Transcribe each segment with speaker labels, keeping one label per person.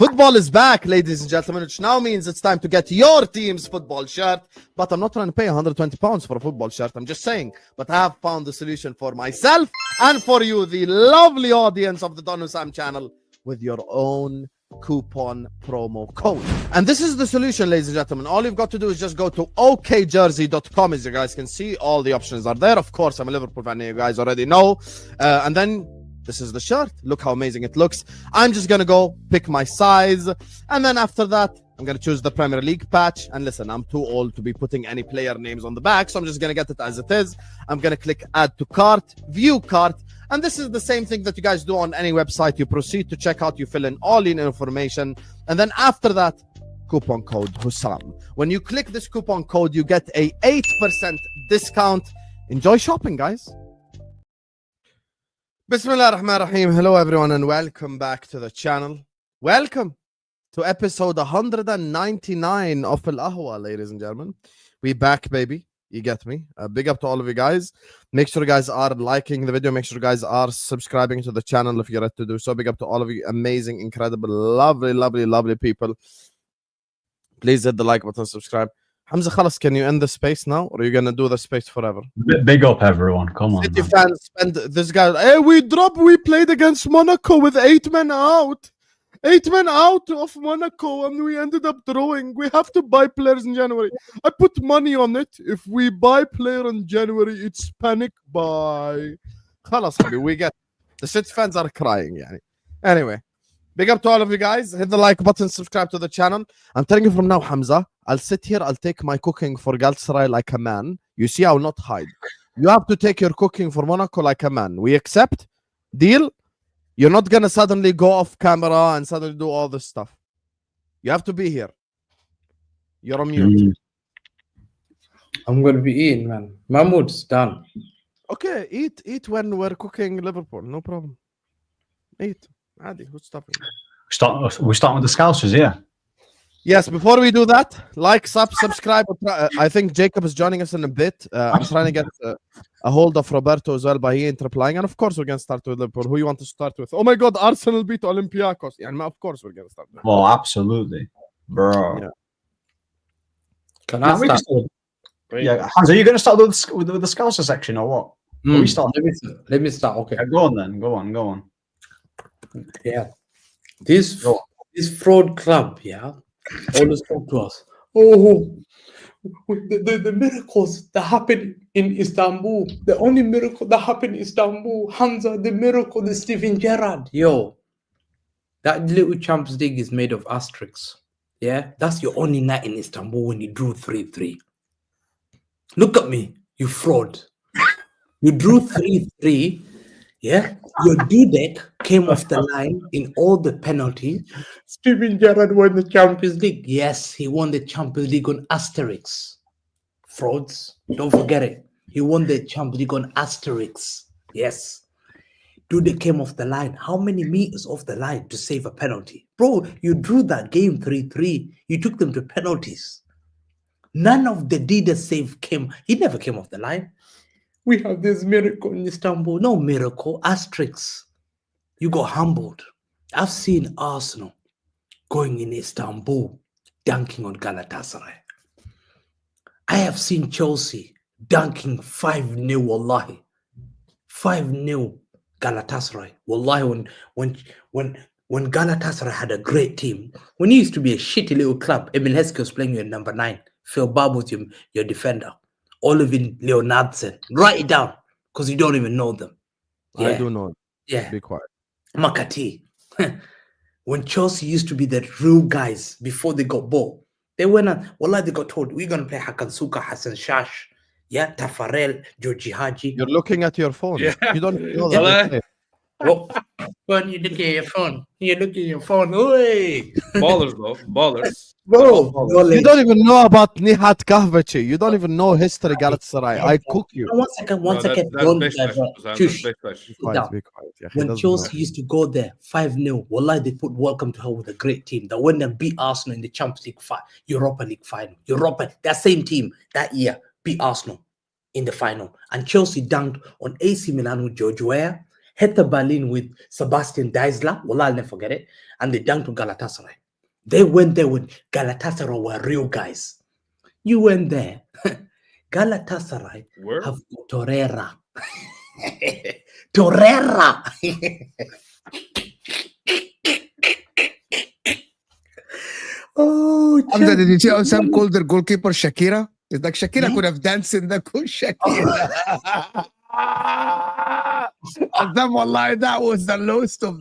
Speaker 1: Football is back, ladies and gentlemen, which now means it's time to get your team's football shirt. But I'm not trying to pay £120 for a football shirt. I'm just saying. But I have found the solution for myself and for you, the lovely audience of the Don Husam channel, with your own coupon promo code. And this is the solution, ladies and gentlemen. All you've got to do is just go to okjersey.com. As you guys can see, all the options are there. Of course, I'm a Liverpool fan, you guys already know. And then this is the shirt. Look how amazing it looks. I'm just gonna go pick my size, and then after that I'm gonna choose the Premier League patch. And listen, I'm too old to be putting any player names on the back, so I'm just gonna get it as it is. I'm gonna click add to cart, view cart, and this is the same thing that you guys do on any website. You proceed to checkout, you fill in all your information, and then after that, coupon code Husam. When you click this coupon code, you get a 8% discount. Enjoy shopping, guys. Bismillah ar-Rahman ar-Rahim. Hello everyone and welcome back to the channel. Welcome to episode 199 of Ahwa, ladies and gentlemen. We back, baby. You get me. Big up to all of you guys. Make sure you guys are liking the video. Make sure you guys are subscribing to the channel if you're ready to do so. Big up to all of you amazing, incredible, lovely people. Please hit the like button, subscribe. Hamza, khalas, can you end the space now, or are you gonna do the space forever?
Speaker 2: Big up, everyone. Come on.
Speaker 1: City fans spend this guy. Hey, we played against Monaco with 8 men out. 8 men out of Monaco, and we ended up drawing. We have to buy players in January. I put money on it. If we buy player in January, it's panic buy. Khalas, we get the City fans are crying. Yani. Anyway, big up to all of you guys. Hit the like button, subscribe to the channel. I'm telling you from now, Hamza, I'll sit here, I'll take my cooking for Galatasaray like a man. You see, I will not hide. You have to take your cooking for Monaco like a man. We accept? Deal? You're not going to suddenly go off camera and suddenly do all this stuff. You have to be here. You're on mute.
Speaker 3: I'm going to be eating, man. Mahmoud's done.
Speaker 1: Okay, eat when we're cooking Liverpool. No problem. Eat. Adi, who's stopping?
Speaker 2: We're starting with the Scousers, yeah.
Speaker 1: Yes, before we do that, like, subscribe. I think Jacob is joining us in a bit. I'm trying to get a hold of Roberto as well, but he ain't replying. And of course, we're going to start with Liverpool. Who you want to start with? Oh my God, Arsenal beat Olympiacos. Yeah, of course, we're going to start with.
Speaker 2: Oh, absolutely. Bro.
Speaker 1: Yeah.
Speaker 3: Can I start?
Speaker 2: Yeah, Hans, are you going to start with the Scouser section or what? We start.
Speaker 3: Let me start. Okay.
Speaker 2: Yeah, go on then. Go on.
Speaker 3: Yeah. This fraud club, yeah, always talk to us. Oh, the miracles that happen in Istanbul, the only miracle that happened in Istanbul, Hamza, the miracle, the Steven Gerrard. Yo, that little Champions League is made of asterisks. Yeah, that's your only night in Istanbul when you drew 3-3. Look at me, you fraud. You drew 3-3. Yeah, your Dudek came off the line in all the penalties. Steven Gerrard won the Champions League. Yes, he won the Champions League on asterisks. Frauds, don't forget it. He won the Champions League on asterisks. Yes. Dudek came off the line. How many meters off the line to save a penalty? Bro, you drew that game 3-3. You took them to penalties. None of the Dida save came. He never came off the line. We have this miracle in Istanbul. No miracle, asterisks. You got humbled. I've seen Arsenal going in Istanbul, dunking on Galatasaray. I have seen Chelsea dunking 5-0, wallahi. 5-0 Galatasaray. Wallahi, when Galatasaray had a great team, when you used to be a shitty little club, Emil Heskey was playing you at number 9. Phil Barb was your defender. Olivin Leonardson. Write it down because you don't even know them.
Speaker 1: Yeah. I do know.
Speaker 3: Yeah.
Speaker 1: Be quiet.
Speaker 3: Makati. When Chelsea used to be the real guys before they got bought, they went on. Wallah, they got told, we're going to play Hakan Suka, Hassan Shash, yeah, Tafarel, Georgie Haji.
Speaker 1: You're looking at your phone.
Speaker 3: Yeah.
Speaker 1: You don't know that.
Speaker 3: When you look at your phone, Oi.
Speaker 4: Ballers, though. Ballers.
Speaker 3: Bro,
Speaker 1: you don't even know about Nihat Kahvechi. You don't even know history, Galatasaray. I cook you.
Speaker 3: One second. When Chelsea used to go there 5-0, wallahi, they put welcome to her with a great team that went and beat Arsenal in the Champions League Europa League final. That same team that year beat Arsenal in the final. And Chelsea dunked on AC Milan with George Weah, Hertha Berlin with Sebastian Deisler. Wallah, I'll never forget it. And they down to Galatasaray. They went there when Galatasaray were real guys. You went there. Galatasaray
Speaker 4: Where?
Speaker 3: have Torreira. Torreira. Oh,
Speaker 5: Hamza, did you see how Sam called their goalkeeper Shakira? It's like Shakira could have danced in the goal. Shakira. Azam, wallahi, that was the lowest of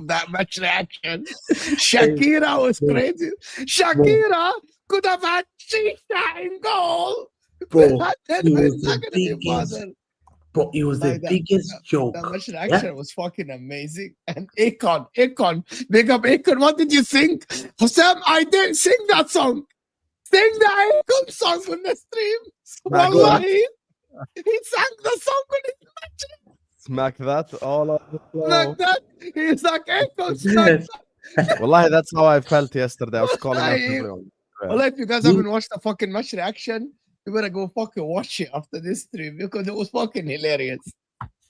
Speaker 5: that match reaction. Shakira was crazy. Shakira could have had Shisha in goal.
Speaker 3: bro,
Speaker 5: But then
Speaker 3: it
Speaker 5: we're
Speaker 3: was
Speaker 5: not
Speaker 3: the
Speaker 5: gonna be
Speaker 3: biggest,
Speaker 5: bothered.
Speaker 3: bro, it was the
Speaker 5: Like that-
Speaker 3: biggest joke.
Speaker 5: That match reaction was fucking amazing. And Akon, big up Akon. What did you think? Husam, I didn't sing that song. Sing the Akon song on the stream. Wallahi. He sang the song when he
Speaker 1: Smack that all of the floor.
Speaker 5: like that. He's like Akon.
Speaker 3: Yes.
Speaker 1: Wallahi, that's how I felt yesterday. I was calling out
Speaker 5: Wallahi.
Speaker 1: everyone.
Speaker 5: Well, if you guys haven't watched the fucking match reaction, you better go fucking watch it after this stream because it was fucking hilarious.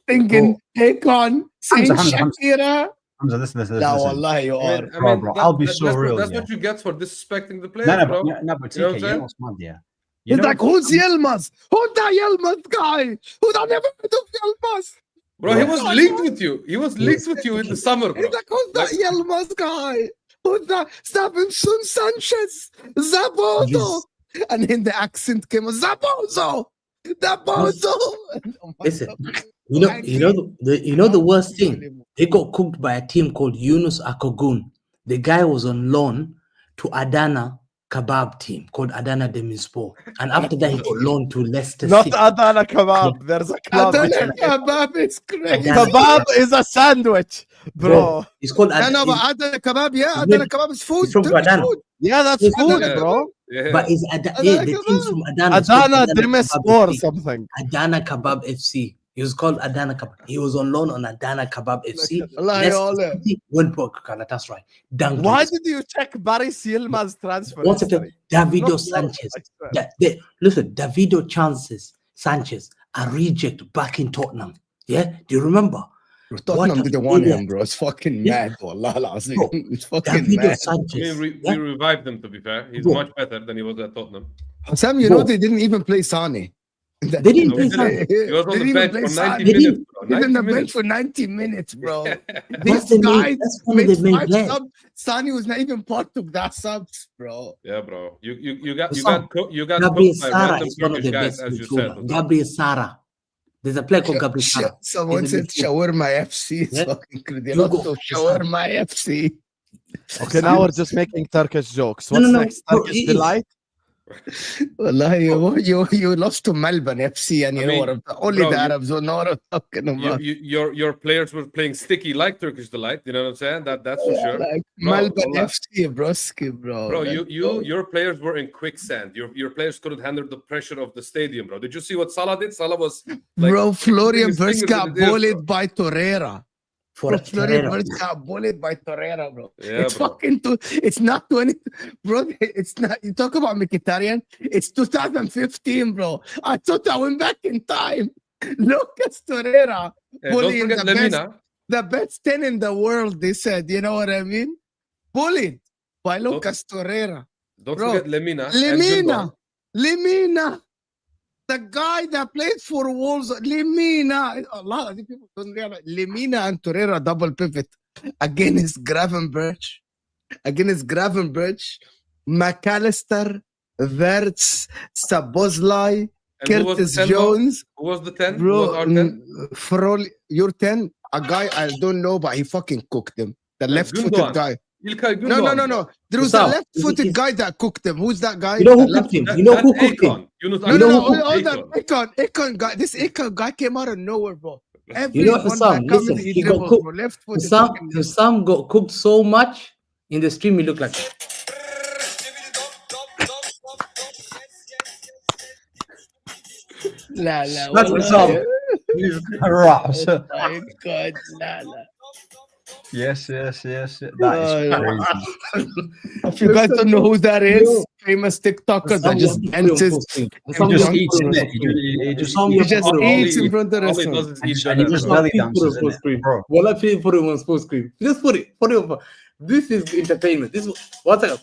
Speaker 5: Thinking Akon saying
Speaker 2: Hamza.
Speaker 5: Shakira.
Speaker 2: Hamza, listen.
Speaker 5: La wallahi, you are.
Speaker 2: Bro, I'll be so real,
Speaker 4: That's
Speaker 2: yeah.
Speaker 4: what you get for disrespecting the players,
Speaker 2: No,
Speaker 4: bro.
Speaker 2: but
Speaker 4: You know what
Speaker 2: TK,
Speaker 4: I'm
Speaker 2: you
Speaker 4: saying?
Speaker 2: know what's mad, yeah? You
Speaker 5: He's
Speaker 2: know
Speaker 5: like, who's Yilmaz? Who's that Yilmaz guy? Who's that never heard of Yilmaz?
Speaker 4: Bro, he was linked with you. He was linked with you in the summer, bro.
Speaker 5: He's like, who's that Yilmaz guy? Who's that Stevenson Sanchez? Zabozo. And then the accent came, Zabozo. Zabozo.
Speaker 3: Listen, you know the worst thing. They got cooked by a team called Yunus Akogun. The guy was on loan to Adana Kebab team called Adana Demirspor, and after that he got loaned to Leicester
Speaker 1: Not
Speaker 3: City.
Speaker 1: Adana Kebab. There's a club.
Speaker 5: Adana Kebab is crazy.
Speaker 3: Adana-
Speaker 1: Kebab is a sandwich, bro.
Speaker 3: It's called
Speaker 5: No,
Speaker 3: Adana,
Speaker 5: but Adana Kebab, yeah,
Speaker 3: It's
Speaker 5: Adana
Speaker 3: with-
Speaker 5: Kebab is food.
Speaker 3: it's from
Speaker 5: Turkish
Speaker 3: Adana.
Speaker 5: food.
Speaker 1: Yeah, that's
Speaker 3: Yes,
Speaker 1: food,
Speaker 4: yeah.
Speaker 1: bro.
Speaker 4: Yeah.
Speaker 3: but it's
Speaker 5: Adana
Speaker 3: the team's
Speaker 5: Kebab.
Speaker 3: from Adana. It's called
Speaker 1: Adana
Speaker 3: Kebab
Speaker 1: Demirspor or
Speaker 3: FC.
Speaker 1: something.
Speaker 3: Adana Kebab FC. He was called Adana Kebab. He was on loan on Adana Kebab FC.
Speaker 5: Allah,
Speaker 3: Leicester
Speaker 5: Allah.
Speaker 3: City went for Galatasaray. Dunked
Speaker 1: Why
Speaker 3: with-
Speaker 1: did you check Barry Yilmaz's transfer?
Speaker 3: One second,
Speaker 1: history?
Speaker 3: Davido
Speaker 1: Not
Speaker 3: Sanchez.
Speaker 1: I swear.
Speaker 3: Listen, Davido Sanchez, a reject back in Tottenham. Yeah, do you remember?
Speaker 5: Tottenham
Speaker 3: What a
Speaker 5: didn't want
Speaker 3: failure.
Speaker 5: him, bro. It's fucking
Speaker 3: Yeah.
Speaker 5: mad, wallah al-azim.
Speaker 3: Bro,
Speaker 5: It's fucking
Speaker 3: Davido
Speaker 5: mad.
Speaker 4: I
Speaker 3: Sanchez.
Speaker 4: mean,
Speaker 3: yeah?
Speaker 4: we revived him, to be fair. He's
Speaker 3: Bro.
Speaker 4: much better than he was at Tottenham.
Speaker 5: Sam, you
Speaker 3: Bro.
Speaker 5: know they didn't even play Sane.
Speaker 3: They didn't
Speaker 4: No,
Speaker 3: play
Speaker 4: he
Speaker 3: Sane.
Speaker 4: didn't. He was on
Speaker 5: They
Speaker 4: the
Speaker 5: didn't
Speaker 4: bench
Speaker 5: play
Speaker 4: for
Speaker 5: Sane.
Speaker 4: 90
Speaker 3: They
Speaker 4: minutes, bro.
Speaker 5: He's
Speaker 4: 90
Speaker 5: in the bench
Speaker 4: minutes.
Speaker 5: for 90 minutes, bro.
Speaker 3: That's
Speaker 5: These
Speaker 3: the main-
Speaker 5: guys
Speaker 3: that's one of
Speaker 5: made
Speaker 3: the main
Speaker 5: 5
Speaker 3: players.
Speaker 5: subs. Sani was not even part of that subs, bro.
Speaker 4: Yeah, bro. You got
Speaker 3: Sam,
Speaker 4: cooked
Speaker 3: Gabriel
Speaker 4: by
Speaker 3: Sara
Speaker 4: random
Speaker 3: is one of
Speaker 4: Turkish
Speaker 3: the
Speaker 4: guys,
Speaker 3: best
Speaker 4: as you said.
Speaker 3: midfielder. Gabriel Sara. There's a player called Gabriel Sara.
Speaker 5: Someone
Speaker 3: He's a
Speaker 5: said
Speaker 3: midfielder.
Speaker 5: Shawarma FC. It's
Speaker 3: Yeah.
Speaker 5: fucking crazy.
Speaker 3: You
Speaker 5: Lots
Speaker 3: go-
Speaker 5: of Shawarma FC.
Speaker 1: Okay, now we're just making Turkish jokes.
Speaker 3: No,
Speaker 1: What's
Speaker 3: no, no.
Speaker 1: next?
Speaker 3: No,
Speaker 1: Turkish
Speaker 3: it is.
Speaker 1: delight?
Speaker 5: Wallahi, you lost to Melbourne FC, and you
Speaker 4: I
Speaker 5: know
Speaker 4: mean,
Speaker 5: what I'm only
Speaker 4: bro,
Speaker 5: the
Speaker 4: you-
Speaker 5: Arabs will know what I'm talking about.
Speaker 4: Your players were playing sticky like Turkish delight. You know what I'm saying? That's for sure.
Speaker 5: Like
Speaker 4: Bro,
Speaker 5: Melbourne
Speaker 4: wallah.
Speaker 5: FC, broski, bro.
Speaker 4: Bro,
Speaker 5: Like,
Speaker 4: your players were in quicksand. Your players couldn't handle the pressure of the stadium, bro. Did you see what Salah did? Salah was like,
Speaker 5: bro, Florian
Speaker 4: his fingers
Speaker 5: Wirtz got
Speaker 4: in his ears,
Speaker 5: bullied
Speaker 4: bro.
Speaker 5: by Torreira.
Speaker 3: For
Speaker 5: Bro, Florian
Speaker 3: Torreira.
Speaker 5: Wirtz got bullied by Torreira, bro.
Speaker 4: Yeah,
Speaker 5: It's
Speaker 4: bro.
Speaker 5: fucking it's not 20, bro. It's not. You talk about Mkhitaryan. It's 2015, bro. I thought I went back in time. Lucas Torreira,
Speaker 4: Don't
Speaker 5: bullying
Speaker 4: forget
Speaker 5: the best,
Speaker 4: Lemina.
Speaker 5: the best 10 in the world. They said, you know what I mean? Bullied by Lucas Torreira.
Speaker 4: Don't
Speaker 5: Bro,
Speaker 4: forget Lemina. and Gundogan.
Speaker 5: Lemina, the guy that played for Wolves, Lemina. A lot of people don't realize Lemina and Torreira double pivot against Gravenberch, McAllister, Wirtz, Sabozlai,
Speaker 4: And who was the
Speaker 5: Curtis
Speaker 4: 10, bro?
Speaker 5: Jones,
Speaker 4: Who was the 10? Who was
Speaker 5: bro.
Speaker 4: our 10?
Speaker 5: Frol, your 10, a guy I don't know, but he fucking cooked him. The left-footed
Speaker 4: Gundogan.
Speaker 5: guy.
Speaker 4: İlkay
Speaker 5: No.
Speaker 4: Gundogan.
Speaker 5: There was a
Speaker 3: Husam,
Speaker 5: left-footed
Speaker 3: is-
Speaker 5: guy that cooked him. Who's that guy?
Speaker 3: You know
Speaker 5: The
Speaker 3: who
Speaker 5: left-
Speaker 3: cooked him?
Speaker 4: That-
Speaker 3: You know
Speaker 4: that's
Speaker 3: who cooked him?
Speaker 4: Akon. Yunus
Speaker 5: No,
Speaker 3: You
Speaker 5: no,
Speaker 3: know
Speaker 5: no.
Speaker 3: who-
Speaker 5: Hold on.
Speaker 4: Akon.
Speaker 5: Akon guy. This Akon guy came out of nowhere, bro. Every
Speaker 3: You know,
Speaker 5: one
Speaker 3: Husam,
Speaker 5: that comes,
Speaker 3: listen,
Speaker 5: he
Speaker 3: he got
Speaker 5: dribbles,
Speaker 3: cooked.
Speaker 5: bro. Left-footed.
Speaker 3: Husam got cooked so much in the stream. He looked like
Speaker 5: La, la,
Speaker 2: That's
Speaker 5: wallah.
Speaker 2: Husam. He's rash.
Speaker 5: Oh my God, la, la.
Speaker 2: Yes. That is
Speaker 5: Oh, yeah.
Speaker 2: crazy.
Speaker 5: If you guys don't know who that is, famous TikTokers that just
Speaker 3: Some
Speaker 5: dances.
Speaker 3: Some
Speaker 2: He just
Speaker 3: young
Speaker 2: eats,
Speaker 3: people
Speaker 2: innit?
Speaker 3: on screen.
Speaker 2: He just
Speaker 3: Some
Speaker 5: He
Speaker 3: young
Speaker 5: just
Speaker 3: people-
Speaker 5: eats in front of the
Speaker 4: all he
Speaker 5: restaurant.
Speaker 4: does is eat
Speaker 2: and he
Speaker 4: dinner,
Speaker 2: just
Speaker 4: bro.
Speaker 2: belly
Speaker 3: Please put
Speaker 2: dances,
Speaker 3: it on full
Speaker 2: innit?
Speaker 3: screen.
Speaker 2: Bro.
Speaker 3: Well, I please put it on full screen. Just put it over. This is entertainment. This is what else?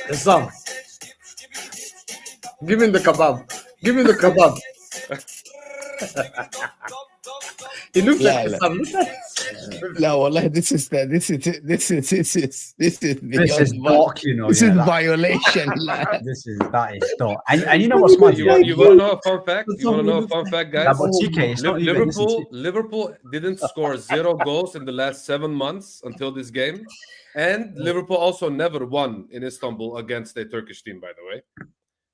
Speaker 3: The song. Give him the kebab. Give him the kebab. He looks
Speaker 5: La,
Speaker 3: like
Speaker 5: la.
Speaker 3: Husam. Look at
Speaker 5: No, wallah, this is beyond
Speaker 2: This is
Speaker 5: vi-
Speaker 2: dark, you know.
Speaker 5: this
Speaker 2: yeah,
Speaker 5: is
Speaker 2: that-
Speaker 5: violation. La.
Speaker 2: that is dark. And you know what's mad?
Speaker 4: You,
Speaker 2: Yeah,
Speaker 4: you want to know a fun fact? You want to know a fun fact,
Speaker 2: yeah,
Speaker 4: guys?
Speaker 2: but TK, it's not even. listen,
Speaker 4: Liverpool didn't score 0 goals in the last 7 months until this game, and Liverpool also never won in Istanbul against a Turkish team. By the way,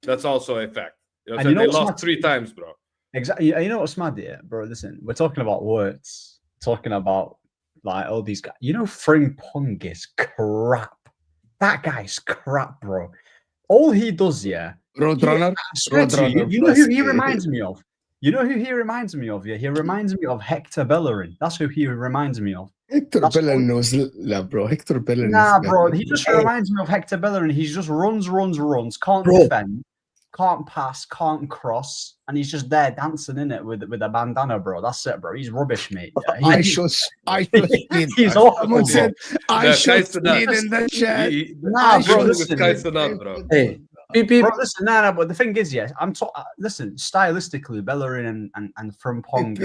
Speaker 4: that's also a fact. You know,
Speaker 2: And you know
Speaker 4: they
Speaker 2: what's
Speaker 4: lost
Speaker 2: mad?
Speaker 4: 3 times, bro.
Speaker 2: Exactly. You know what's mad here, bro? Listen, we're talking about words, talking about like all these guys. You know, Frimpong is crap. That guy's crap, bro. All he does, yeah.
Speaker 5: Roadrunner.
Speaker 2: I swear to you,
Speaker 5: Roadrunner
Speaker 2: you know who he
Speaker 5: plus-
Speaker 2: reminds me of? You know who he reminds me of? Yeah, he reminds me of Hector Bellerin. That's who he reminds me of.
Speaker 5: Hector
Speaker 2: That's
Speaker 5: Bellerin knows, la, bro. Hector Bellerin.
Speaker 2: Nah,
Speaker 5: is
Speaker 2: bro,
Speaker 5: better.
Speaker 2: he just
Speaker 3: Hey.
Speaker 2: reminds me of Hector Bellerin. He just runs, can't
Speaker 3: Bro.
Speaker 2: defend, can't pass, can't cross, and he's just there dancing in it with a bandana, bro. That's it, bro. He's rubbish, mate. Yeah,
Speaker 5: I
Speaker 2: he-
Speaker 5: should speed.
Speaker 2: He's awful,
Speaker 5: Someone
Speaker 2: bro.
Speaker 5: said I
Speaker 4: Yeah,
Speaker 5: should
Speaker 4: Kai's to that.
Speaker 5: speed in the chat.
Speaker 2: Nah, bro,
Speaker 4: Frimpong is
Speaker 2: listen.
Speaker 4: Kai's not, bro.
Speaker 3: Hey, beep, beep.
Speaker 2: Bro, listen, no, but the thing is, yeah, listen, stylistically, Bellerin and Frimpong,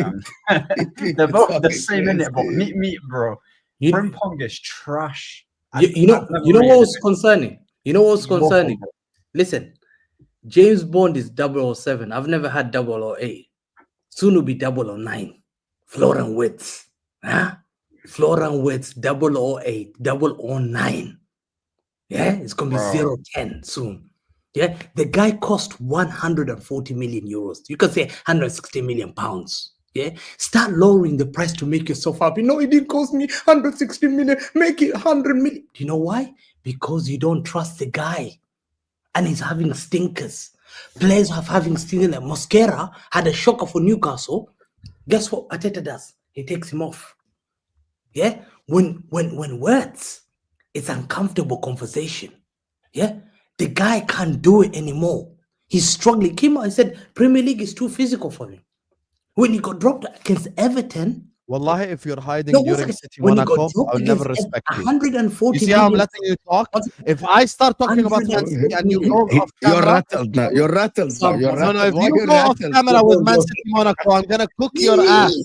Speaker 2: they're both the same in it, but meet, bro.
Speaker 3: You,
Speaker 2: Frimpong is trash.
Speaker 3: you know what was concerning? You know what's concerning? Listen, James Bond is 007. I've never had 008. Soon will be 009. Floor and width. Huh? Floor and width 008, 009. Yeah, it's gonna be
Speaker 2: Bro.
Speaker 3: 010 soon. Yeah, the guy cost 140 million euros. You can say 160 million pounds. Yeah, start lowering the price to make yourself happy. No, it didn't cost me 160 million. Make it 100 million. Do you know why? Because you don't trust the guy, and he's having stinkers. Players have having stinkers. Like Mosquera had a shocker for Newcastle. Guess what Arteta does? He takes him off. Yeah, when words, it's uncomfortable conversation. Yeah, the guy can't do it anymore. He's struggling. Came out and said Premier League is too physical for him. When he got dropped against Everton,
Speaker 1: Wallahi, if you're hiding
Speaker 3: no,
Speaker 1: during
Speaker 3: second.
Speaker 1: City
Speaker 3: When he got
Speaker 1: Monaco,
Speaker 3: dropped
Speaker 1: I'll never
Speaker 3: against
Speaker 1: respect you.
Speaker 3: 140
Speaker 1: You see how I'm
Speaker 3: million.
Speaker 1: letting you talk? If I start talking about Man City and you go off
Speaker 5: You're
Speaker 1: camera,
Speaker 5: rattled now. You're rattled now. You're
Speaker 1: no,
Speaker 5: rattled.
Speaker 1: no, if
Speaker 5: Why
Speaker 1: you
Speaker 5: you're
Speaker 1: go off
Speaker 5: rattled?
Speaker 1: camera with Man City Monaco, I'm gonna cook your ass.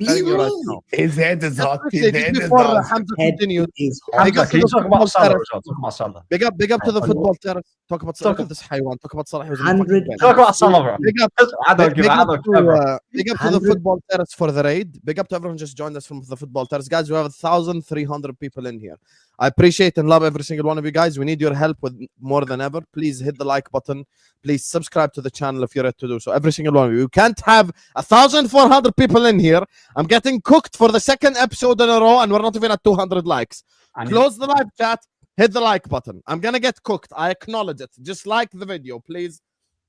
Speaker 1: Telling you right now.
Speaker 5: His head is hot. His
Speaker 1: Quickly,
Speaker 5: head is
Speaker 1: before
Speaker 5: hot.
Speaker 1: Hamza
Speaker 3: Head
Speaker 1: continues,
Speaker 3: is
Speaker 1: Big
Speaker 2: Hamza,
Speaker 1: up to
Speaker 2: can you
Speaker 1: the
Speaker 2: talk about
Speaker 1: football
Speaker 2: Salah
Speaker 1: terrace.
Speaker 2: as well? Talk about Salah.
Speaker 1: big up to the
Speaker 2: Oh,
Speaker 1: football terrace. Talk about Salah.
Speaker 2: Talk-
Speaker 1: Look at this Haywan. Talk about Salah. He was in
Speaker 3: 100
Speaker 1: fucking bench.
Speaker 2: Talk about Salah, bro.
Speaker 1: Big up,
Speaker 2: I don't give
Speaker 1: big
Speaker 2: a I
Speaker 1: up
Speaker 2: don't care, bro.
Speaker 1: big up to the
Speaker 3: 100
Speaker 1: football terrace for the raid. Big up to everyone just joined us from the football terrace. Guys, we have 1,300 people in here. I appreciate and love every single one of you guys. We need your help with more than ever. Please hit the like button. Please subscribe to the channel if you're ready to do so. Every single one of you. You can't have 1,400 people in here. I'm getting cooked for the second episode in a row, and we're not even at 200 likes.
Speaker 2: And
Speaker 1: Close the live chat. Hit the like button. I'm gonna get cooked. I acknowledge it. Just like the video, please,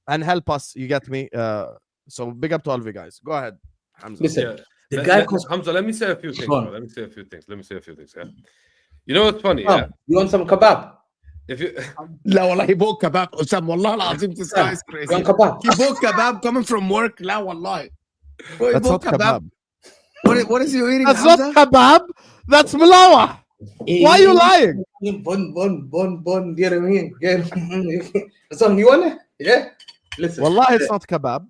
Speaker 1: and help us. You get me? So big up to all of you guys. Go ahead, Hamza.
Speaker 3: Listen,
Speaker 4: Yeah.
Speaker 3: the guy cost.
Speaker 4: Hamza, let me say a few things.
Speaker 3: Go on.
Speaker 4: Bro. Let me say a few things. Yeah. You know what's funny?
Speaker 3: Oh,
Speaker 4: Yeah.
Speaker 3: you want some kebab?
Speaker 4: If you
Speaker 5: لا والله he bought kebab. Osam, والله العظيم this guy is
Speaker 3: You
Speaker 5: crazy.
Speaker 3: want kebab?
Speaker 5: He bought kebab coming from work. لا والله. Bro, he
Speaker 1: That's
Speaker 5: bought
Speaker 1: not kebab.
Speaker 5: What is he eating?
Speaker 1: That's not
Speaker 5: Hamza?
Speaker 1: kebab. That's malawa. Why are you lying?
Speaker 3: Bun. Get him in. Get him in. Some you want it? Yeah. Listen.
Speaker 1: Wallahi, it's not kebab.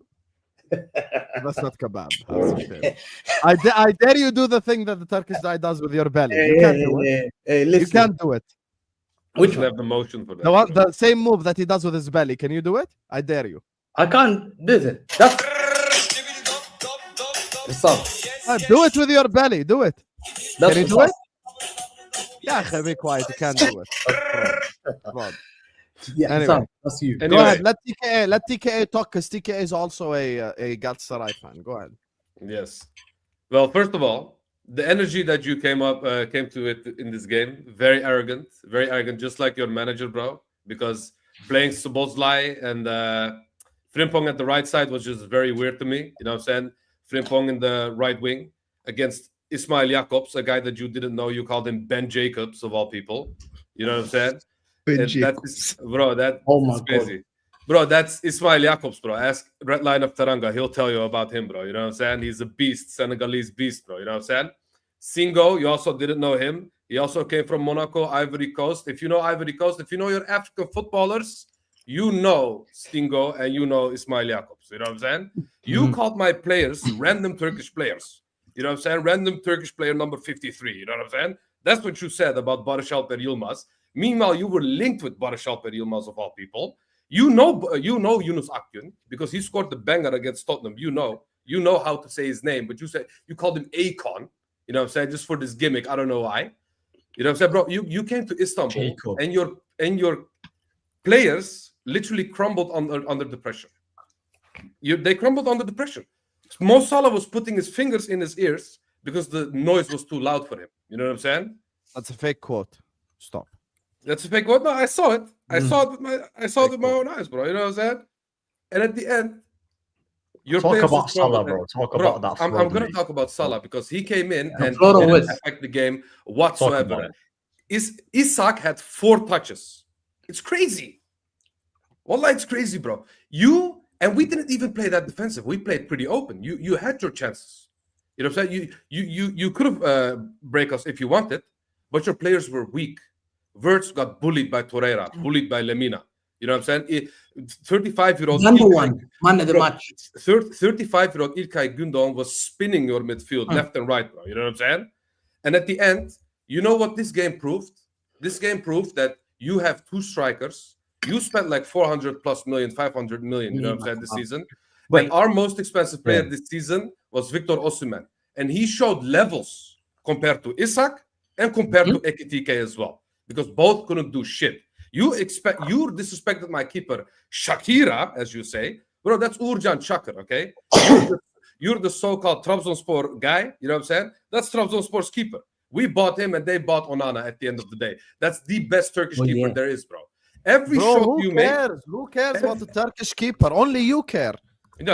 Speaker 1: That's not kebab. That's okay. I dare you do the thing that the Turkish guy does with your belly. You can't do it.
Speaker 3: Hey,
Speaker 1: You
Speaker 3: listen.
Speaker 1: can't do it.
Speaker 3: Which
Speaker 4: should
Speaker 3: one?
Speaker 4: have the motion for that.
Speaker 1: The same move that he does with his belly. Can you do it? I dare you.
Speaker 3: I can't. Listen. That's. The song.
Speaker 1: Do it with your belly. Do it.
Speaker 3: That's
Speaker 1: Can you
Speaker 3: the
Speaker 1: do
Speaker 3: song.
Speaker 1: it? Yeah, be quiet. You can't do it. That's fraud.
Speaker 3: Yeah,
Speaker 1: Anyway.
Speaker 3: song. That's you.
Speaker 1: Go
Speaker 4: Anyway,
Speaker 1: ahead. Let TKA talk because TKA is also a Galatasaray fan. Go ahead.
Speaker 4: yes. Well, first of all, the energy that you came to it in this game, very arrogant, just like your manager, bro. Because playing Szoboszlai and Frimpong at the right side was just very weird to me. You know what I'm saying? Frimpong in the right wing against Ismail Jakobs, a guy that you didn't know. You called him Ben Jacobs of all people. You know what I'm saying? Bro, that
Speaker 3: Oh my
Speaker 4: is crazy. Bro, that's Ismail Jakobs, bro. Ask Red Line of Taranga. He'll tell you about him, bro. You know what I'm saying? He's a beast, Senegalese beast, bro. You know what I'm saying? Singo, you also didn't know him. He also came from Monaco, Ivory Coast. If you know Ivory Coast, if you know your African footballers, you know Stingo and you know Ismail Jakobs. You know what I'm saying? You called my players random Turkish players. You know what I'm saying? Random Turkish player number 53. You know what I'm saying? That's what you said about Barış Alper Yılmaz. Meanwhile, you were linked with Barış Alper Yılmaz of all people. You know Yunus Akgün because he scored the banger against Tottenham. You know how to say his name, but you called him Akon. You know what I'm saying? Just for this gimmick. I don't know why. You know what I'm saying, bro? You came to Istanbul and your players literally crumbled under the pressure. They crumbled under the pressure. Mo Salah was putting his fingers in his ears because the noise was too loud for him. You know what I'm saying?
Speaker 1: That's a fake quote. Stop.
Speaker 4: That's a fake quote. No, I saw it. I saw it with my own eyes, bro. You know what I'm saying? And at the end,
Speaker 2: talk about Salah, bro. Talk about that.
Speaker 4: I'm going to talk about Salah because he came in and
Speaker 3: didn't
Speaker 4: affect the game whatsoever. Isak had 4 touches. It's crazy. Wallah, it's crazy, bro. And we didn't even play that defensive. We played pretty open. You had your chances. You know what I'm saying? You could have break us if you wanted, but your players were weak. Wirtz got bullied by Torreira, bullied by Lemina. You know what I'm saying? 35-year-old
Speaker 3: Number one man of the match.
Speaker 4: 35-year-old İlkay Gündoğan was spinning your midfield left and right, bro. You know what I'm saying? And at the end, you know what this game proved? This game proved that you have 2 strikers. You spent like 400 plus million, 500 million, you know what I'm saying, this season. And our most expensive player this season was Victor Osimhen. And he showed levels compared to Isak and compared to Ekitike as well. Because both couldn't do shit. You disrespected my keeper, Shakira, as you say. Bro, that's Uğurcan Çakır, okay? You're the so-called Trabzonspor guy, you know what I'm saying? That's Trabzonspor's keeper. We bought him and they bought Onana at the end of the day. That's the best Turkish keeper there is, bro. Every shot you make.
Speaker 1: Who cares about the Turkish keeper? Only you care.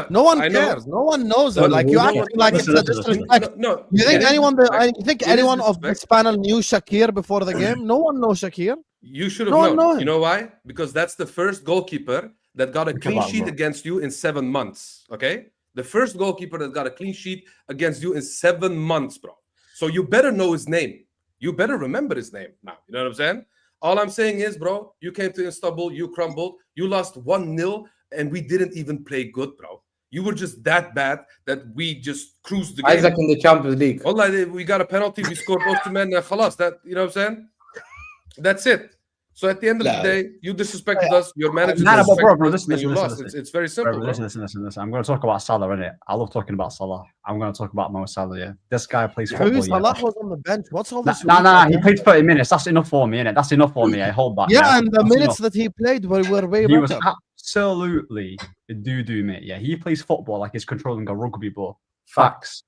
Speaker 4: No
Speaker 1: one cares. No one knows it. Like you act like it's a disrespect. You think anyone of this panel knew Shakir before the game? No one knows Shakir.
Speaker 4: You should have known. You know why? Because that's the first goalkeeper that got a clean sheet against you in 7 months. Okay, the first goalkeeper that got a clean sheet against you in 7 months, bro. So you better know his name. You better remember his name now. You know what I'm saying? All I'm saying is, bro, you came to Istanbul, you crumbled, you lost 1-0. And we didn't even play good, bro. You were just that bad that we just cruised the game.
Speaker 3: Isaac in the Champions League.
Speaker 4: Wallah, we got a penalty. We scored Osimhen. Khalas. That, you know what I'm saying? That's it. So at the end of the day, you disrespected us. Your manager disrespected us. And you lost. It's very simple.
Speaker 2: Bro, listen. I'm going to talk about Salah, innit? I love talking about Salah. I'm going to talk about Mo Salah, yeah. This guy plays football.
Speaker 1: Salah was on the bench. What's all this?
Speaker 2: Nah. He played 30 minutes. That's enough for me, innit? That's enough for me. I hold that.
Speaker 1: Yeah, and the minutes that he played were way better.
Speaker 2: He was absolutely doo-doo, mate. Yeah, he plays football like he's controlling a rugby ball. Facts.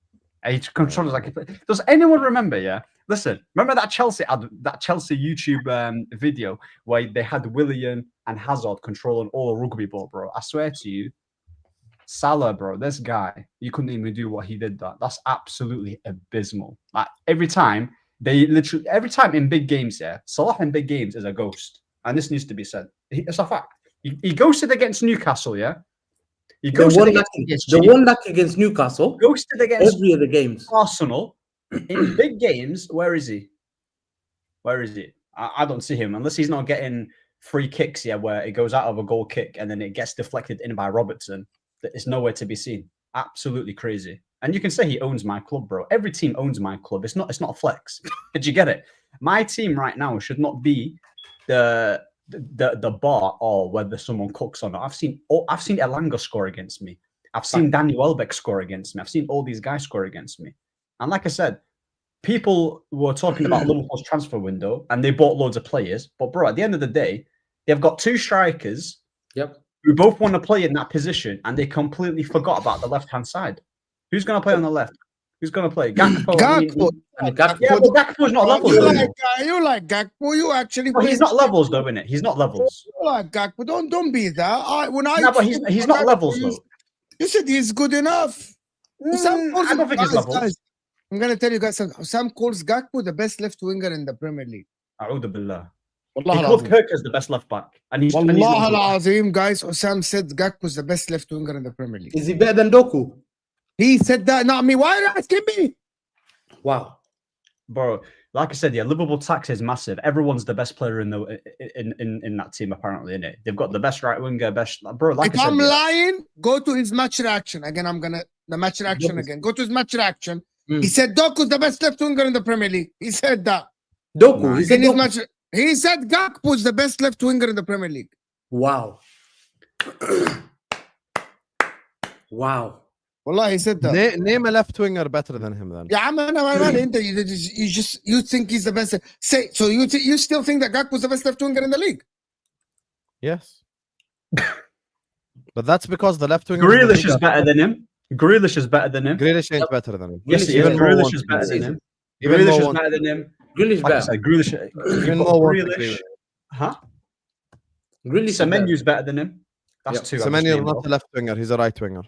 Speaker 2: He controls like he plays. Does anyone remember, yeah? Listen, remember that Chelsea YouTube video where they had Willian and Hazard controlling all a rugby ball, bro? I swear to you, Salah, bro, this guy, you couldn't even do what he did. That's absolutely abysmal. Like every time in big games, yeah, Salah in big games is a ghost, and this needs to be said. It's a fact. He ghosted against Newcastle, yeah.
Speaker 3: The one back against Newcastle.
Speaker 2: Ghosted against
Speaker 3: every other games.
Speaker 2: Arsenal. In big games, where is he? I don't see him unless he's not getting free kicks, yeah, where it goes out of a goal kick and then it gets deflected in by Robertson. It's nowhere to be seen. Absolutely crazy. And you can say he owns my club, bro. Every team owns my club. It's not a flex. Did you get it? My team right now should not be the bar or whether someone cooks or not. I've seen Elanga score against me. I've seen Danny Welbeck score against me. I've seen all these guys score against me. And like I said, people were talking about Liverpool's transfer window and they bought loads of players. But bro, at the end of the day, they've got 2 strikers who both want to play in that position and they completely forgot about the left-hand side. Who's going to play on the left? Who's going to play? Gakpo. Yeah, but Gakpo's not levels.
Speaker 5: You like Gakpo. You actually.
Speaker 2: Well, he's not levels, though, innit? He's not levels.
Speaker 5: You like Gakpo. Don't be that.
Speaker 2: But he's not levels, though.
Speaker 5: You said he's good enough.
Speaker 2: I don't think he's levels.
Speaker 5: I'm gonna tell you guys something. Sam calls Gakpo the best left winger in the Premier League.
Speaker 2: A'udhu billah. He
Speaker 5: Wallah
Speaker 2: called
Speaker 5: al-azim.
Speaker 2: Kirk as the best left back, and he's
Speaker 5: Wallah al-azim, guys. Sam said Gakpo is the best left winger in the Premier League.
Speaker 3: Is he better than Doku?
Speaker 5: He said that, not me. Why are you asking me?
Speaker 3: Wow.
Speaker 2: bro. Like I said, yeah, Liverpool tax is massive. Everyone's the best player in that team, apparently, innit? They've got the best right winger, best bro. Like
Speaker 5: If
Speaker 2: I said,
Speaker 5: I'm
Speaker 2: yeah.
Speaker 5: lying, go to his match reaction. Again, I'm gonna the match reaction again. Go to his match reaction. He said Doku's the best left winger in the Premier League. He said that.
Speaker 3: Doku. He said
Speaker 5: In his
Speaker 3: Doku.
Speaker 5: match, he said Gakpo's the best left winger in the Premier League.
Speaker 3: Wow. Wow.
Speaker 5: Wallah, he said that.
Speaker 1: Name a left winger better than him then.
Speaker 5: Yeah, man, you think he's the best. Say so. You still think that Gakpo's the best left winger in the league?
Speaker 1: Yes. But that's because the left winger.
Speaker 2: Grealish is better than him. Grealish is better than him.
Speaker 1: Grealish ain't better than him.
Speaker 2: Yes,
Speaker 3: Grealish
Speaker 2: even
Speaker 3: is
Speaker 2: Grealish is better than him.
Speaker 1: Even
Speaker 2: Grealish
Speaker 1: more
Speaker 2: is
Speaker 1: want-
Speaker 2: better than him.
Speaker 3: Grealish
Speaker 2: Like I
Speaker 3: better.
Speaker 2: said, Grealish.
Speaker 1: Even
Speaker 2: you've got
Speaker 1: more want
Speaker 2: Grealish. Huh?
Speaker 3: Grealish is better.
Speaker 2: Semenyu's better than him. That's
Speaker 3: Yep.
Speaker 2: two. I just
Speaker 1: Semenyo is
Speaker 2: named
Speaker 1: not
Speaker 2: off.
Speaker 1: a left winger. He's a right winger.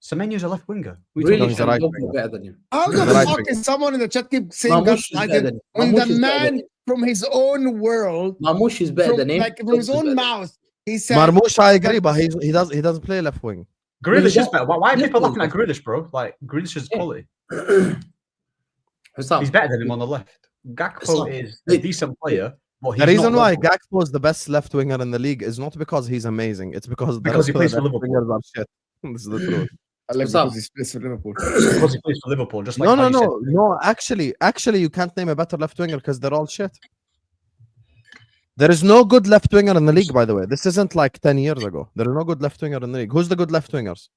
Speaker 2: Semenyu's a left winger.
Speaker 3: Grealish
Speaker 1: he's a
Speaker 3: and
Speaker 1: right
Speaker 3: Doku
Speaker 1: winger.
Speaker 3: better than him.
Speaker 5: How
Speaker 1: He's
Speaker 5: the
Speaker 1: the right
Speaker 5: fuck
Speaker 1: winger.
Speaker 5: is someone in the chat keep saying
Speaker 3: Mamouche
Speaker 5: that
Speaker 3: is better than him.
Speaker 5: when
Speaker 3: Mamouche
Speaker 5: the
Speaker 3: is better than
Speaker 5: man
Speaker 3: him.
Speaker 5: from his own world,
Speaker 3: Mamouche is better
Speaker 5: from,
Speaker 3: than him.
Speaker 5: like from his
Speaker 3: Doku is
Speaker 5: own
Speaker 3: better.
Speaker 5: mouth, he said,
Speaker 1: Marmoush, I agree, but he doesn't play left wing.
Speaker 2: Grealish
Speaker 3: Yeah.
Speaker 2: is better. Why are
Speaker 3: Yeah.
Speaker 2: people laughing at Grealish, bro? Like Grealish is
Speaker 3: Yeah.
Speaker 2: quality.
Speaker 3: Husam.
Speaker 2: He's better than him on the left. Gakpo is a decent player, but he's
Speaker 1: The reason
Speaker 2: not
Speaker 1: why
Speaker 2: level.
Speaker 1: Gakpo is the best left winger in the league is not because he's amazing. It's because
Speaker 2: Because he
Speaker 1: the
Speaker 2: plays
Speaker 1: rest
Speaker 2: for
Speaker 1: of the
Speaker 2: Liverpool.
Speaker 1: wingers are shit. This is the truth.
Speaker 3: Husam.
Speaker 5: because he plays for Liverpool.
Speaker 2: Because he plays for Liverpool. Just like
Speaker 1: No,
Speaker 2: how
Speaker 1: no,
Speaker 2: you said.
Speaker 1: no. Actually, you can't name a better left winger because they're all shit. There is no good left winger in the league, by the way. This isn't like 10 years ago. There is no good left winger in the league. Who's the good left wingers?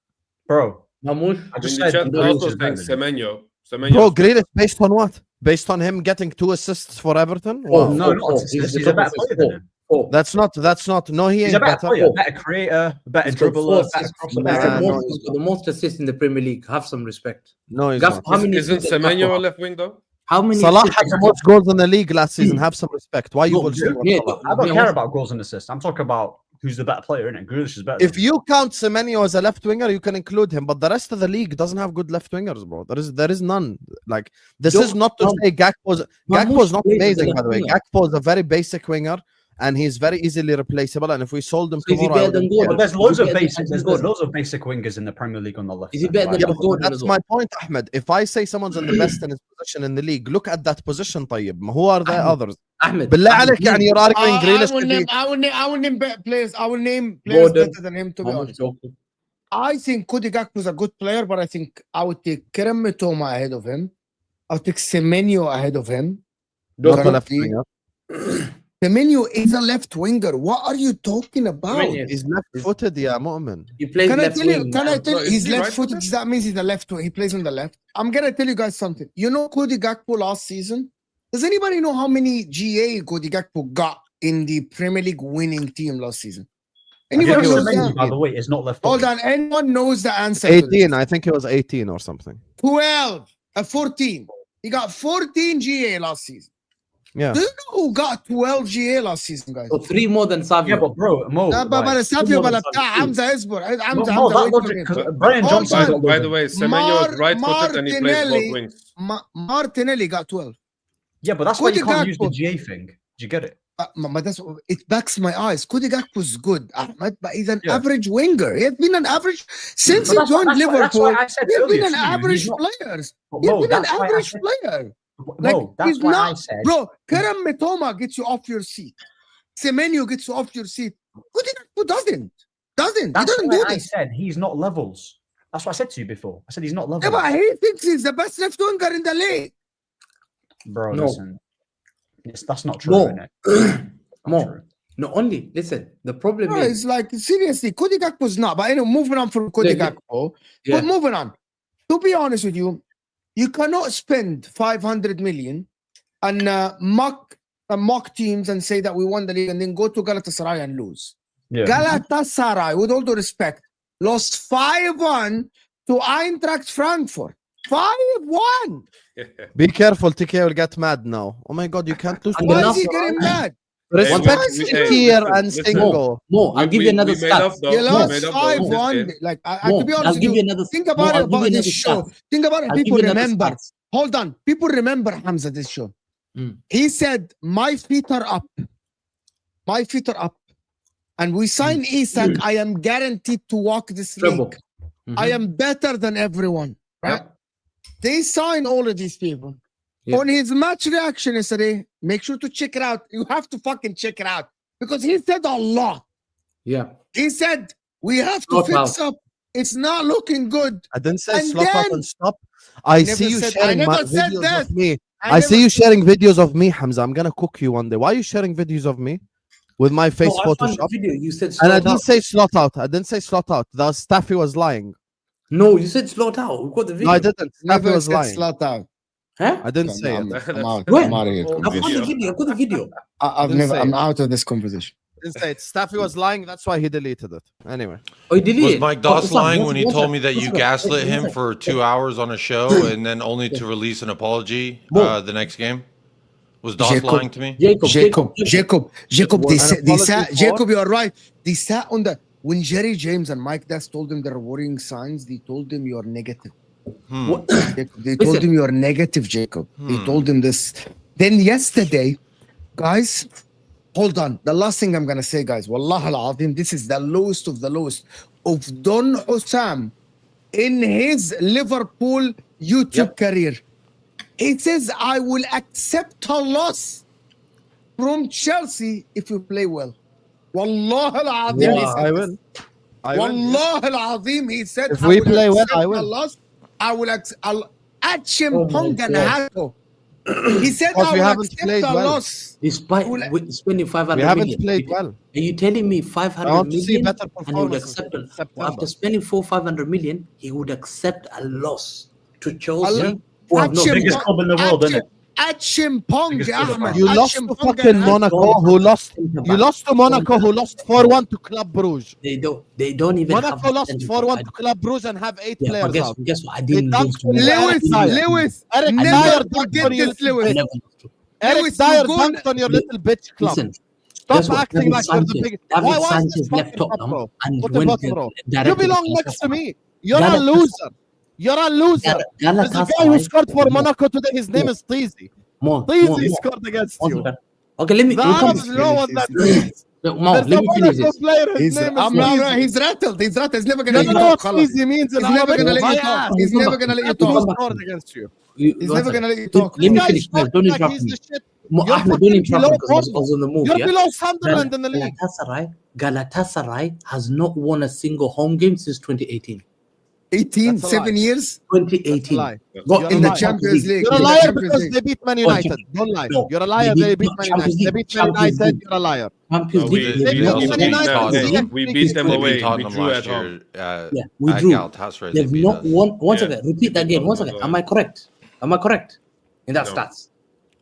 Speaker 2: Bro,
Speaker 3: Mamouche.
Speaker 2: I just
Speaker 4: In the
Speaker 2: said
Speaker 4: chat
Speaker 2: Grealish
Speaker 4: also
Speaker 2: is better
Speaker 4: saying
Speaker 2: than him.
Speaker 4: Semenyo.
Speaker 1: Bro, Grealish based on what? Based on him getting 2 assists for Everton?
Speaker 3: Oh,
Speaker 1: Wow.
Speaker 2: No,
Speaker 3: Oh,
Speaker 2: no,
Speaker 3: he's
Speaker 2: he's
Speaker 3: the
Speaker 2: a better
Speaker 3: top
Speaker 2: player than him.
Speaker 3: Oh,
Speaker 1: That's not. No, he
Speaker 2: He's
Speaker 1: ain't
Speaker 2: a better
Speaker 1: better.
Speaker 2: player, better creator, better
Speaker 3: he's got
Speaker 2: dribbler,
Speaker 3: four
Speaker 2: better
Speaker 3: assists.
Speaker 2: crosser.
Speaker 1: Nah,
Speaker 3: He's
Speaker 2: better-
Speaker 1: no,
Speaker 3: he's got the most assists in the Premier League. Have some respect.
Speaker 1: No, he's
Speaker 3: Gaf-
Speaker 1: not.
Speaker 3: how many
Speaker 4: Isn't
Speaker 3: assists did
Speaker 4: Semenyo
Speaker 3: Gakpo
Speaker 4: a
Speaker 3: have?
Speaker 4: left wing though?
Speaker 3: How many
Speaker 1: Salah
Speaker 3: assists
Speaker 1: had
Speaker 3: did
Speaker 1: the
Speaker 3: Gakpo
Speaker 1: most goals in the league last season. Have some respect. Why you
Speaker 3: No,
Speaker 1: bullshit about
Speaker 3: yeah,
Speaker 1: Salah?
Speaker 2: I don't
Speaker 3: Yeah,
Speaker 2: care
Speaker 3: what's-
Speaker 2: about goals and assists. I'm talking about who's the better player, innit? Grealish is better.
Speaker 1: If you count Semenyo as a left winger, you can include him, but the rest of the league doesn't have good left wingers, bro. There is none. Like this
Speaker 3: Yo,
Speaker 1: is not to
Speaker 3: Mam-
Speaker 1: say Gakpo's not
Speaker 3: plays as a
Speaker 1: amazing, by
Speaker 3: left
Speaker 1: the way.
Speaker 3: winger.
Speaker 1: Gakpo is a very basic winger, and he's very easily replaceable. And if we sold him
Speaker 3: So is he
Speaker 1: tomorrow, I
Speaker 3: better than
Speaker 1: wouldn't
Speaker 3: Gordon?
Speaker 1: care.
Speaker 2: But there's
Speaker 3: Is he
Speaker 2: loads of
Speaker 3: better than
Speaker 2: basic.
Speaker 3: Anthony
Speaker 2: There's
Speaker 3: Gordon?
Speaker 2: loads of basic wingers in the Premier League on the left.
Speaker 3: Is he
Speaker 2: then,
Speaker 3: better
Speaker 2: like-
Speaker 3: than
Speaker 1: Yeah, but
Speaker 3: Gordon as
Speaker 1: that's
Speaker 3: well?
Speaker 1: my point, Ahmed. If I say someone's in the best in his position in the league, look at that position, طيب. Who are the
Speaker 3: Ahmed.
Speaker 1: others?
Speaker 3: Ahmed.
Speaker 1: بالله
Speaker 3: Ahmed,
Speaker 1: عليك يعني you're arguing Grealish should be-
Speaker 5: I will name players. I will name players
Speaker 3: Gordon,
Speaker 5: better than him. To be
Speaker 3: Mamouche,
Speaker 5: honest,
Speaker 3: Doku.
Speaker 5: I think Cody Gakpo is a good player, but I think I would take Kerem Mitoma ahead of him. I would take Semenyo ahead of him.
Speaker 1: Not a
Speaker 5: Currently,
Speaker 1: left winger.
Speaker 5: Semenyo is a left winger. What are you talking about?
Speaker 3: Semenyo.
Speaker 1: He's left-footed, yeah, mu'min.
Speaker 3: He plays
Speaker 5: Can I
Speaker 3: left
Speaker 5: tell you?
Speaker 3: wing.
Speaker 5: Can I
Speaker 3: man.
Speaker 5: tell
Speaker 4: No,
Speaker 5: you?
Speaker 4: is
Speaker 5: He's
Speaker 4: he right
Speaker 5: left-footed.
Speaker 4: footed?
Speaker 5: That means he's a left. He plays on the left. I'm gonna tell you guys something. You know Cody Gakpo last season? Does anybody know how many GA Cody Gakpo got in the Premier League winning team last season?
Speaker 2: You know,
Speaker 5: Anybody knows
Speaker 2: Semenyo,
Speaker 5: that?
Speaker 2: by the way, is not left.
Speaker 5: Hold on. Anyone knows the answer? to this?
Speaker 1: 18, I think he was 18 or something.
Speaker 5: 12, 14. He got 14 GA last season.
Speaker 1: Yeah.
Speaker 5: Do you know who got 12 GA last season, guys?
Speaker 3: So 3 more than Savio.
Speaker 2: Yeah, but bro, Mo.
Speaker 5: لا بلا
Speaker 2: like,
Speaker 5: سافيو
Speaker 2: more
Speaker 5: بلا
Speaker 2: than
Speaker 5: بتاع
Speaker 2: Savio.
Speaker 5: حمزه اصبر
Speaker 2: No,
Speaker 5: حمزه
Speaker 2: no, that
Speaker 5: wait for
Speaker 2: logic,
Speaker 5: me.
Speaker 2: because Brian
Speaker 5: Hold
Speaker 2: Johnson.
Speaker 5: on.
Speaker 2: got
Speaker 4: By
Speaker 2: loads
Speaker 4: the
Speaker 2: of-
Speaker 4: way, Semenyo is right footed and he plays both
Speaker 5: Martinelli.
Speaker 4: wings.
Speaker 5: Martinelli got 12.
Speaker 2: Yeah, but that's why you
Speaker 5: Cody
Speaker 2: can't use the
Speaker 5: Gakpo.
Speaker 2: GA thing. Do you get it?
Speaker 5: But that's it backs my eyes. Cody Gakpo's good, Ahmed, but he's an
Speaker 2: Yeah.
Speaker 5: average winger. He has been an average since
Speaker 2: But
Speaker 5: he
Speaker 2: that's why-
Speaker 5: joined
Speaker 2: that's why- that's
Speaker 5: Liverpool.
Speaker 2: why I said
Speaker 5: He's
Speaker 2: earlier
Speaker 5: been an
Speaker 2: to you, he's
Speaker 5: average
Speaker 2: not-
Speaker 5: player.
Speaker 2: But
Speaker 5: He's
Speaker 2: Mo,
Speaker 5: been an
Speaker 2: that's why I
Speaker 5: average
Speaker 2: said-
Speaker 5: player.
Speaker 2: Like,
Speaker 5: Like,
Speaker 2: that's
Speaker 5: he's
Speaker 2: why I
Speaker 5: not-
Speaker 2: said.
Speaker 5: Bro, Kerem Mitoma gets you off your seat. Semenyo gets you off your seat. Cody Gakpo doesn't. He
Speaker 2: That's
Speaker 5: doesn't
Speaker 2: why
Speaker 5: do
Speaker 2: I
Speaker 5: this.
Speaker 2: said he's not levels. That's what I said to you before. I said he's not levels.
Speaker 5: Yeah, but he thinks he's the best left winger in the league.
Speaker 2: Bro,
Speaker 3: No.
Speaker 2: listen. That's not true,
Speaker 3: No.
Speaker 2: innit?
Speaker 3: Mo.
Speaker 2: True.
Speaker 3: Not only, listen, the problem
Speaker 5: No,
Speaker 3: is,
Speaker 5: it's like seriously, Cody Gakpo's not. But anyway, moving on from Cody
Speaker 3: Yeah,
Speaker 5: Gakpo.
Speaker 3: yeah.
Speaker 5: But moving on. To be honest with you, you cannot spend 500 million and mock teams and say that we won the league and then go to Galatasaray and lose.
Speaker 2: Yeah.
Speaker 5: Galatasaray, with all due respect, lost 5-1 to Eintracht Frankfurt. 5-1.
Speaker 1: Be careful, TK will get mad now. Oh my god, you can't lose.
Speaker 3: And
Speaker 5: Why
Speaker 3: enough-
Speaker 5: is he getting mad?
Speaker 1: Respect
Speaker 5: we-
Speaker 1: Tier
Speaker 4: listen,
Speaker 1: and
Speaker 4: listen.
Speaker 1: Stingo.
Speaker 3: Mo, I'll give you another
Speaker 4: we made
Speaker 3: stat.
Speaker 4: up though.
Speaker 5: You
Speaker 4: We
Speaker 5: lost
Speaker 4: made up though
Speaker 5: 5-1.
Speaker 4: this game.
Speaker 5: Like,
Speaker 3: Mo,
Speaker 5: to be
Speaker 3: I'll
Speaker 5: honest with
Speaker 3: give
Speaker 5: you,
Speaker 3: you another.
Speaker 5: think
Speaker 3: Mo,
Speaker 5: about
Speaker 3: I'll
Speaker 5: it
Speaker 3: give you
Speaker 5: about
Speaker 3: another
Speaker 5: this show.
Speaker 3: stat.
Speaker 5: Think about it.
Speaker 3: I'll give
Speaker 5: People
Speaker 3: you another
Speaker 5: remember.
Speaker 3: stat.
Speaker 5: hold on. People remember Hamza this show.
Speaker 3: Mm.
Speaker 5: He said, "My feet are up. My feet are up." And we sign Isak. I am guaranteed to walk this
Speaker 3: Treble.
Speaker 5: league. I am better than everyone. Right?
Speaker 3: Yep.
Speaker 5: They sign all of these people.
Speaker 3: Yep.
Speaker 5: On his match reaction yesterday, make sure to check it out. You have to fucking check it out. Because he said a lot.
Speaker 3: Yeah.
Speaker 5: He said, we have to
Speaker 3: Slot
Speaker 5: fix
Speaker 3: out.
Speaker 5: up. It's not looking good.
Speaker 1: I didn't say
Speaker 5: And
Speaker 1: slot out
Speaker 5: then-
Speaker 1: and stop. I
Speaker 5: never
Speaker 1: see you
Speaker 5: said- I
Speaker 1: sharing
Speaker 5: never
Speaker 1: my
Speaker 5: said
Speaker 1: videos
Speaker 5: that.
Speaker 1: of me.
Speaker 5: I
Speaker 1: I see
Speaker 5: never-
Speaker 1: you sharing videos of me, Hamza. I'm gonna cook you one day. Why are you sharing videos of me with my face
Speaker 3: No, I found the
Speaker 1: Photoshop?
Speaker 3: video. You said
Speaker 1: And I
Speaker 3: slot
Speaker 1: didn't
Speaker 3: out.
Speaker 1: say slot out. I didn't say slot out. The Staffy was lying.
Speaker 3: No, you said slot out. We've got the video.
Speaker 1: No, I didn't. Staffy
Speaker 5: Never
Speaker 1: was
Speaker 5: said
Speaker 1: lying.
Speaker 5: slot out.
Speaker 3: Huh?
Speaker 1: I didn't say
Speaker 5: I'm,
Speaker 1: it.
Speaker 5: I'm out.
Speaker 3: Where?
Speaker 5: I'm out of here.
Speaker 4: I've
Speaker 3: I've got the
Speaker 5: conversation.
Speaker 3: video. I've got the video.
Speaker 5: I've
Speaker 1: Didn't
Speaker 5: never.
Speaker 1: say
Speaker 5: I'm
Speaker 1: it.
Speaker 5: out of this conversation.
Speaker 1: I didn't say it. Staffy was lying. That's why he deleted it. Anyway.
Speaker 3: Oh, you did
Speaker 6: Was
Speaker 3: it?
Speaker 6: Mike
Speaker 3: Oh,
Speaker 6: Doss
Speaker 3: Husam,
Speaker 6: lying
Speaker 3: one
Speaker 6: when he
Speaker 3: second,
Speaker 6: told me that
Speaker 3: one
Speaker 6: you
Speaker 3: second.
Speaker 6: gaslit
Speaker 3: One
Speaker 6: him
Speaker 3: second.
Speaker 6: for 2 hours on a show and then only to release an apology the next game? Was Doss
Speaker 5: Jacob.
Speaker 6: lying to me?
Speaker 5: Jacob. They
Speaker 1: An
Speaker 5: sat.
Speaker 1: apology
Speaker 5: Jacob, you are right. They sat on the. When Jerry James and Mike Doss told him there were worrying signs, they told him you are negative.
Speaker 3: What?
Speaker 5: Jacob, they told him you are negative, Jacob. They told him this. Then yesterday, guys, hold on. The last thing I'm gonna say, guys, Wallah al-Azim, this is the lowest of the lowest of Don Husam in his Liverpool YouTube career. He says, I will accept a loss from Chelsea if you play well. Wallah al-Azim.
Speaker 3: Wow.
Speaker 5: he said
Speaker 1: I
Speaker 5: this.
Speaker 1: will. I will.
Speaker 5: Wallah al-Azim, he said,
Speaker 1: If we play well,
Speaker 5: accept
Speaker 1: I
Speaker 5: a
Speaker 1: will.
Speaker 5: loss. I will accept. Achim
Speaker 3: Oh my
Speaker 5: Pong and
Speaker 3: God.
Speaker 5: Hato. He said,
Speaker 1: Because
Speaker 5: I
Speaker 1: we
Speaker 5: will
Speaker 1: haven't
Speaker 5: accept
Speaker 1: played
Speaker 5: a
Speaker 1: well.
Speaker 5: loss.
Speaker 3: Despite
Speaker 5: Well,
Speaker 3: with spending 500
Speaker 1: We haven't
Speaker 3: million.
Speaker 1: played well.
Speaker 3: Are you telling me 500
Speaker 1: I want to see
Speaker 3: million
Speaker 1: better
Speaker 3: and he would
Speaker 1: performances
Speaker 3: accept
Speaker 1: in
Speaker 3: it?
Speaker 1: September.
Speaker 3: After spending 500 million, he would accept a loss to Chelsea.
Speaker 5: Yeah.
Speaker 3: Who have no
Speaker 5: Achim
Speaker 2: Biggest
Speaker 5: Pong-
Speaker 2: club in the world, isn't it?
Speaker 5: Achim Pong,
Speaker 2: Biggest club in the
Speaker 5: Ahmed.
Speaker 2: world.
Speaker 1: You lost
Speaker 5: Achim
Speaker 1: to
Speaker 5: Pong and
Speaker 1: fucking
Speaker 5: Hato.
Speaker 1: Monaco, who lost.
Speaker 3: Centre
Speaker 1: You
Speaker 3: back.
Speaker 1: lost to Monaco, who lost 4-1 to Club Brugge.
Speaker 3: They don't even
Speaker 1: Monaco
Speaker 3: have
Speaker 1: lost
Speaker 3: centre
Speaker 1: 4-1
Speaker 3: back.
Speaker 1: to Club Brugge and have 8
Speaker 3: Yeah, but
Speaker 1: players out.
Speaker 3: guess what? I
Speaker 1: They
Speaker 3: didn't
Speaker 1: dunked
Speaker 3: lose to
Speaker 1: on
Speaker 3: Monaco.
Speaker 5: Lewis,
Speaker 1: Eric
Speaker 5: never
Speaker 1: Dyer
Speaker 5: forget
Speaker 1: dunked on your
Speaker 5: this,
Speaker 1: little
Speaker 5: Lewis.
Speaker 3: I
Speaker 1: bitch.
Speaker 3: never lost to.
Speaker 1: Eric
Speaker 5: Lewis,
Speaker 1: Dyer
Speaker 5: you go
Speaker 1: dunked on your little bitch club.
Speaker 3: Listen,
Speaker 1: Stop
Speaker 3: guess what?
Speaker 1: acting
Speaker 3: David
Speaker 1: like you're the
Speaker 3: Sanchez-
Speaker 1: big.
Speaker 3: David
Speaker 1: Why is
Speaker 3: Sanchez
Speaker 1: this
Speaker 3: left
Speaker 1: fucking top,
Speaker 3: Tottenham
Speaker 1: bro?
Speaker 3: and
Speaker 1: What the
Speaker 3: went
Speaker 1: fuck,
Speaker 3: to
Speaker 1: bro?
Speaker 3: directly
Speaker 1: You belong
Speaker 3: to
Speaker 1: next to
Speaker 3: Galatasaray.
Speaker 1: me. You're a
Speaker 3: Galatasaray-
Speaker 1: loser. You're a loser. There's a guy who scored for Monaco today. His name is Tizi. Tizi scored against you.
Speaker 3: Okay, let me.
Speaker 1: The
Speaker 3: we'll come-
Speaker 1: Arabs know what that means.
Speaker 3: Mo,
Speaker 1: There's
Speaker 3: let
Speaker 1: a
Speaker 3: me finish
Speaker 1: Monaco
Speaker 3: this.
Speaker 1: player. His
Speaker 5: He's,
Speaker 1: name is
Speaker 5: I'm not,
Speaker 1: Tizi.
Speaker 5: he's rattled. He's rattled. He's never
Speaker 1: You
Speaker 5: gonna let
Speaker 1: don't
Speaker 5: you
Speaker 1: know
Speaker 5: talk.
Speaker 1: what
Speaker 5: Khalas.
Speaker 1: Tizi means in
Speaker 5: He's never
Speaker 1: Arabic?
Speaker 5: gonna let
Speaker 1: My
Speaker 5: you talk.
Speaker 1: ass.
Speaker 5: He's never gonna let you
Speaker 1: Who
Speaker 5: talk.
Speaker 1: scored against you?
Speaker 5: He's never gonna let you talk.
Speaker 3: Let me
Speaker 1: Guys,
Speaker 3: finish.
Speaker 1: talking
Speaker 3: Don't
Speaker 1: like
Speaker 3: interrupt
Speaker 1: he's
Speaker 3: me.
Speaker 1: the shit.
Speaker 3: Mo,
Speaker 1: You're
Speaker 3: Ahmed, don't
Speaker 1: fucking
Speaker 3: interrupt me
Speaker 1: below
Speaker 3: because I was on the move.
Speaker 1: You're
Speaker 3: Yeah.
Speaker 1: below Sunderland in the league.
Speaker 3: Galatasaray has not won a single home game since 2018.
Speaker 5: 18,
Speaker 1: That's a
Speaker 5: 7
Speaker 1: lie.
Speaker 5: years
Speaker 3: 2018.
Speaker 1: lie.
Speaker 3: Got
Speaker 1: You're
Speaker 5: in
Speaker 1: a
Speaker 5: the
Speaker 1: liar.
Speaker 5: Champions League.
Speaker 1: You're a
Speaker 5: In the
Speaker 1: liar
Speaker 5: Champions
Speaker 1: because
Speaker 5: League.
Speaker 1: they beat Man United. Don't lie.
Speaker 3: No.
Speaker 1: You're a liar.
Speaker 3: They
Speaker 1: They
Speaker 3: beat
Speaker 1: beat Man
Speaker 3: Champions
Speaker 1: United. They
Speaker 3: League.
Speaker 1: beat Man
Speaker 3: Champions
Speaker 1: United.
Speaker 3: League.
Speaker 1: You're a liar.
Speaker 3: Champions
Speaker 6: No,
Speaker 3: League.
Speaker 6: we
Speaker 3: they've
Speaker 6: beat
Speaker 3: not
Speaker 6: also
Speaker 3: won-
Speaker 6: beat
Speaker 1: United
Speaker 6: Tottenham.
Speaker 1: season.
Speaker 4: We beat them
Speaker 6: They
Speaker 4: away.
Speaker 6: beat Tottenham
Speaker 4: We drew
Speaker 6: last
Speaker 4: at home.
Speaker 6: year
Speaker 3: Yeah, we
Speaker 6: at
Speaker 3: drew.
Speaker 6: Galatasaray. They
Speaker 3: They've
Speaker 6: beat
Speaker 3: not
Speaker 6: us.
Speaker 3: won. One
Speaker 4: Yeah.
Speaker 3: second. Repeat that again. One second. Am I correct? Am I correct in that
Speaker 4: No.
Speaker 3: stats?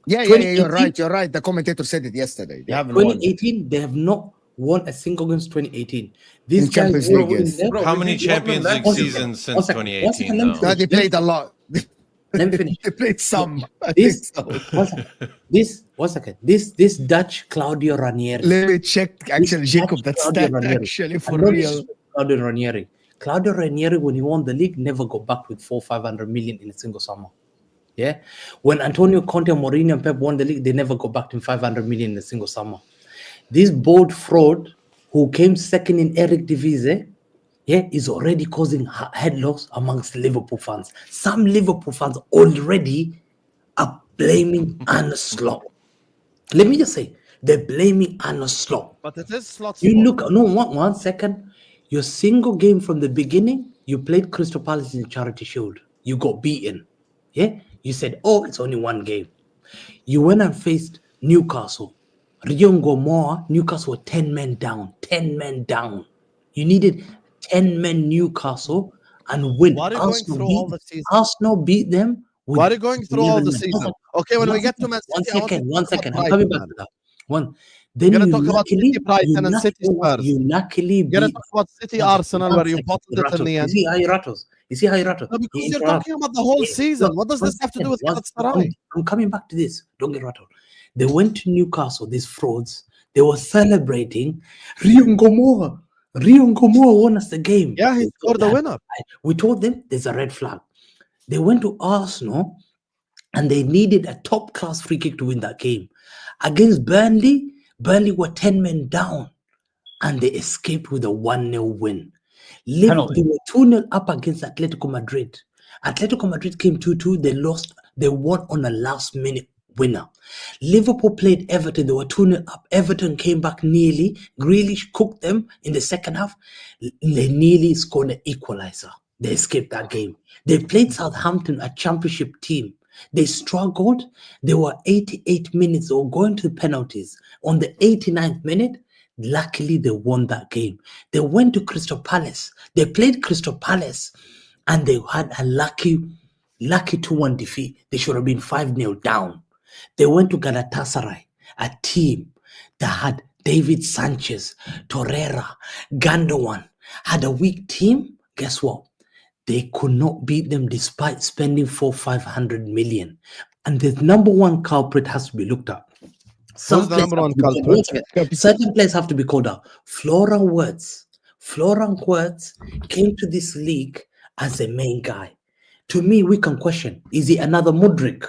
Speaker 5: Yeah, you're
Speaker 3: 2018.
Speaker 5: right. You're right. The commentator said it yesterday. They haven't won.
Speaker 3: 2018, they have not won a single game since 2018. These
Speaker 5: In Champions
Speaker 3: guys were
Speaker 5: League,
Speaker 3: in
Speaker 5: yes.
Speaker 3: there.
Speaker 4: Bro,
Speaker 6: How
Speaker 4: we
Speaker 6: many
Speaker 4: beat Tottenham
Speaker 6: Champions
Speaker 4: last
Speaker 6: League
Speaker 3: One
Speaker 4: season.
Speaker 6: seasons
Speaker 3: One
Speaker 6: since
Speaker 3: second.
Speaker 6: 2018
Speaker 3: Let me
Speaker 6: though?
Speaker 5: No, they played a lot.
Speaker 3: Let me finish.
Speaker 5: They played some. I think
Speaker 3: This,
Speaker 5: so.
Speaker 3: one second. This Dutch Claudio Ranieri.
Speaker 5: Let me check. Actually, Jacob, that's
Speaker 3: Claudio
Speaker 5: that
Speaker 3: Ranieri.
Speaker 5: actually
Speaker 3: I
Speaker 5: for
Speaker 3: know
Speaker 5: real.
Speaker 3: this is Claudio Ranieri. Claudio Ranieri, when he won the league, never got back with 500 million in a single summer. Yeah. When Antonio Conte, Mourinho, and Pep won the league, they never got back to 500 million in a single summer. This bold fraud who came second in Eric Divise, is already causing headlocks amongst Liverpool fans. Some Liverpool fans already are blaming Arne Slot. Let me just say, they're blaming Arne Slot.
Speaker 1: But it is slots.
Speaker 3: You look, no, one second. Your single game from the beginning, you played Crystal Palace in Charity Shield. You got beaten. Yeah? You said, oh, it's only one game. You went and faced Newcastle. Rion Gomorrah, Newcastle were 10 men down. 10 men down. You needed 10 men Newcastle and win.
Speaker 1: Why are you going through all the season?
Speaker 3: Arsenal beat them. with
Speaker 1: Why are you going through all
Speaker 3: 11
Speaker 1: the
Speaker 3: men.
Speaker 1: season? Okay, when we get to Man
Speaker 3: One
Speaker 1: City, I want to
Speaker 3: second, one
Speaker 1: talk about
Speaker 3: second. I'm coming back
Speaker 1: Brighton,
Speaker 3: to that. One. Then
Speaker 1: You're
Speaker 3: you
Speaker 1: gonna talk about
Speaker 3: luckily,
Speaker 1: City, Brighton, and City Spurs.
Speaker 3: you luckily
Speaker 1: You're gonna
Speaker 3: beat.
Speaker 1: talk about City Arsenal where you bottled it in the
Speaker 3: You
Speaker 1: end.
Speaker 3: see how you rattles? You see how you rattle?
Speaker 1: No, because
Speaker 3: You
Speaker 1: you're
Speaker 3: interrupt.
Speaker 1: talking about the whole season. What does
Speaker 3: One
Speaker 1: this have to do with
Speaker 3: second,
Speaker 1: Galatasaray?
Speaker 3: I'm coming back to this. Don't get rattled. They went to Newcastle, these frauds. They were celebrating. Rion Gomorrah won us the game.
Speaker 1: Yeah, he
Speaker 3: They
Speaker 1: scored
Speaker 3: thought
Speaker 1: the
Speaker 3: that-
Speaker 1: winner.
Speaker 3: We told them there's a red flag. They went to Arsenal. and they needed a top-class free kick to win that game. Against Burnley, Burnley were 10 men down, and they escaped with a 1-0 win.
Speaker 2: Penalty.
Speaker 3: They were 2-0 up against Atletico Madrid. Atletico Madrid came 2-2. They lost. They won on a last-minute winner. Liverpool played Everton. They were 2-0 up. Everton came back nearly. Grealish cooked them in the second half. They nearly scored an equalizer. They escaped that game. They played Southampton, a championship team. They struggled. They were 88 minutes or going to the penalties. On the 89th minute, luckily they won that game. They went to Crystal Palace. They played Crystal Palace and they had a lucky 2-1 defeat. They should have been 5-0 down. They went to Galatasaray, a team that had David Sanchez, Torreira, Gundogan, had a weak team. Guess what? They could not beat them despite spending 500 million. And the number one culprit has to be looked at.
Speaker 1: Who's the number one culprit?
Speaker 3: Certain players have to be called out. Florian Wirtz came to this league as the main guy. To me, we can question, is he another Mudryk?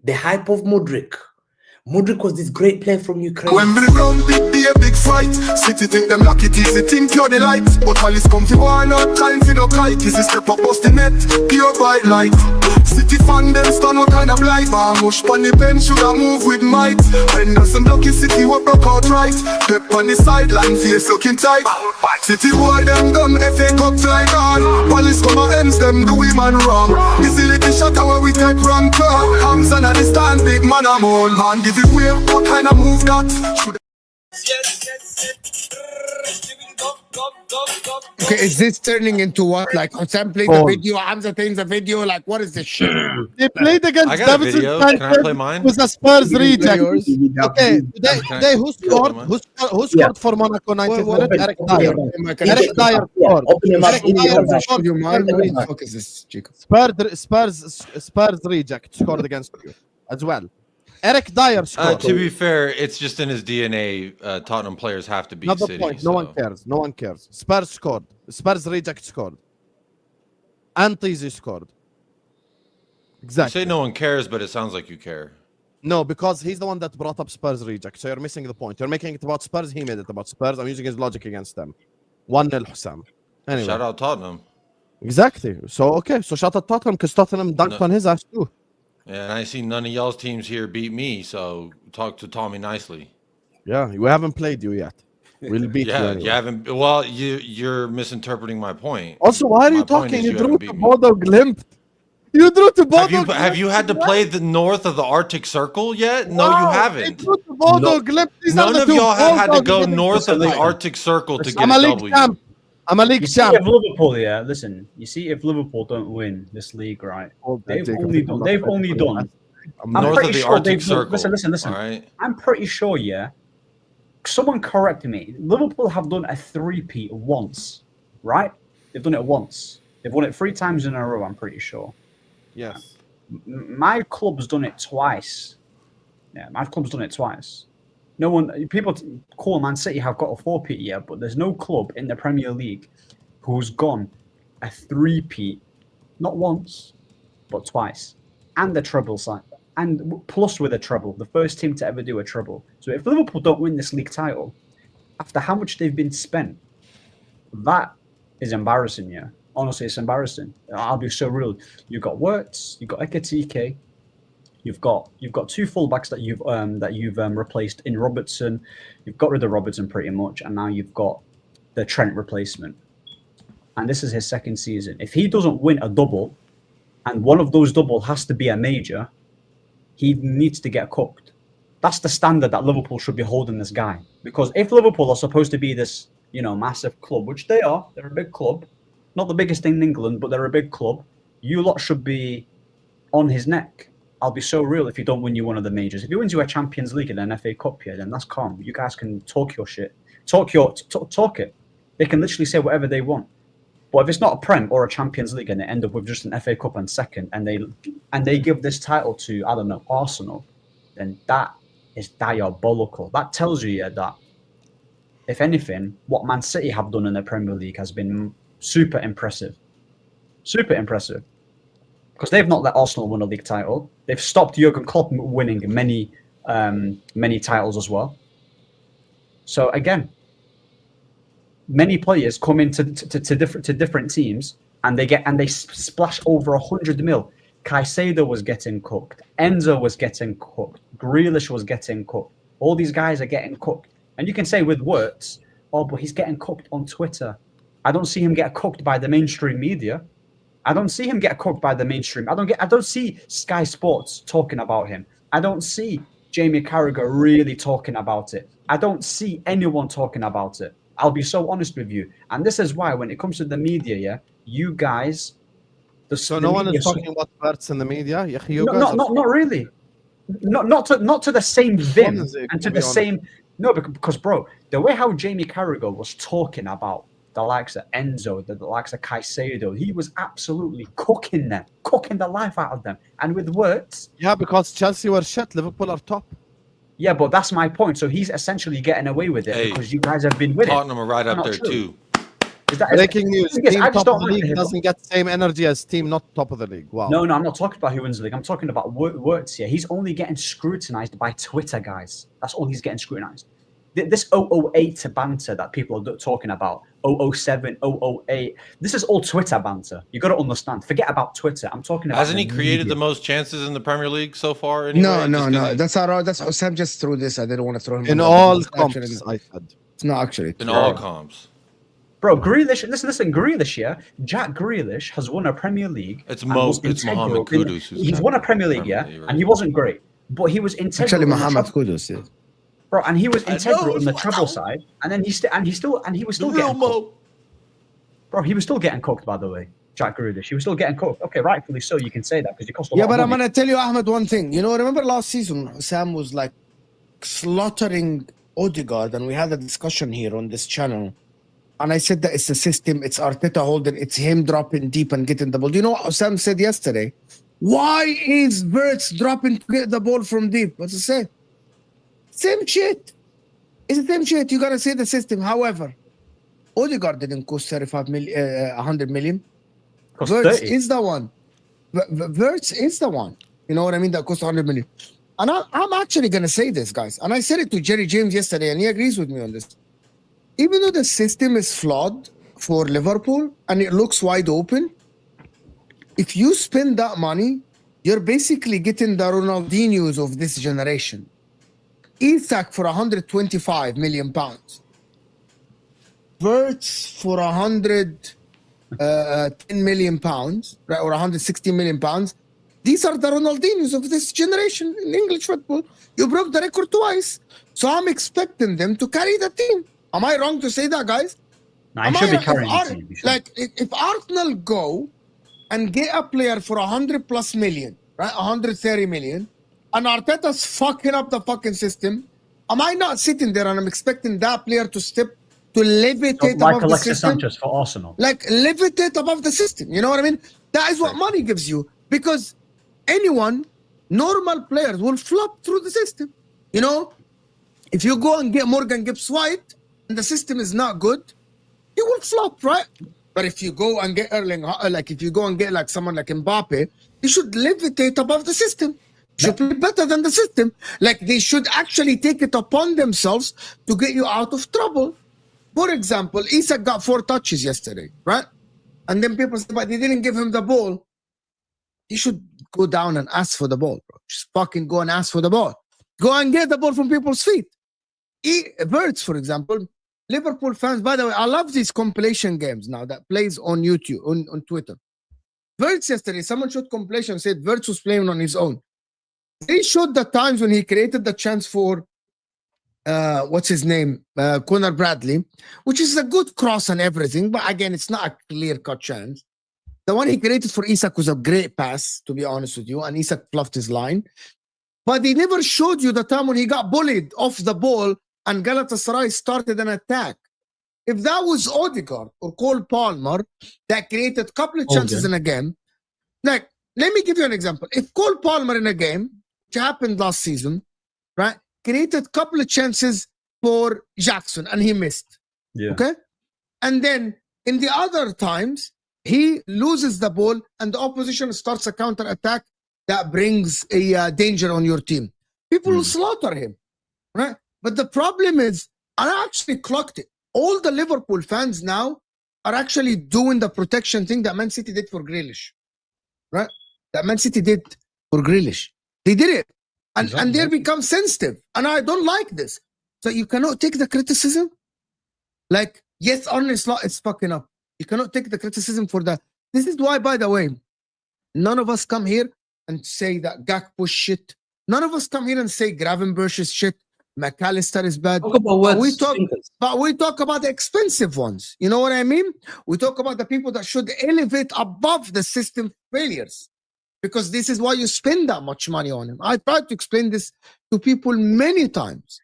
Speaker 3: The hype of Mudryk. Mudryk was this great player from Ukraine.
Speaker 7: When we run be a big fight. City think them lucky easy, think you're the light. But while it's come to war, not time for no kite. This is step up bust the net, pure bright light. City fan them stand out kind of blind. Marmush on the bench should have move with might. Henderson lucky City what broke out right. Pep on the sideline, face looking tight. City war them done, FA Cup like on. Police come and ends them, do we man wrong. Easy little shot where we take wrong car. Hamza at the stand, big man I'm on. Man give it way, what kind of move that?
Speaker 5: Okay, is this turning into what? Like Husam played the video, Hamza plays the video. Like, what is this shit?
Speaker 1: They played against
Speaker 6: I got a
Speaker 1: Davidson
Speaker 6: video.
Speaker 1: Sanchez,
Speaker 6: Can I play mine?
Speaker 1: who's a Spurs reject. Okay, today who scored?
Speaker 2: Yeah.
Speaker 1: Who scored for Monaco 90th minute? Eric Dier. Eric Dier scored.
Speaker 3: Open your mouth.
Speaker 1: Eric Dier
Speaker 5: Show you mine.
Speaker 1: scored.
Speaker 5: What the fuck is this, Chico?
Speaker 1: Spurs reject scored against you as well. Eric Dier scored.
Speaker 6: To be fair, it's just in his DNA. Tottenham players have to beat
Speaker 1: Not the
Speaker 6: City.
Speaker 1: point. No one cares. No one cares. Spurs scored. Spurs reject scored. Antizi scored.
Speaker 6: You
Speaker 1: Exactly.
Speaker 6: say no one cares, but it sounds like you care.
Speaker 1: No, because he's the one that brought up Spurs reject. So you're missing the point. You're making it about Spurs. He made it about Spurs. I'm using his logic against them. 1-0 Husam. Anyway.
Speaker 6: Shout out Tottenham.
Speaker 1: Exactly. So, okay. So shout out Tottenham because Tottenham dunked on his ass too.
Speaker 6: Yeah, and I see none of y'all's teams here beat me, so talk to Tommy nicely.
Speaker 1: Yeah, we haven't played you yet. We'll beat you.
Speaker 6: Yeah,
Speaker 1: Anyway.
Speaker 6: you haven't. Well, you're misinterpreting my point.
Speaker 1: Also, why are you
Speaker 6: My point
Speaker 1: talking?
Speaker 6: is
Speaker 1: You
Speaker 6: you
Speaker 1: drew
Speaker 6: haven't
Speaker 1: to
Speaker 6: beat me.
Speaker 1: Bodo Glimt. You drew to Bodo
Speaker 6: Have you had to play the north of the Arctic Circle yet? No, you haven't.
Speaker 1: Drew to Bodo Glimt. These are
Speaker 6: None
Speaker 1: the
Speaker 6: of
Speaker 1: two
Speaker 6: y'all have had to
Speaker 1: Bulldogs
Speaker 6: go
Speaker 1: that
Speaker 6: north of the
Speaker 1: listen,
Speaker 6: Arctic Circle to get
Speaker 1: I'm
Speaker 6: a
Speaker 1: a league
Speaker 6: W.
Speaker 1: champ. I'm a league
Speaker 2: You see,
Speaker 1: champ.
Speaker 2: if Liverpool, yeah, listen. You see, if Liverpool don't win this league, right? They've only done. I'm
Speaker 6: North
Speaker 2: pretty
Speaker 6: of the
Speaker 2: sure
Speaker 6: Arctic
Speaker 2: they've done-
Speaker 6: Circle.
Speaker 2: Listen.
Speaker 6: All right.
Speaker 2: I'm pretty sure, yeah. Someone corrected me. Liverpool have done a three-peat once, right? They've done it once. They've won it 3 times in a row, I'm pretty sure.
Speaker 1: Yes.
Speaker 2: My club's done it twice. Yeah, my club's done it twice. No one, people call Man City have got a 4-peat, yeah, but there's no club in the Premier League who's gone a 3-peat, not once, but twice. And the treble side. And plus with a treble, the first team to ever do a treble. So if Liverpool don't win this league title, after how much they've been spent, that is embarrassing, yeah. Honestly, it's embarrassing. I'll be so real. You've got Wirtz, you've got Ekatike, you've got 2 fullbacks that you've replaced in Robertson. You've got rid of Robertson pretty much, and now you've got the Trent replacement. And this is his second season. If he doesn't win a double, and one of those double has to be a major, he needs to get cooked. That's the standard that Liverpool should be holding this guy. Because if Liverpool are supposed to be this, massive club, which they are, they're a big club, not the biggest thing in England, but they're a big club, you lot should be on his neck. I'll be so real if you don't win you one of the majors. If he wins you a Champions League and an FA Cup here, then that's calm. You guys can talk your shit. Talk it. They can literally say whatever they want. But if it's not a Prem or a Champions League and they end up with just an FA Cup and second, and they give this title to, I don't know, Arsenal, then that is diabolical. That tells you that, if anything, what Man City have done in the Premier League has been super impressive. Super impressive. because they've not let Arsenal win a league title. They've stopped Jurgen Klopp winning many titles as well. So again, many players come into to different teams and they splash over 100 mil. Caicedo was getting cooked. Enzo was getting cooked. Grealish was getting cooked. All these guys are getting cooked. And you can say with Wirtz, oh, but he's getting cooked on Twitter. I don't see him get cooked by the mainstream media. I don't see him get cooked by the mainstream. I don't see Sky Sports talking about him. I don't see Jamie Carragher really talking about it. I don't see anyone talking about it. I'll be so honest with you. And this is why when it comes to the media, yeah, you guys...
Speaker 1: So no one is talking about Wirtz in the media?
Speaker 2: Not really. Not to the same vim and to the same... No, because, bro, the way how Jamie Carragher was talking about the likes of Enzo, the likes of Caicedo, he was absolutely cooking them, cooking the life out of them. And with Wirtz...
Speaker 1: Yeah, because Chelsea were shit. Liverpool are top.
Speaker 2: Yeah, but that's my point. So he's essentially getting away with it because you guys have been with
Speaker 6: Tottenham are right up there too.
Speaker 1: Breaking news. Team top of the league doesn't get the same energy as team not top of the league. Wow.
Speaker 2: No, I'm not talking about who wins the league. I'm talking about Wirtz here. He's only getting scrutinized by Twitter, guys. That's all he's getting scrutinized. This 008 banter that people are talking about, 007, 008, this is all Twitter banter. You got to understand. Forget about Twitter. I'm talking about...
Speaker 6: Hasn't he created the most chances in the Premier League so far? Anyway?
Speaker 5: No. That's all. That's Husam just threw this. I didn't want to throw him
Speaker 1: in all comps. It's
Speaker 5: not actually
Speaker 6: in all comps.
Speaker 2: Bro, Grealish, listen, Grealish here. Jack Grealish has won a Premier League.
Speaker 6: It's Mohamed Kudus.
Speaker 2: He's won a Premier League, yeah, and he wasn't great, but he was integral.
Speaker 5: Actually, Mohamed Kudus, yeah.
Speaker 2: Bro, and he was integral on the treble side, and then he was still getting cooked. Bro, he was still getting cooked, by the way. Jack Grealish, he was still getting cooked. Okay, rightfully so, you can say that because he cost a lot of money.
Speaker 5: I'm gonna tell you, Ahmed, one thing. You know, remember last season, Sam was like slaughtering Odegaard, and we had a discussion here on this channel. And I said that it's the system, it's Arteta holding, it's him dropping deep and getting the ball. Do you know what Sam said yesterday? Why is Wirtz dropping to get the ball from deep? What's it say? Same shit. It's the same shit. You gotta say the system. However, Odegaard didn't cost 100 million. Wirtz is the one. Wirtz is the one. You know what I mean? That cost 100 million. And I'm actually gonna say this, guys. And I said it to Jerry James yesterday, and he agrees with me on this. Even though the system is flawed for Liverpool and it looks wide open, if you spend that money, you're basically getting the Ronaldinhos of this generation. Isak for 125 million pounds. Wirtz for 110 million pounds, right, or 160 million pounds. These are the Ronaldinhos of this generation in English football. You broke the record twice. So I'm expecting them to carry the team. Am I wrong to say that, guys?
Speaker 2: No, I should be carrying the team.
Speaker 5: Like, if Arsenal go and get a player for 100+ million, right, 130 million, and Arteta's fucking up the fucking system, am I not sitting there and I'm expecting that player to levitate above the system?
Speaker 2: Sanchez for Arsenal.
Speaker 5: Like, levitate above the system. You know what I mean? That is what money gives you. Because normal players will flop through the system. You know? If you go and get Morgan Gibbs-White, and the system is not good, you will flop, right? But if you go and get like someone like Mbappe, you should levitate above the system. Should play better than the system. Like, they should actually take it upon themselves to get you out of trouble. For example, Isak got 4 touches yesterday, right? And then people say, but they didn't give him the ball. He should go down and ask for the ball, bro. Just fucking go and ask for the ball. Go and get the ball from people's feet. Wirtz, for example, Liverpool fans, by the way, I love these compilation games now that plays on YouTube, on Twitter. Wirtz yesterday, someone showed compilation, said Wirtz was playing on his own. They showed the times when he created the chance for, what's his name, Conor Bradley, which is a good cross and everything, but again, it's not a clear-cut chance. The one he created for Isak was a great pass, to be honest with you, and Isak fluffed his line. But they never showed you the time when he got bullied off the ball and Galatasaray started an attack. If that was Odegaard or Cole Palmer that created a couple of chances in a game, like, let me give you an example. If Cole Palmer in a game, which happened last season, right, created a couple of chances for Jackson and he missed. Yeah. Okay? And then in the other times, he loses the ball and the opposition starts a counter attack that brings a danger on your team. People will slaughter him, right? But the problem is, I actually clocked it. All the Liverpool fans now are actually doing the protection thing that Man City did for Grealish, right? That Man City did for Grealish. They did it. And they become sensitive. And I don't like this. So you cannot take the criticism. Like, yes, Arne Slot is fucking up. You cannot take the criticism for that. This is why, by the way, none of us come here and say that Gakpo shit. None of us come here and say Gravenberch is shit. McAllister is bad.
Speaker 3: Talk about
Speaker 5: But
Speaker 3: words.
Speaker 5: we talk about the expensive ones. You know what I mean? We talk about the people that should elevate above the system failures. Because this is why you spend that much money on him. I tried to explain this to people many times.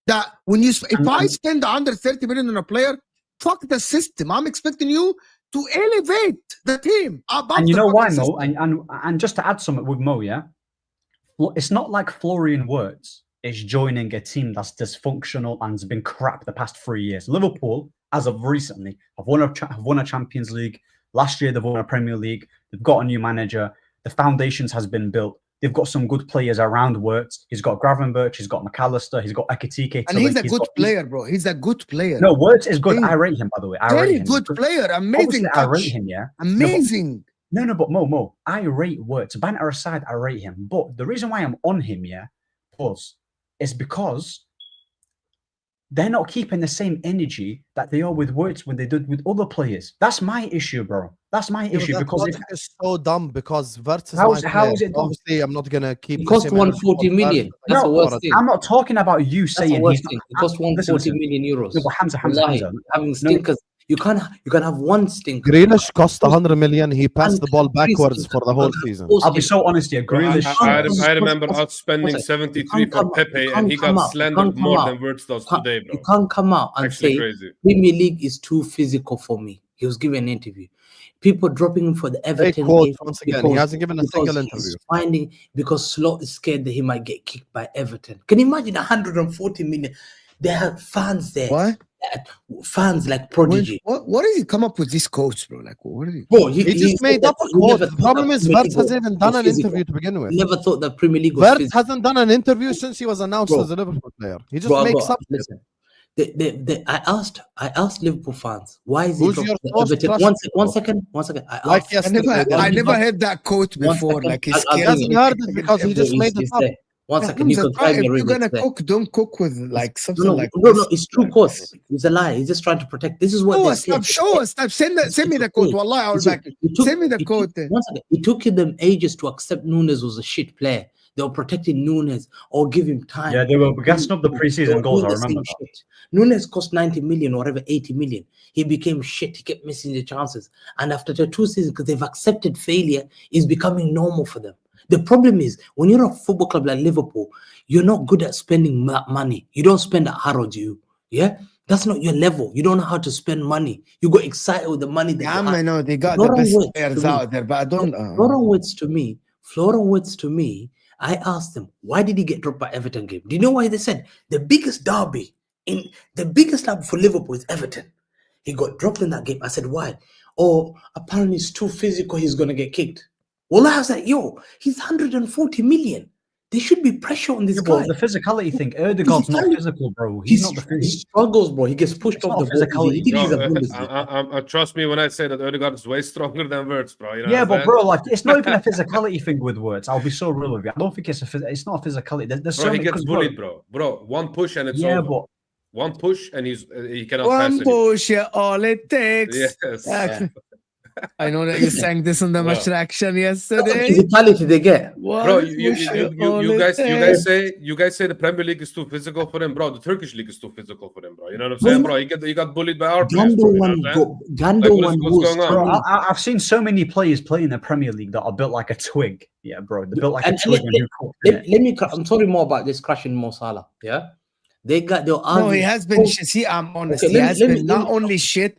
Speaker 5: That when you, if I spend 130 million on a player, fuck the system. I'm expecting you to elevate the team above.
Speaker 2: And you
Speaker 5: the
Speaker 2: know why,
Speaker 5: fucking
Speaker 2: Mo? And just to add something with Mo, yeah, well, it's not like Florian Wirtz is joining a team that's dysfunctional and has been crap the past 3 years. Liverpool, as of recently, have won a Champions League. Last year, they've won a Premier League. They've got a new manager. The foundations has been built. They've got some good players around Wirtz. He's got Gravenberch. He's got McAllister. He's got Ekitike.
Speaker 5: And he's a good player, bro. He's a good player.
Speaker 2: No, Wirtz is good. I rate him, by the way. I rate
Speaker 5: Very
Speaker 2: him.
Speaker 5: good player. Amazing
Speaker 2: Obviously, I
Speaker 5: touch.
Speaker 2: rate him, yeah.
Speaker 5: Amazing.
Speaker 2: No, but Mo, I rate Wirtz. Banter aside, I rate him. But the reason why I'm on him, yeah, is because they're not keeping the same energy that they are with Wirtz when they did with other players. That's my issue, bro. That's my issue.
Speaker 1: That
Speaker 2: Because
Speaker 1: logic is so dumb because Wirtz is
Speaker 2: How
Speaker 1: my
Speaker 2: is
Speaker 1: player.
Speaker 2: it dumb?
Speaker 1: Obviously, I'm not gonna keep.
Speaker 3: It cost 140 million. That's the worst thing.
Speaker 2: I'm not talking about you
Speaker 3: That's the
Speaker 2: saying
Speaker 3: worst
Speaker 2: he's
Speaker 3: thing. It cost 140 million euros.
Speaker 2: No, but Hamza.
Speaker 3: Wallahi, having stinkers. You can't have one stinker.
Speaker 1: Grealish cost 100 million. He passed the ball backwards for the whole season.
Speaker 2: I'll be so honest here. Grealish.
Speaker 4: I remember outspending 73 for Pepe, and he got slandered more than Wirtz does today, bro.
Speaker 3: You can't come out and
Speaker 4: Actually
Speaker 3: say
Speaker 4: crazy.
Speaker 3: Premier League is too physical for me. He was giving an interview. People dropping him for the Everton
Speaker 1: quote
Speaker 3: game
Speaker 1: once again. He hasn't given a single
Speaker 3: because
Speaker 1: interview.
Speaker 3: Because Slot is scared that he might get kicked by Everton. Can you imagine 140 million? They have fans there.
Speaker 5: What?
Speaker 3: Fans like Prodigy.
Speaker 5: What does he come up with these quotes, bro? Like, what are he?
Speaker 3: Bro,
Speaker 1: He just made up a quote. The problem is Wirtz hasn't even done an interview to begin with.
Speaker 3: Never thought that Premier League was
Speaker 1: Wirtz
Speaker 3: physical.
Speaker 1: hasn't done an interview since he was announced
Speaker 3: Bro.
Speaker 1: as a Liverpool player. He just
Speaker 3: Bro,
Speaker 1: makes up.
Speaker 3: Listen, I asked Liverpool fans, why is
Speaker 1: Who's
Speaker 3: he
Speaker 1: your
Speaker 3: dropping
Speaker 1: most
Speaker 3: Everton?
Speaker 1: trusted,
Speaker 3: One
Speaker 1: bro?
Speaker 3: second.
Speaker 1: Like
Speaker 5: I
Speaker 1: yesterday.
Speaker 5: never heard that quote
Speaker 3: One
Speaker 5: before.
Speaker 3: second.
Speaker 5: Like, he's
Speaker 3: I'll
Speaker 1: He
Speaker 3: give
Speaker 5: scared.
Speaker 1: hasn't
Speaker 3: you-
Speaker 1: heard it because he just made it
Speaker 3: It's
Speaker 1: up.
Speaker 3: there. One second, you can try
Speaker 5: If
Speaker 3: me
Speaker 5: you're
Speaker 3: read
Speaker 5: gonna
Speaker 3: it there.
Speaker 5: cook, don't cook with like something
Speaker 3: No,
Speaker 5: like
Speaker 3: no,
Speaker 5: this.
Speaker 3: it's true, course. It's a lie. He's just trying to protect. This is what they say.
Speaker 5: Show us. Send me the quote. Wallahi, I'll back it. Send me the quote.
Speaker 3: One second. It took them ages to accept Nunes was a shit player. They were protecting Nunes or give him time.
Speaker 2: Yeah, they were gassing up the preseason goals. I remember that.
Speaker 3: Shit. Nunes cost 90 million or whatever, 80 million. He became shit. He kept missing the chances. And after the 2 seasons, because they've accepted failure, is becoming normal for them. The problem is, when you're a football club like Liverpool, you're not good at spending money. You don't spend at Harrods, yeah? That's not your level. You don't know how to spend money. You got excited with the money that
Speaker 5: Yeah,
Speaker 3: you
Speaker 5: I
Speaker 3: have.
Speaker 5: know they got
Speaker 3: Florian
Speaker 5: the best
Speaker 3: Wirtz
Speaker 5: players
Speaker 3: to me.
Speaker 5: out there, but I don't.
Speaker 3: Florian Wirtz to me, I asked them, why did he get dropped by Everton game? Do you know why they said? The biggest derby for Liverpool is Everton. He got dropped in that game. I said, why? Oh, apparently it's too physical. He's going to get kicked. Well, I was like, yo, he's 140 million. There should be pressure on this guy.
Speaker 2: The physicality thing. Erdegaard's not physical, bro. He's not the
Speaker 3: He
Speaker 2: physical.
Speaker 3: struggles, bro. He gets pushed off the ball. He thinks he's a Bundesliga.
Speaker 4: Trust me when I say that Odegaard is way stronger than Wirtz, bro. You know
Speaker 2: Yeah,
Speaker 4: what I'm
Speaker 2: but
Speaker 4: saying?
Speaker 2: bro, like it's not even a physicality thing with words. I'll be so real with you. I don't think it's not a physicality. There's
Speaker 4: Bro,
Speaker 2: so
Speaker 4: he
Speaker 2: many,
Speaker 4: gets
Speaker 2: 'cause,
Speaker 4: bullied, bro. One push and it's
Speaker 2: Yeah,
Speaker 4: over.
Speaker 2: but
Speaker 4: One push and he cannot
Speaker 5: One
Speaker 4: pass it.
Speaker 5: push, yeah, all it takes.
Speaker 4: Yes.
Speaker 5: Yeah. I know that you sang this on the
Speaker 4: Bro.
Speaker 5: match action
Speaker 3: That's the
Speaker 5: yesterday.
Speaker 3: physicality they get.
Speaker 4: Bro, you guys say the Premier League is too physical for him, bro. The Turkish league is too physical for him, bro. You know what I'm saying, bro? He got bullied by our players. Bro, you know what I'm saying? What's going on?
Speaker 2: bro, I've seen so many players play in the Premier League that are built like a twig. Yeah, bro, they're built like a twig.
Speaker 3: I'm sorry more about this crashing Mo Salah. Yeah,
Speaker 5: No, he has been. See, I'm honest.
Speaker 3: Okay,
Speaker 5: he
Speaker 3: let
Speaker 5: has
Speaker 3: me-
Speaker 5: been not only shit.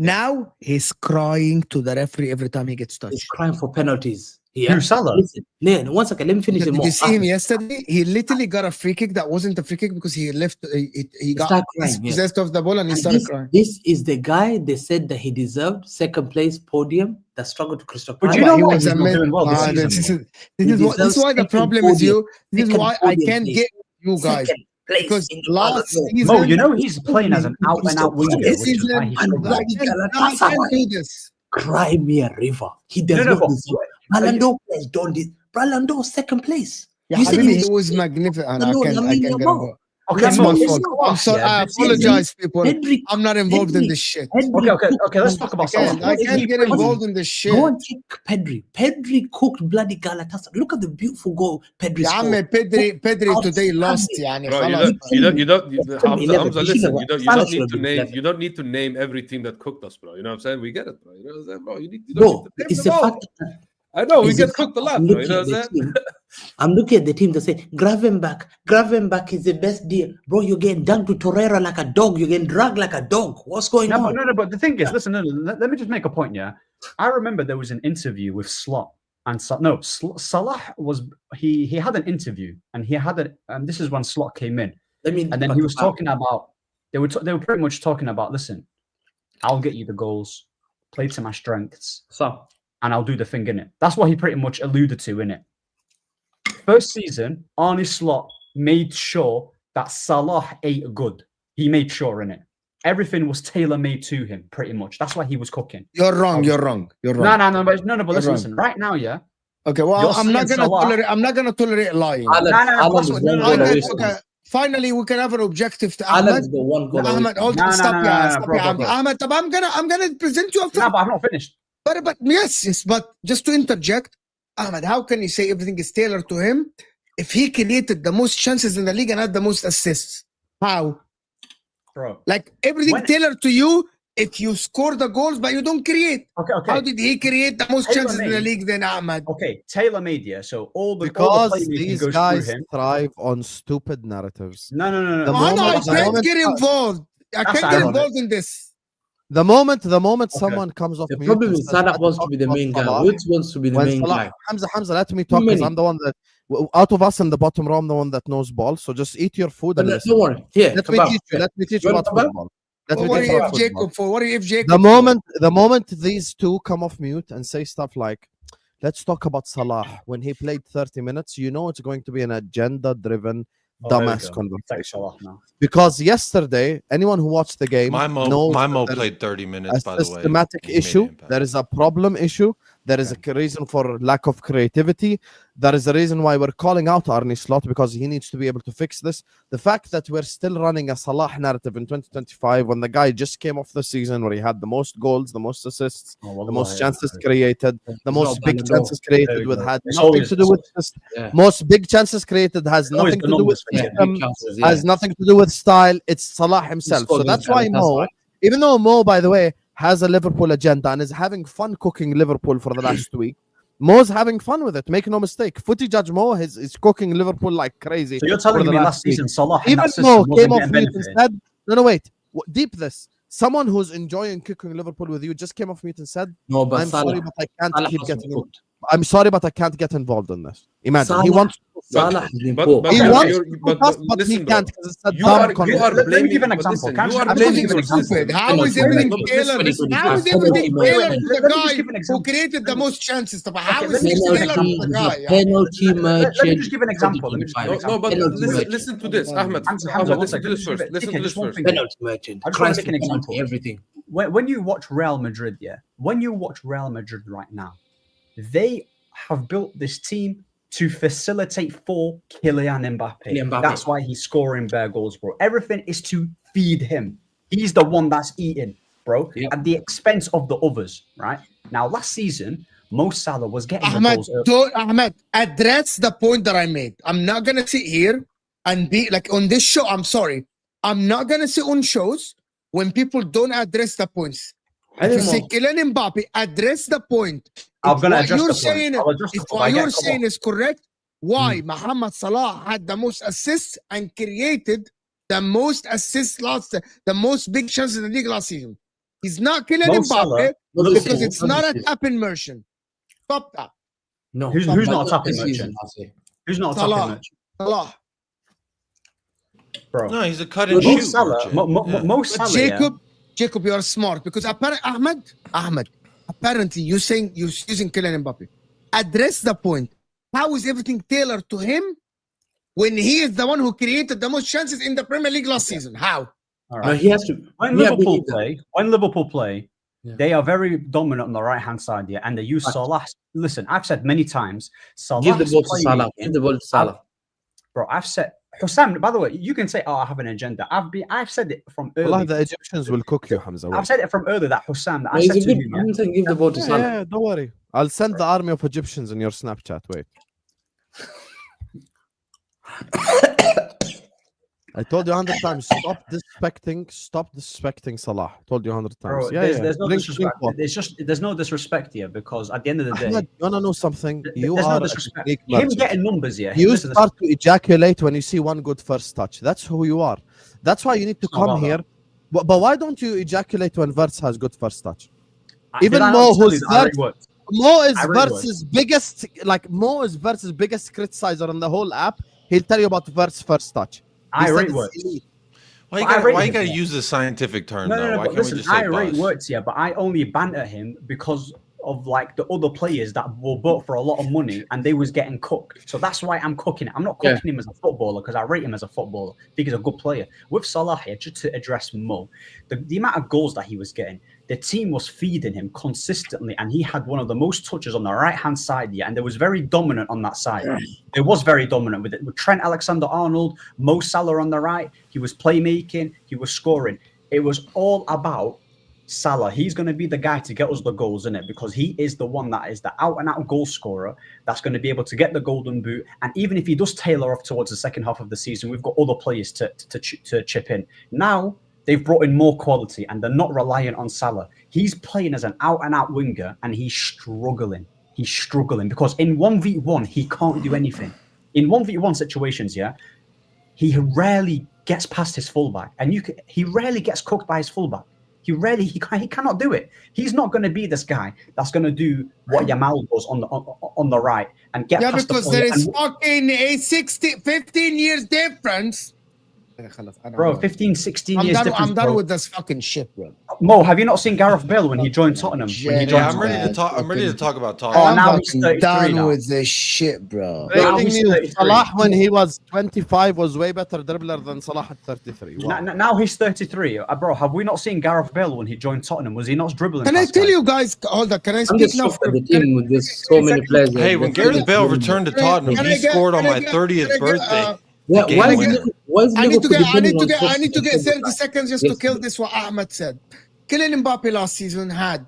Speaker 5: Now he's crying to the referee every time he gets
Speaker 3: He's
Speaker 5: touched.
Speaker 3: crying for penalties. Yeah.
Speaker 2: Who, Salah?
Speaker 3: Listen, Leon, one second. Let me finish
Speaker 5: Did
Speaker 3: it more.
Speaker 5: you see him yesterday? He literally got a free kick that wasn't a free kick because he left. He got
Speaker 3: started crying, yeah.
Speaker 5: possessed of the ball and he
Speaker 3: And
Speaker 5: started crying.
Speaker 3: this is the guy they said that he deserved second place podium that struggled to Crystal
Speaker 2: But
Speaker 3: Palace.
Speaker 2: you know
Speaker 5: He
Speaker 2: what?
Speaker 5: was
Speaker 2: He's not
Speaker 5: amazing.
Speaker 2: doing well this
Speaker 5: Ah,
Speaker 2: season,
Speaker 5: this
Speaker 2: bro.
Speaker 5: is why the
Speaker 3: second
Speaker 5: problem is you. This is
Speaker 3: Second
Speaker 5: why I
Speaker 3: podium
Speaker 5: can't
Speaker 3: place.
Speaker 5: get you guys.
Speaker 3: Second place
Speaker 5: Because
Speaker 3: in the
Speaker 5: last
Speaker 3: Ballon d'Or.
Speaker 5: season,
Speaker 2: Mo, you know he's playing as an out-and-out winger,
Speaker 5: this
Speaker 2: which is why
Speaker 5: season,
Speaker 2: he's
Speaker 3: and
Speaker 2: struggling.
Speaker 5: I can't do this.
Speaker 3: Cry me a river. He does
Speaker 2: No,
Speaker 3: not
Speaker 2: but-
Speaker 3: deserve. Ballon d'Or players don't deserve. Ballon d'Or second place.
Speaker 5: Yeah,
Speaker 3: You said
Speaker 5: Habibi,
Speaker 3: he
Speaker 5: it was magnificent. And I
Speaker 3: No,
Speaker 5: can't
Speaker 3: Lamine
Speaker 5: get
Speaker 3: Yamal.
Speaker 5: involved.
Speaker 2: Okay,
Speaker 5: That's
Speaker 2: Mo,
Speaker 5: my
Speaker 2: it's
Speaker 5: fault.
Speaker 2: not
Speaker 5: I'm sorry.
Speaker 2: yeah,
Speaker 5: I
Speaker 2: this season-
Speaker 5: apologize, people.
Speaker 3: Henry,
Speaker 5: I'm not involved in
Speaker 3: Henry-
Speaker 5: this shit.
Speaker 3: Henry
Speaker 2: Okay,
Speaker 3: cooked
Speaker 2: let's talk about
Speaker 5: I
Speaker 2: Salah.
Speaker 5: can't get involved in this shit.
Speaker 3: Go and check Pedri. Pedri cooked bloody Galatasaray. Look at the beautiful goal Pedri
Speaker 5: يا عم
Speaker 3: scored.
Speaker 5: Pedri today lost يعني
Speaker 4: Bro,
Speaker 5: خلاص.
Speaker 4: Hamza, listen, you don't need to
Speaker 3: be
Speaker 4: name
Speaker 3: 11.
Speaker 4: you don't need to name every team that cooked us, bro. You know what I'm saying? We get it, bro. You know what I'm saying, bro? You don't
Speaker 3: Bro,
Speaker 4: need to name
Speaker 3: it's
Speaker 4: them
Speaker 3: the
Speaker 4: all.
Speaker 3: fact that
Speaker 4: I know we
Speaker 3: it's
Speaker 4: get
Speaker 3: the
Speaker 4: cooked a
Speaker 3: fact
Speaker 4: lot,
Speaker 3: I'm
Speaker 4: bro. You
Speaker 3: looking
Speaker 4: know
Speaker 3: at
Speaker 4: what I'm
Speaker 3: the
Speaker 4: saying?
Speaker 3: team. I'm looking at the team that say Gravenberch is the best deal. Bro, you're getting dunked to Torreira like a dog. You're getting dragged like a dog. What's going on?
Speaker 2: No, but the thing is, listen, let me just make a point, yeah? I remember there was an interview with Slot, and Salah was, he had an interview, and he had this is when Slot came in, and then he was talking about, they were pretty much talking about, listen, I'll get you the goals, play to my strengths, and I'll do the thing in it. That's what he pretty much alluded to in it. First season, Arne Slot made sure that Salah ate good. He made sure in it. Everything was tailor-made to him, pretty much. That's why he was cooking.
Speaker 5: You're wrong. You're wrong. You're wrong.
Speaker 2: No, but listen. Right now, yeah.
Speaker 5: Okay, well,
Speaker 2: You're
Speaker 5: I'm not
Speaker 2: saying
Speaker 5: gonna
Speaker 2: Salah.
Speaker 5: tolerate. I'm not gonna tolerate lying. Okay, finally, we can have an objective to Ahmed. Ahmed, stop,
Speaker 2: bro.
Speaker 5: Ahmed, I'm gonna present you a fact.
Speaker 2: No, but I'm not finished.
Speaker 5: But yes, but just to interject, Ahmed, how can you say everything is tailored to him if he created the most chances in the league and had the most assists? How?
Speaker 2: Bro.
Speaker 5: Like everything tailored to you if you score the goals but you don't create.
Speaker 2: Okay.
Speaker 5: How did he create the most chances in the league then, Ahmed?
Speaker 2: Okay, tailor-made, yeah. So all the
Speaker 1: Because
Speaker 2: playmaking
Speaker 1: these
Speaker 2: goes
Speaker 1: guys
Speaker 2: through him.
Speaker 1: thrive on stupid narratives.
Speaker 2: No.
Speaker 5: I can't get involved. I can't get involved in this.
Speaker 1: The moment someone comes off
Speaker 3: The
Speaker 1: mute
Speaker 3: problem
Speaker 1: and
Speaker 3: is
Speaker 1: says,
Speaker 3: Salah
Speaker 1: "Let's
Speaker 3: wants to
Speaker 1: talk
Speaker 3: be the
Speaker 1: about
Speaker 3: main guy.
Speaker 1: Salah,"
Speaker 3: Which wants to be the
Speaker 1: when
Speaker 3: main
Speaker 1: Salah-
Speaker 3: guy?
Speaker 1: Hamza, let me talk because I'm the one that out of us in the bottom row, I'm the one that knows ball. So just eat your food and listen.
Speaker 3: Don't worry. Here,
Speaker 1: Let me teach you about football.
Speaker 5: What if Jacob?
Speaker 1: The moment these two come off mute and say stuff like, "Let's talk about Salah when he played 30 minutes," you know it's going to be an agenda-driven, dumbass conversation. Because yesterday, anyone who watched the game knows
Speaker 6: Mo
Speaker 1: that
Speaker 6: played 30 minutes, by
Speaker 1: a
Speaker 6: the way.
Speaker 1: systematic
Speaker 6: He made an
Speaker 1: issue.
Speaker 6: impact.
Speaker 1: There is a problem issue. There is a reason for lack of creativity. There is a reason why we're calling out Arne Slot because he needs to be able to fix this. The fact that we're still running a Salah narrative in 2025 when the guy just came off the season where he had the most goals, the most assists, the most chances created, the most big chances created with had nothing to do with most big chances created has nothing to do with system, has nothing to do with style. It's Salah himself. So that's why Mo, even though Mo, by the way, has a Liverpool agenda and is having fun cooking Liverpool for the last week, Mo's having fun with it. Make no mistake. Footy judge Mo is cooking Liverpool like crazy.
Speaker 2: So you're telling me last season Salah
Speaker 1: even Mo came off mute and said, "No, wait, deep this." Someone who's enjoying cooking Liverpool with you just came off mute and said,
Speaker 3: "No, but
Speaker 1: I'm sorry, but I can't
Speaker 3: Salah
Speaker 1: keep
Speaker 3: hasn't
Speaker 1: getting.
Speaker 3: cooked.
Speaker 1: I'm sorry, but I can't get involved in this." Imagine he
Speaker 3: Salah-
Speaker 1: wants.
Speaker 3: Salah has been
Speaker 4: but-
Speaker 3: poor.
Speaker 4: but-
Speaker 1: He
Speaker 4: Okay,
Speaker 1: wants
Speaker 4: you're-
Speaker 1: to
Speaker 4: but-
Speaker 1: cook us,
Speaker 4: but
Speaker 1: but he
Speaker 4: listen, bro.
Speaker 1: can't because it's a
Speaker 4: You
Speaker 1: dumb
Speaker 4: are
Speaker 1: conversation.
Speaker 2: Let me
Speaker 4: blaming.
Speaker 2: give an
Speaker 4: but
Speaker 2: example.
Speaker 4: listen,
Speaker 2: Can't
Speaker 4: you
Speaker 2: you-
Speaker 4: are
Speaker 2: I'm
Speaker 4: blaming
Speaker 2: just giving an
Speaker 4: yourself.
Speaker 2: example.
Speaker 5: How is everything tailored? How is everything tailored to the
Speaker 2: Let me just
Speaker 5: guy
Speaker 2: give an
Speaker 5: who
Speaker 2: example.
Speaker 5: created the most chances? But how
Speaker 2: Okay,
Speaker 5: is it tailored to the guy?
Speaker 3: Penalty merchant.
Speaker 2: Let me just give an example. Let me just give an example.
Speaker 4: No, but
Speaker 3: Penalty merchant.
Speaker 4: listen to this, Ahmed.
Speaker 2: Hamza,
Speaker 4: Ahmed,
Speaker 2: one
Speaker 4: listen to
Speaker 2: second.
Speaker 4: this first. Listen to
Speaker 2: Just
Speaker 4: this
Speaker 2: one
Speaker 4: first.
Speaker 2: thing.
Speaker 3: Penalty merchant.
Speaker 2: I just want to
Speaker 3: Christ,
Speaker 2: make an
Speaker 3: penalty,
Speaker 2: example.
Speaker 3: everything.
Speaker 2: When you watch Real Madrid, when you watch Real Madrid right now, they have built this team to facilitate for Kylian Mbappe. That's why he's scoring bare goals, bro. Everything is to feed him. He's the one that's eating, bro, at the expense of the others, right? Now, last season, Mo Salah was getting the goals.
Speaker 5: Ahmed, address the point that I made. I'm not gonna sit here and be like on this show. I'm sorry. I'm not gonna sit on shows when people don't address the points. If you say Kylian Mbappe, address the point.
Speaker 2: I'm gonna
Speaker 5: What
Speaker 2: address
Speaker 5: you're
Speaker 2: the point.
Speaker 5: saying,
Speaker 2: I'll address the
Speaker 5: if
Speaker 2: point.
Speaker 5: what
Speaker 2: I get
Speaker 5: you're
Speaker 2: it. Come
Speaker 5: saying
Speaker 2: on.
Speaker 5: is correct, why Mohamed Salah had the most assists and created the most assists the most big chances in the league last season? He's not Kylian
Speaker 2: Mo
Speaker 5: Mbappe
Speaker 2: Salah-
Speaker 5: because it's not a tapping merchant. Stop that.
Speaker 3: No.
Speaker 2: Who's not a tapping
Speaker 3: This season,
Speaker 2: merchant?
Speaker 3: I'll say.
Speaker 2: Who's not a
Speaker 5: Salah.
Speaker 2: tapping merchant,
Speaker 5: Salah.
Speaker 2: bro?
Speaker 6: No, he's a cut and
Speaker 2: Mo
Speaker 6: shoot.
Speaker 2: Salah,
Speaker 6: merchant.
Speaker 2: Mo
Speaker 6: Yeah.
Speaker 2: Salah,
Speaker 5: Jacob, you are smart because apparently Ahmed, apparently you're using Kylian Mbappe. Address the point. How is everything tailored to him when he is the one who created the most chances in the Premier League last season? How?
Speaker 2: All
Speaker 3: No,
Speaker 2: right.
Speaker 3: he has to.
Speaker 2: When
Speaker 3: yeah,
Speaker 2: Liverpool
Speaker 3: believe
Speaker 2: play,
Speaker 3: Yeah.
Speaker 2: they are very dominant on the right hand side, yeah, and they use
Speaker 3: Right.
Speaker 2: Salah. Listen, I've said many times, Salah.
Speaker 3: Give the ball to Salah. Give the ball to Salah.
Speaker 2: Bro, I've said Husam. By the way, you can say, "Oh, I have an agenda." I've said it from early.
Speaker 1: Allah, the Egyptians will cook you, Hamza.
Speaker 2: I've said it from earlier that Husam. That I
Speaker 3: He's
Speaker 2: said
Speaker 3: a
Speaker 2: to
Speaker 3: good.
Speaker 2: him, yeah,
Speaker 3: I'm saying give the ball to Salah.
Speaker 1: Yeah, don't worry. I'll send the army of Egyptians in your Snapchat. Wait. I told you 100 times. Stop disrespecting Salah. Told you 100 times.
Speaker 2: bro,
Speaker 1: Yeah,
Speaker 2: there's no
Speaker 1: Blink,
Speaker 2: disrespect.
Speaker 1: blink,
Speaker 2: There's no disrespect here because at the end of the day,
Speaker 1: Ahmed, you wanna know something? You
Speaker 2: there's
Speaker 1: are
Speaker 2: no
Speaker 1: a
Speaker 2: disrespect.
Speaker 1: unique
Speaker 2: Him
Speaker 1: merchant.
Speaker 2: getting numbers here.
Speaker 1: You
Speaker 2: listen,
Speaker 1: start to ejaculate when you see one good first touch. That's who you are. That's why you need to
Speaker 2: It's not
Speaker 1: come
Speaker 2: about
Speaker 1: here. But why don't you ejaculate when Verts has good first touch?
Speaker 2: did
Speaker 1: even
Speaker 2: I not
Speaker 1: Mo,
Speaker 2: tell you
Speaker 1: who's
Speaker 2: that I
Speaker 1: Verts-
Speaker 2: rate words?
Speaker 1: Mo is
Speaker 2: I really
Speaker 1: Verts' biggest, Mo is Verts' biggest criticizer on the whole app. He'll tell you about Verts' first touch. He
Speaker 2: I
Speaker 1: said
Speaker 2: rate
Speaker 1: it's
Speaker 2: words.
Speaker 1: elite.
Speaker 6: Why you
Speaker 2: But I
Speaker 6: gotta,
Speaker 2: rate
Speaker 6: why you
Speaker 2: him,
Speaker 6: gotta
Speaker 2: yeah.
Speaker 6: use the scientific term
Speaker 2: No,
Speaker 6: though?
Speaker 2: no,
Speaker 6: Why
Speaker 2: but
Speaker 6: can't
Speaker 2: listen,
Speaker 6: we just say
Speaker 2: I rate
Speaker 6: buzz?
Speaker 2: words here, but I only banter him because of like the other players that were bought for a lot of money and they was getting cooked. So that's why I'm cooking it. I'm not cooking him as a footballer because I rate him as a footballer. I think he's a good player. With Salah here, just to address Mo, the amount of goals that he was getting, the team was feeding him consistently, and he had one of the most touches on the right-hand side here, and they was very dominant on that side. It was very dominant with it. With Trent Alexander-Arnold, Mo Salah on the right, he was playmaking, he was scoring. It was all about Salah. He's going to be the guy to get us the goals, in it, because he is the one that is the out-and-out goal scorer that's going to be able to get the golden boot. And even if he does tailor off towards the second half of the season, we've got other players to chip in. Now they've brought in more quality and they're not reliant on Salah. He's playing as an out-and-out winger and he's struggling. He's struggling because in 1v1 he can't do anything. In 1v1 situations, yeah, he rarely gets past his fullback, and he rarely gets cooked by his fullback. He cannot do it. He's not going to be this guy that's going to do what Yamal does on the right and get past
Speaker 5: because
Speaker 2: the
Speaker 5: there
Speaker 2: player
Speaker 5: is
Speaker 2: and-
Speaker 5: fucking a 15 years difference.
Speaker 2: Bro, 15, 16 years difference.
Speaker 5: I'm done
Speaker 2: bro.
Speaker 5: with this fucking shit, bro.
Speaker 2: Mo, have you not seen Gareth Bale when he joined Tottenham? When he
Speaker 5: Yeah,
Speaker 2: joined
Speaker 6: Yeah, I'm ready to
Speaker 5: Man,
Speaker 6: talk. I'm ready to
Speaker 5: fucking-
Speaker 6: talk about
Speaker 2: Oh,
Speaker 6: Tottenham.
Speaker 2: now
Speaker 5: I'm
Speaker 2: he's
Speaker 5: fucking
Speaker 2: 33
Speaker 5: done
Speaker 2: now.
Speaker 5: with this shit, bro.
Speaker 2: Now
Speaker 1: Breaking
Speaker 2: he's
Speaker 1: news,
Speaker 2: 33.
Speaker 1: Salah when he was 25 was way better dribbler than Salah at 33. Wow.
Speaker 2: Now he's 33. Bro, have we not seen Gareth Bale when he joined Tottenham? Was he not dribbling?
Speaker 5: Can I
Speaker 2: past
Speaker 5: tell
Speaker 2: guys?
Speaker 5: you guys? Hold on. Can I
Speaker 3: I'm
Speaker 5: speak
Speaker 3: just
Speaker 5: now?
Speaker 3: shocked at the team with this so many players.
Speaker 6: Hey, when Gareth Bale returned to Tottenham,
Speaker 5: Can
Speaker 6: he
Speaker 5: I get-
Speaker 6: scored on
Speaker 5: can I
Speaker 6: my
Speaker 5: get-
Speaker 6: 30th
Speaker 5: can I get,
Speaker 6: birthday.
Speaker 3: Yeah,
Speaker 6: game
Speaker 3: why is
Speaker 6: winner.
Speaker 5: I need to
Speaker 3: Liverpool
Speaker 5: get
Speaker 3: depending on
Speaker 5: I need to get
Speaker 3: Tottenham?
Speaker 5: 30 seconds just to kill this. What Ahmed said. Kylian Mbappe last season had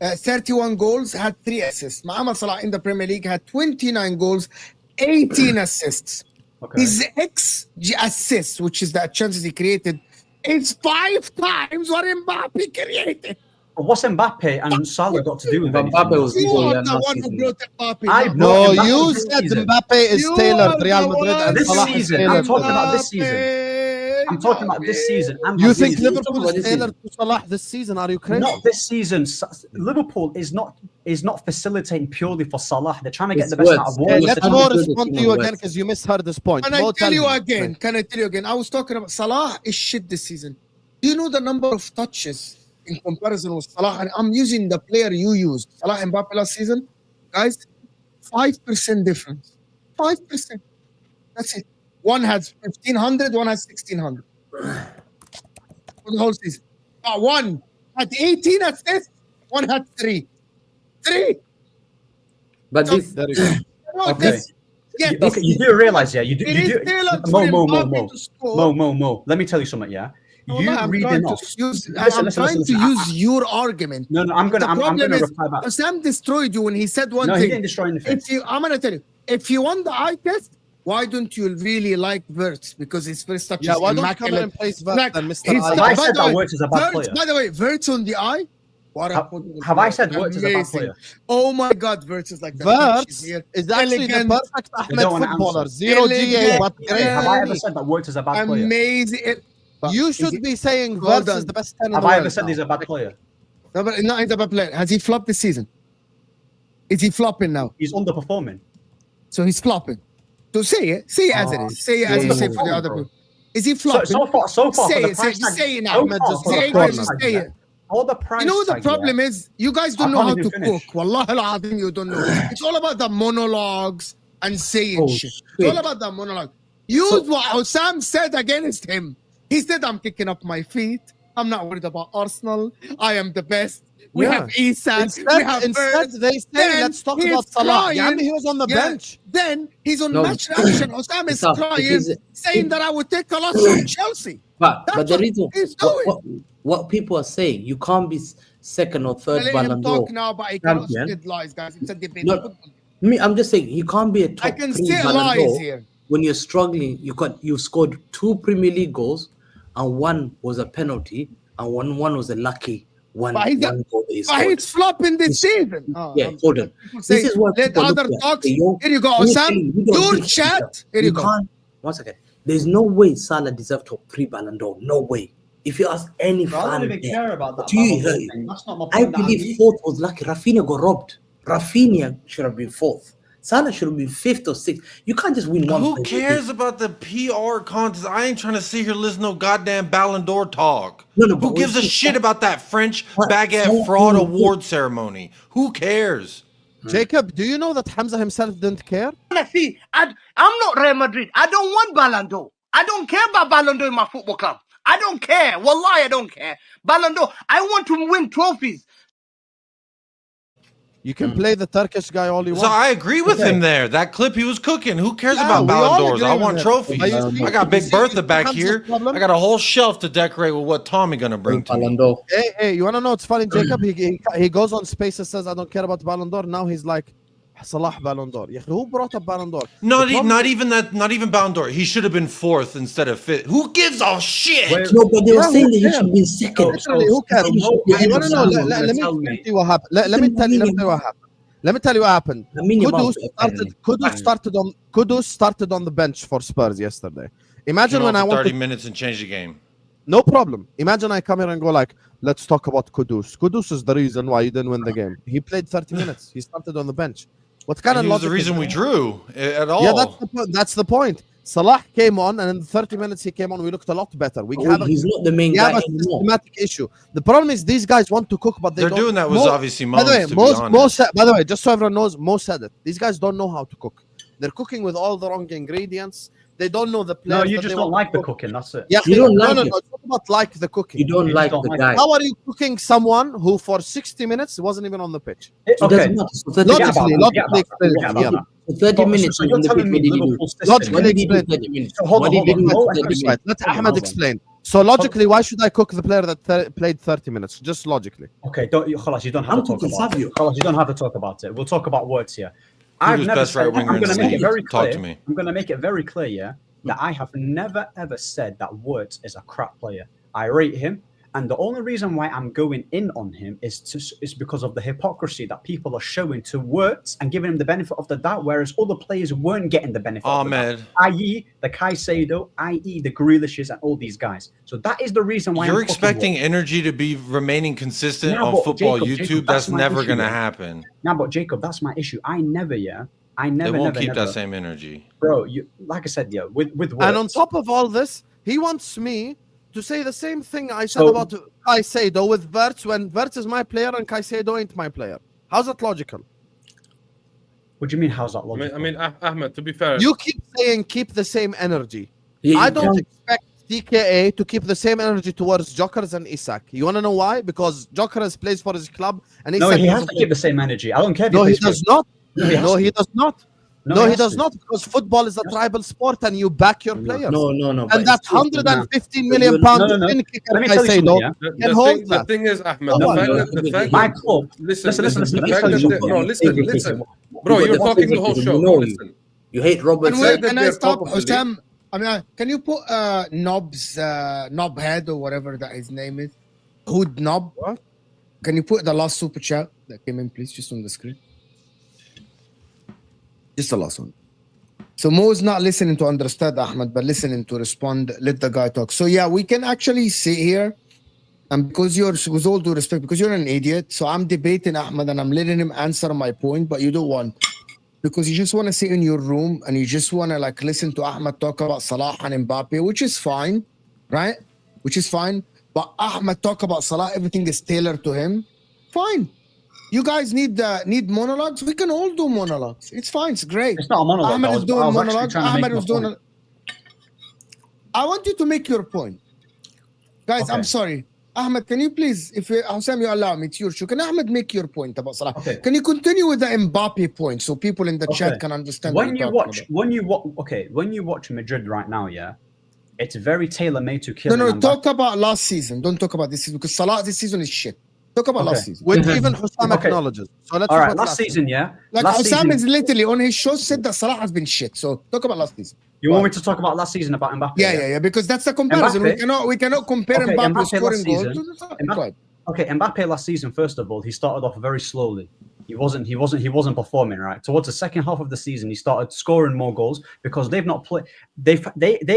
Speaker 5: 31 goals, had 3 assists. Mohamed Salah in the Premier League had 29 goals, 18 assists.
Speaker 2: Okay.
Speaker 5: His assists, which is the chances he created, is 5 times what Mbappe created.
Speaker 2: But what's Mbappe and Salah got to do with anything?
Speaker 3: Mbappe was
Speaker 5: You
Speaker 3: equal,
Speaker 5: are
Speaker 3: yeah,
Speaker 5: the
Speaker 3: last
Speaker 5: one who
Speaker 3: season.
Speaker 5: brought Mbappe.
Speaker 2: I
Speaker 5: down.
Speaker 2: brought
Speaker 1: No,
Speaker 2: Mbappe
Speaker 1: you
Speaker 2: this
Speaker 1: said
Speaker 2: season.
Speaker 1: Mbappe is
Speaker 5: You
Speaker 1: tailored.
Speaker 5: are
Speaker 1: Real
Speaker 5: the
Speaker 1: Madrid
Speaker 5: one
Speaker 1: and
Speaker 2: This
Speaker 1: Salah is
Speaker 2: season,
Speaker 1: tailored.
Speaker 2: I'm talking about this season. I'm talking about this season. and
Speaker 1: You
Speaker 2: last
Speaker 1: think
Speaker 2: season.
Speaker 1: Liverpool
Speaker 3: about
Speaker 1: is
Speaker 3: this
Speaker 1: tailored to Salah this season? Are you crazy?
Speaker 2: Not this season. Liverpool is not facilitating purely for Salah. They're trying to get
Speaker 3: It's
Speaker 2: the best out
Speaker 3: words.
Speaker 2: of
Speaker 1: Okay,
Speaker 2: one.
Speaker 3: Yeah,
Speaker 1: let
Speaker 3: I'm
Speaker 1: Mo
Speaker 3: good at
Speaker 1: respond to
Speaker 3: team
Speaker 1: you
Speaker 3: of
Speaker 1: again
Speaker 3: words.
Speaker 1: because you misheard this point.
Speaker 5: Can I
Speaker 1: Mo,
Speaker 5: tell you
Speaker 1: me.
Speaker 5: again? Can I tell you again? I was talking about Salah is shit this season. Do you know the number of touches in comparison with Salah? And I'm using the player you used, Salah and Mbappe last season. Guys, 5% difference. 5%. That's it. One has 1,500, one has 1,600. For the whole season. One had 18 assists, one had 3. 3.
Speaker 3: But this,
Speaker 1: There you go.
Speaker 5: No,
Speaker 2: Okay.
Speaker 5: this- yes,
Speaker 2: Okay, you do realize, yeah, you do.
Speaker 5: it
Speaker 2: You
Speaker 5: is
Speaker 2: do.
Speaker 5: tailored
Speaker 2: Mo,
Speaker 5: for
Speaker 2: Mo, Mo,
Speaker 5: Mbappe
Speaker 2: Mo,
Speaker 5: to score.
Speaker 2: Mo. Let me tell you something, yeah.
Speaker 5: No,
Speaker 2: You
Speaker 5: I'm
Speaker 2: reading
Speaker 5: trying to
Speaker 2: off.
Speaker 5: use,
Speaker 2: Listen,
Speaker 5: I'm trying
Speaker 2: listen.
Speaker 5: to use your argument.
Speaker 2: No, I'm
Speaker 5: The
Speaker 2: gonna
Speaker 5: problem is,
Speaker 2: reply back.
Speaker 5: Sam destroyed you when he said one
Speaker 2: No, he
Speaker 5: thing.
Speaker 2: didn't destroy anything.
Speaker 5: I'm gonna tell you, if you won the eye test, why don't you really like Verts? Because his first touch
Speaker 1: Yeah,
Speaker 5: is
Speaker 1: why don't you come in
Speaker 5: immaculate.
Speaker 1: and place Vert
Speaker 5: Like,
Speaker 1: than Mr.
Speaker 5: he's
Speaker 1: Ali?
Speaker 2: Have I
Speaker 5: by
Speaker 2: said
Speaker 5: the
Speaker 2: that
Speaker 5: way,
Speaker 2: Wirtz is a bad
Speaker 5: Verts,
Speaker 2: player?
Speaker 5: by the way, Verts on the eye. What
Speaker 2: Have I said Wirtz is a bad
Speaker 5: Amazing.
Speaker 2: player?
Speaker 5: Oh my God, Verts is like that.
Speaker 1: Verts
Speaker 5: Here.
Speaker 1: is actually the
Speaker 5: Elegant.
Speaker 1: perfect
Speaker 2: don't
Speaker 1: Ahmed
Speaker 2: wanna
Speaker 1: footballer.
Speaker 2: answer.
Speaker 1: 0 GA,
Speaker 5: Elegant.
Speaker 1: but great.
Speaker 2: Have I ever
Speaker 1: technique.
Speaker 2: said that Wirtz is a bad player?
Speaker 5: Amazing.
Speaker 1: You
Speaker 5: Is
Speaker 1: should
Speaker 5: it-
Speaker 1: be saying
Speaker 5: Well
Speaker 1: Verts is
Speaker 5: done.
Speaker 1: the best 10 in
Speaker 2: Have
Speaker 1: the
Speaker 2: I
Speaker 1: world
Speaker 2: ever said
Speaker 1: now.
Speaker 2: he's a bad player?
Speaker 5: No, but not he's a bad player. Has he flopped this season? Is he flopping now?
Speaker 2: He's underperforming.
Speaker 5: So he's flopping. So say it as it is. Say it as you say for the other people. Is he flopping?
Speaker 2: So far,
Speaker 5: say
Speaker 2: for the
Speaker 5: it.
Speaker 2: price tag,
Speaker 5: Say it
Speaker 2: so
Speaker 5: now.
Speaker 2: far
Speaker 5: Just
Speaker 2: for the
Speaker 5: say
Speaker 2: price
Speaker 5: it.
Speaker 2: tag,
Speaker 5: Say
Speaker 2: yeah.
Speaker 5: it.
Speaker 2: All the price
Speaker 5: You know what the
Speaker 2: tag,
Speaker 5: problem
Speaker 2: yeah.
Speaker 5: is? You guys don't
Speaker 2: I
Speaker 5: know
Speaker 2: can't
Speaker 5: how
Speaker 2: even
Speaker 5: to
Speaker 2: finish.
Speaker 5: cook. Wallah al-azim, you don't know. It's all about the monologues and saying shit. It's all about the monologue. Use what Husam said against him. He said, I'm kicking up my feet. I'm not worried about Arsenal. I am the best. We have Isak. We have
Speaker 1: Instead they say, let's talk about Salah. Yeah, he was on the bench.
Speaker 5: Then he's on
Speaker 3: No.
Speaker 5: match action. Husam is
Speaker 3: Stop.
Speaker 5: crying, saying that I would take a loss from Chelsea.
Speaker 3: But
Speaker 5: That's
Speaker 3: the
Speaker 5: what
Speaker 3: reason
Speaker 5: he's doing.
Speaker 3: what people are saying, you can't be second or third
Speaker 5: Let
Speaker 3: Ballon
Speaker 5: him
Speaker 3: d'Or
Speaker 5: talk now, but he cannot
Speaker 3: champion.
Speaker 5: spit lies, guys. It's a debate.
Speaker 3: No, I'm just saying you can't be a top
Speaker 5: I can
Speaker 3: 3
Speaker 5: say
Speaker 3: Ballon
Speaker 5: lies
Speaker 3: d'Or
Speaker 5: here.
Speaker 3: when you're struggling. You scored 2 Premier League goals, and 1 was a penalty, and one was a lucky one.
Speaker 5: But he's
Speaker 3: one goal that he
Speaker 5: But
Speaker 3: scored.
Speaker 5: he's flopping this season.
Speaker 3: Yeah, hold on.
Speaker 5: Say,
Speaker 3: This is what
Speaker 5: let
Speaker 3: people look
Speaker 5: other
Speaker 3: at.
Speaker 5: talks.
Speaker 3: Hey,
Speaker 5: Here you go,
Speaker 3: you're
Speaker 5: Husam.
Speaker 3: telling me you don't
Speaker 5: Your
Speaker 3: give a
Speaker 5: chat.
Speaker 3: shit.
Speaker 5: Here you go.
Speaker 3: Can't. One second. There's no way Salah deserves top 3 Ballon d'Or. No way. If you ask any
Speaker 2: I don't
Speaker 3: fan,
Speaker 2: even care about that.
Speaker 3: do you
Speaker 2: Ballon d'Or
Speaker 3: hear-
Speaker 2: thing. That's not my
Speaker 3: I
Speaker 2: point.
Speaker 3: believe 4th was lucky. Rafinha got robbed. Rafinha should have been 4th. Salah should have been 5th or 6th. You can't just win one.
Speaker 6: Who
Speaker 3: Premier
Speaker 6: cares
Speaker 3: League.
Speaker 6: about the PR contest? I ain't trying to sit here listen to no goddamn Ballon d'Or talk.
Speaker 3: No,
Speaker 6: Who
Speaker 3: but
Speaker 6: gives a
Speaker 3: listen,
Speaker 6: shit about that French
Speaker 3: What?
Speaker 6: baguette
Speaker 3: Salah
Speaker 6: fraud
Speaker 3: only
Speaker 6: award ceremony? Who cares?
Speaker 1: Jacob, do you know that Hamza himself didn't care?
Speaker 8: See, I'm not Real Madrid. I don't want Ballon d'Or. I don't care about Ballon d'Or in my football club. I don't care. Wallahi, I don't care. Ballon d'Or. I want to win trophies.
Speaker 1: You can play the Turkish guy all you
Speaker 6: So
Speaker 1: want.
Speaker 6: I agree with him there. That clip he was cooking. Who cares
Speaker 1: Yeah,
Speaker 6: about
Speaker 1: we
Speaker 6: Ballon
Speaker 1: all
Speaker 6: d'Ors?
Speaker 1: agree
Speaker 6: I
Speaker 1: with
Speaker 6: want
Speaker 1: him.
Speaker 6: trophies.
Speaker 1: But you see-
Speaker 6: I got Big
Speaker 1: you see
Speaker 6: Bertha back
Speaker 1: Hamza's
Speaker 6: here.
Speaker 1: problem?
Speaker 6: I got a whole shelf to decorate with what Tommy gonna bring to me.
Speaker 3: Ballon d'Or.
Speaker 1: Hey, you want to know what's funny, Jacob? He goes on space and says, I don't care about Ballon d'Or. Now he's like, Salah Ballon d'Or. Yeah, who brought up Ballon d'Or?
Speaker 6: Not,
Speaker 1: The problem-
Speaker 6: not even that. Not even Ballon d'Or. He should have been 4th instead of 5th. Who gives a shit?
Speaker 3: No, but they were
Speaker 1: Yeah,
Speaker 3: saying that he
Speaker 1: yeah.
Speaker 3: should be 2nd.
Speaker 1: Literally, who cares?
Speaker 3: He should be
Speaker 1: You want to know?
Speaker 3: second.
Speaker 1: Let me tell you what happened. Let me tell you what happened. Let me tell you what happened. Kudus started on the bench for Spurs yesterday. Imagine
Speaker 6: Came
Speaker 1: when
Speaker 6: on
Speaker 1: I
Speaker 6: for 30
Speaker 1: wanted,
Speaker 6: minutes and change the game.
Speaker 1: no problem. Imagine I come here and go like, let's talk about Kudus. Kudus is the reason why you didn't win the game. He played 30 minutes. He started on the bench. What kind
Speaker 6: And
Speaker 1: of
Speaker 6: he was the
Speaker 1: logic is
Speaker 6: reason we
Speaker 1: that?
Speaker 6: drew at all.
Speaker 1: Yeah, that's the point. Salah came on, and in the 30 minutes he came on, we looked a lot better. We have
Speaker 3: He's not the main
Speaker 1: we
Speaker 3: guy
Speaker 1: have a
Speaker 3: anymore.
Speaker 1: systematic issue. The problem is these guys want to cook, but
Speaker 6: They're
Speaker 1: don't.
Speaker 6: doing that with obviously
Speaker 1: By the way,
Speaker 6: Mons, to be honest.
Speaker 1: by the way, just so everyone knows, Mo said it. These guys don't know how to cook. They're cooking with all the wrong ingredients. They don't know the players.
Speaker 2: No, you
Speaker 1: that
Speaker 2: just
Speaker 1: they
Speaker 2: don't
Speaker 1: want
Speaker 2: like
Speaker 1: to
Speaker 2: the
Speaker 1: cook.
Speaker 2: cooking. That's it.
Speaker 1: Yeah,
Speaker 3: You don't
Speaker 1: no,
Speaker 3: like
Speaker 1: no,
Speaker 3: it.
Speaker 1: no. It's not about like the cooking.
Speaker 3: You don't
Speaker 2: You
Speaker 3: like
Speaker 2: don't
Speaker 3: the
Speaker 2: like
Speaker 3: guy.
Speaker 1: How are you cooking someone who for 60 minutes wasn't even on the pitch?
Speaker 3: It
Speaker 2: Okay.
Speaker 3: doesn't matter. So 30
Speaker 2: Forget about
Speaker 3: minutes.
Speaker 2: that,
Speaker 1: Logically explain
Speaker 2: forget
Speaker 1: it.
Speaker 2: about
Speaker 1: Yeah.
Speaker 2: that.
Speaker 3: So 30 minutes
Speaker 2: So you're
Speaker 3: on the
Speaker 2: telling
Speaker 3: pitch.
Speaker 2: me
Speaker 3: What did he do?
Speaker 2: Liverpool system-
Speaker 1: Logically
Speaker 3: What did he do
Speaker 1: explain.
Speaker 3: 30 minutes?
Speaker 2: So hold
Speaker 3: What
Speaker 2: on,
Speaker 3: did he
Speaker 2: hold
Speaker 3: do
Speaker 2: on.
Speaker 3: for
Speaker 2: Let
Speaker 3: 30
Speaker 2: me-
Speaker 3: minutes?
Speaker 1: Let
Speaker 2: Hold on,
Speaker 1: Ahmed
Speaker 2: hold on.
Speaker 1: explain. So logically, why should I cook the player that played 30 minutes? Just logically.
Speaker 2: Okay, Khalas, you don't have
Speaker 3: I'm
Speaker 2: to talk
Speaker 3: talking
Speaker 2: about it.
Speaker 3: Savio.
Speaker 2: Khalas, you don't have to talk about it. We'll talk about words here.
Speaker 6: Who's best right winger
Speaker 2: I'm
Speaker 6: in
Speaker 2: going
Speaker 6: the
Speaker 2: to make it
Speaker 6: league?
Speaker 2: very
Speaker 6: Talk
Speaker 2: clear.
Speaker 6: to me.
Speaker 2: I'm going to make it very clear, yeah, that I have never ever said that Wirtz is a crap player. I rate him, and the only reason why I'm going in on him is because of the hypocrisy that people are showing to Wirtz and giving him the benefit of the doubt, whereas other players weren't getting the benefit of the doubt,
Speaker 6: Ahmed,
Speaker 2: i.e. the Caicedo, i.e. the Grealishes, and all these guys. So that is the reason why
Speaker 6: you're
Speaker 2: I'm cooking
Speaker 6: expecting
Speaker 2: Wirtz.
Speaker 6: energy to be remaining consistent
Speaker 2: Yeah,
Speaker 6: on
Speaker 2: but
Speaker 6: football
Speaker 2: Jacob,
Speaker 6: YouTube.
Speaker 2: that's
Speaker 6: That's
Speaker 2: my
Speaker 6: never
Speaker 2: issue,
Speaker 6: going to
Speaker 2: yeah.
Speaker 6: happen.
Speaker 2: Now, but Jacob, that's my issue. I never,
Speaker 6: They
Speaker 2: never,
Speaker 6: won't
Speaker 2: never,
Speaker 6: keep
Speaker 2: never,
Speaker 6: that same energy.
Speaker 2: bro. You, like I said, yeah, with Wirtz,
Speaker 1: And on top of all this, he wants me to say the same thing I said
Speaker 2: So-
Speaker 1: about Caicedo with Wirtz when Wirtz is my player and Caicedo ain't my player. How's that logical?
Speaker 2: what do you mean? How's that logical?
Speaker 4: I mean, Ahmed, to be fair,
Speaker 1: You keep saying keep the same energy.
Speaker 3: Yeah,
Speaker 1: I
Speaker 3: you
Speaker 1: don't
Speaker 3: can't-
Speaker 1: expect DKA to keep the same energy towards Jokers and Isak. You want to know why? Because Jokers plays for his club and
Speaker 2: no,
Speaker 1: Isak
Speaker 2: he has
Speaker 1: doesn't
Speaker 2: to
Speaker 1: play-
Speaker 2: keep the same energy. I don't care. If
Speaker 1: No, he
Speaker 2: plays for-
Speaker 1: does not.
Speaker 2: No, he has
Speaker 1: No,
Speaker 2: to.
Speaker 1: he does not.
Speaker 2: No,
Speaker 1: No, he
Speaker 2: has
Speaker 1: does
Speaker 2: to.
Speaker 1: not, because football is a tribal sport and you back your players.
Speaker 3: No. but
Speaker 1: And that
Speaker 3: it's still-
Speaker 1: 115 million
Speaker 3: No,
Speaker 1: pound
Speaker 2: no, no.
Speaker 1: spin kick
Speaker 2: Let me
Speaker 1: at
Speaker 2: tell you something,
Speaker 1: Caicedo
Speaker 2: yeah?
Speaker 1: can hold
Speaker 4: the
Speaker 1: that.
Speaker 4: thing is, Ahmed,
Speaker 1: No,
Speaker 4: the fact
Speaker 3: no,
Speaker 4: that the fact
Speaker 2: My
Speaker 4: that
Speaker 2: club.
Speaker 4: listen,
Speaker 2: Listen.
Speaker 4: the
Speaker 2: Let me
Speaker 4: fact
Speaker 2: tell you
Speaker 4: that
Speaker 2: something.
Speaker 4: no, listen, bro,
Speaker 3: You
Speaker 4: you're
Speaker 3: got
Speaker 4: talking the whole
Speaker 3: you
Speaker 4: show.
Speaker 3: know you.
Speaker 4: Listen,
Speaker 3: You hate Robert.
Speaker 5: And
Speaker 4: Say
Speaker 5: wait,
Speaker 4: that
Speaker 5: can I
Speaker 4: they're
Speaker 5: stop,
Speaker 4: probably-
Speaker 5: Husam? I mean, can you put Knobhead or whatever that his name is? Hood Knob?
Speaker 1: What?
Speaker 5: Can you put the last super chat that came in, please, just on the screen? Just the last one. So Mo's not listening to understand Ahmed, but listening to respond. Let the guy talk. So yeah, we can actually see here. And because you're, with all due respect, because you're an idiot, so I'm debating Ahmed and I'm letting him answer my point, but you don't want. Because you just want to sit in your room and you just want to like listen to Ahmed talk about Salah and Mbappe, which is fine, right? Which is fine. But Ahmed talk about Salah, everything is tailored to him. Fine. You guys need monologues. We can all do monologues. It's fine. It's great.
Speaker 2: It's not a monologue.
Speaker 5: Ahmed is doing
Speaker 2: actually
Speaker 5: monologues.
Speaker 2: trying to make
Speaker 5: Ahmed was
Speaker 2: my
Speaker 5: doing.
Speaker 2: point.
Speaker 5: I want you to make your point, guys.
Speaker 2: Okay.
Speaker 5: I'm sorry, Ahmed. Can you please, if Husam, you allow me, it's your show. Can Ahmed make your point about Salah?
Speaker 2: Okay.
Speaker 5: Can you continue with the Mbappe point so people in the chat
Speaker 2: Okay.
Speaker 5: can understand?
Speaker 2: When
Speaker 5: what
Speaker 2: you
Speaker 5: you're
Speaker 2: watch,
Speaker 5: talking
Speaker 2: when you watch Madrid right now, yeah, it's very tailor-made to
Speaker 5: about.
Speaker 2: kill.
Speaker 5: No, talk about last season. Don't talk about this season because Salah this season is shit. Talk about last season.
Speaker 1: Which even Husam
Speaker 2: Okay.
Speaker 1: acknowledges. So let's
Speaker 2: All
Speaker 1: talk
Speaker 2: right,
Speaker 1: about
Speaker 2: last season, yeah.
Speaker 5: Like
Speaker 2: last
Speaker 5: Husam
Speaker 2: season,
Speaker 5: is literally on his show said that Salah has been shit. So talk about last season.
Speaker 2: you want me to talk about last season about Mbappe?
Speaker 5: Yeah. Because that's the comparison.
Speaker 2: Mbappe-
Speaker 5: We cannot compare
Speaker 2: Okay,
Speaker 5: Mbappe
Speaker 2: Mbappe
Speaker 5: scoring
Speaker 2: last
Speaker 5: goals.
Speaker 2: season-
Speaker 5: to Salah.
Speaker 2: Mbappe-
Speaker 5: Go ahead.
Speaker 2: Okay, Mbappe last season, first of all, he started off very slowly. He wasn't performing right. Towards the second half of the season, he started scoring more goals because they've not played. They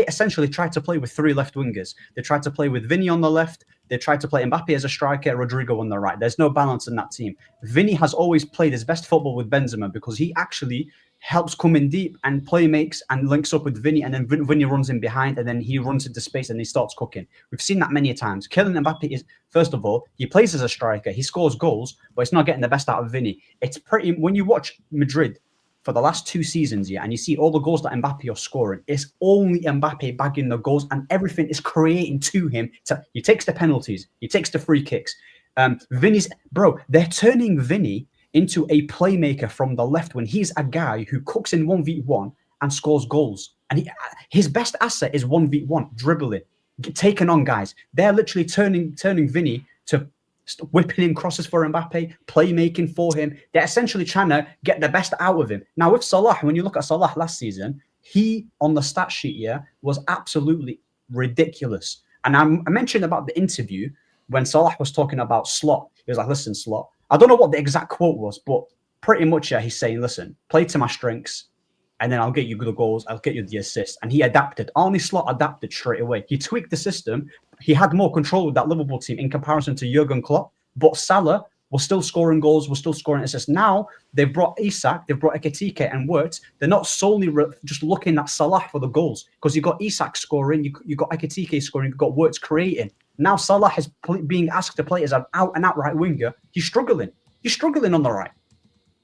Speaker 2: essentially tried to play with three left wingers. They tried to play with Vinny on the left. They tried to play Mbappe as a striker, Rodrigo on the right. There's no balance in that team. Vinny has always played his best football with Benzema because he actually helps come in deep and play makes and links up with Vinny, and then Vinny runs in behind, and then he runs into space and he starts cooking. We've seen that many times. Kylian Mbappe is, first of all, he plays as a striker, he scores goals, but it's not getting the best out of Vinny. It's pretty, when you watch Madrid for the last 2 seasons, yeah, and you see all the goals that Mbappe are scoring, it's only Mbappe bagging the goals, and everything is creating to him. He takes the penalties, he takes the free kicks. They're turning Vinny into a playmaker from the left when he's a guy who cooks in 1v1 and scores goals. And his best asset is 1v1, dribbling, taking on guys. They're literally turning Vinny to whipping in crosses for Mbappe, playmaking for him. They're essentially trying to get the best out of him. Now, with Salah, when you look at Salah last season, he, on the stat sheet, yeah, was absolutely ridiculous. And I mentioned about the interview when Salah was talking about Slot. He was like, listen, Slot, I don't know what the exact quote was, but pretty much, yeah, he's saying, listen, play to my strengths, and then I'll get you good goals, I'll get you the assists. And he adapted. Arne Slot adapted straight away. He tweaked the system. He had more control with that Liverpool team in comparison to Jurgen Klopp, but Salah was still scoring goals, was still scoring assists. Now, they've brought Isak, they've brought Ekitike and Wirtz. They're not solely just looking at Salah for the goals, because you've got Isak scoring, you've got Ekitike scoring, you've got Wirtz creating. Now Salah is being asked to play as an out-and-out right winger. He's struggling. He's struggling on the right.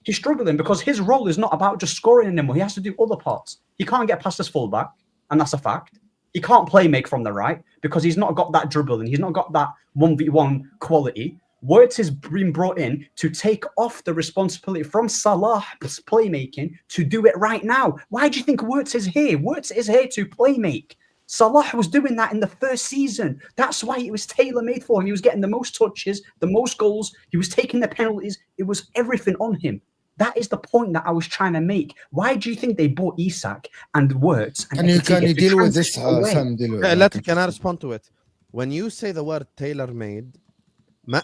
Speaker 2: He's struggling because his role is not about just scoring anymore. He has to do other parts. He can't get past his fullback, and that's a fact. He can't play make from the right because he's not got that dribbling. He's not got that 1v1 quality. Wirtz has been brought in to take off the responsibility from Salah's playmaking to do it right now. Why do you think Wirtz is here? Wirtz is here to play make. Salah was doing that in the first season. That's why it was tailor-made for him. He was getting the most touches, the most goals. He was taking the penalties. It was everything on him. That is the point that I was trying to make. Why do you think they bought Isak and Wirtz? And
Speaker 5: Can you deal with this, Sam?
Speaker 1: Can I respond to it? When you say the word tailor-made,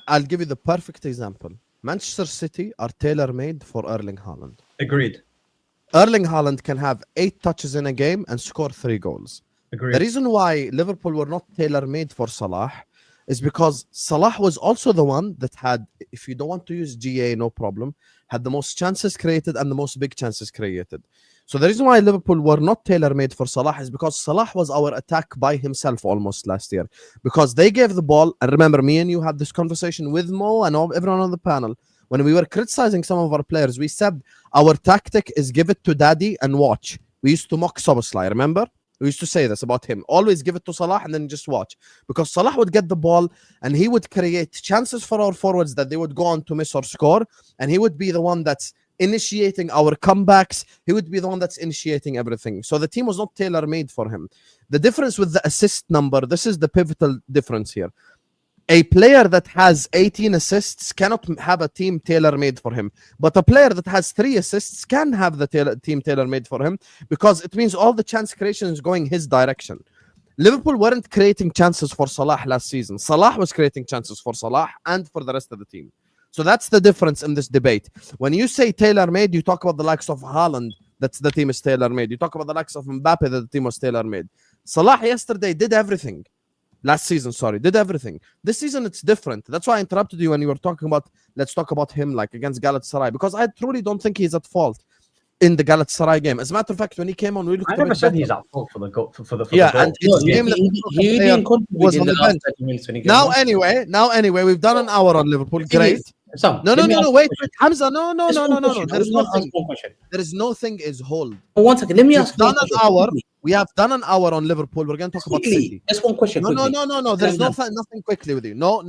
Speaker 1: I'll give you the perfect example. Manchester City are tailor-made for Erling Haaland.
Speaker 2: Agreed.
Speaker 1: Erling Haaland can have 8 touches in a game and score 3 goals.
Speaker 2: Agreed.
Speaker 1: The reason why Liverpool were not tailor-made for Salah is because Salah was also the one that had, if you don't want to use GA, no problem, had the most chances created and the most big chances created. So the reason why Liverpool were not tailor-made for Salah is because Salah was our attack by himself almost last year. Because they gave the ball, and remember, me and you had this conversation with Mo and everyone on the panel. When we were criticizing some of our players, we said our tactic is give it to Daddy and watch. We used to mock Szoboszlai, remember? We used to say this about him. Always give it to Salah and then just watch. Because Salah would get the ball and he would create chances for our forwards that they would go on to miss or score. And he would be the one that's initiating our comebacks. He would be the one that's initiating everything. So the team was not tailor-made for him. The difference with the assist number, this is the pivotal difference here. A player that has 18 assists cannot have a team tailor-made for him. But a player that has 3 assists can have the team tailor-made for him because it means all the chance creation is going his direction. Liverpool weren't creating chances for Salah last season. Salah was creating chances for Salah and for the rest of the team. So that's the difference in this debate. When you say tailor-made, you talk about the likes of Haaland, that's the team is tailor-made. You talk about the likes of Mbappe, that the team was tailor-made. Salah yesterday did everything. Last season, sorry, did everything. This season, it's different. That's why I interrupted you when you were talking about, let's talk about him like against Galatasaray, because I truly don't think he's at fault in the Galatasaray game. As a matter of fact, when he came on, we looked
Speaker 2: I
Speaker 1: at him
Speaker 2: never said
Speaker 1: better.
Speaker 2: he's at fault for the goal. For the
Speaker 1: Yeah,
Speaker 2: goal.
Speaker 1: and it's
Speaker 3: No,
Speaker 1: game that
Speaker 3: he didn't contribute
Speaker 1: was
Speaker 3: in
Speaker 1: on
Speaker 3: the
Speaker 1: the
Speaker 3: last
Speaker 1: bench.
Speaker 3: 30 minutes when he came
Speaker 1: Now,
Speaker 3: on.
Speaker 1: anyway, we've done an hour on Liverpool.
Speaker 3: The thing
Speaker 1: Great.
Speaker 3: is, Sam,
Speaker 1: No,
Speaker 3: let me ask
Speaker 1: wait,
Speaker 3: you a question.
Speaker 1: Hamza, no.
Speaker 3: Just one question. I
Speaker 1: There is
Speaker 3: just want to ask
Speaker 1: nothing.
Speaker 3: one question.
Speaker 1: There is nothing is hold.
Speaker 3: Oh, 1 second. Let me
Speaker 1: We've
Speaker 3: ask you
Speaker 1: done
Speaker 3: one
Speaker 1: an
Speaker 3: question.
Speaker 1: hour.
Speaker 3: Quickly.
Speaker 1: We have done an hour on Liverpool. We're going to talk about
Speaker 3: Quickly.
Speaker 1: City.
Speaker 3: Just one question.
Speaker 1: No.
Speaker 3: quickly.
Speaker 1: There's
Speaker 3: Calm
Speaker 1: nothing quickly with you. No.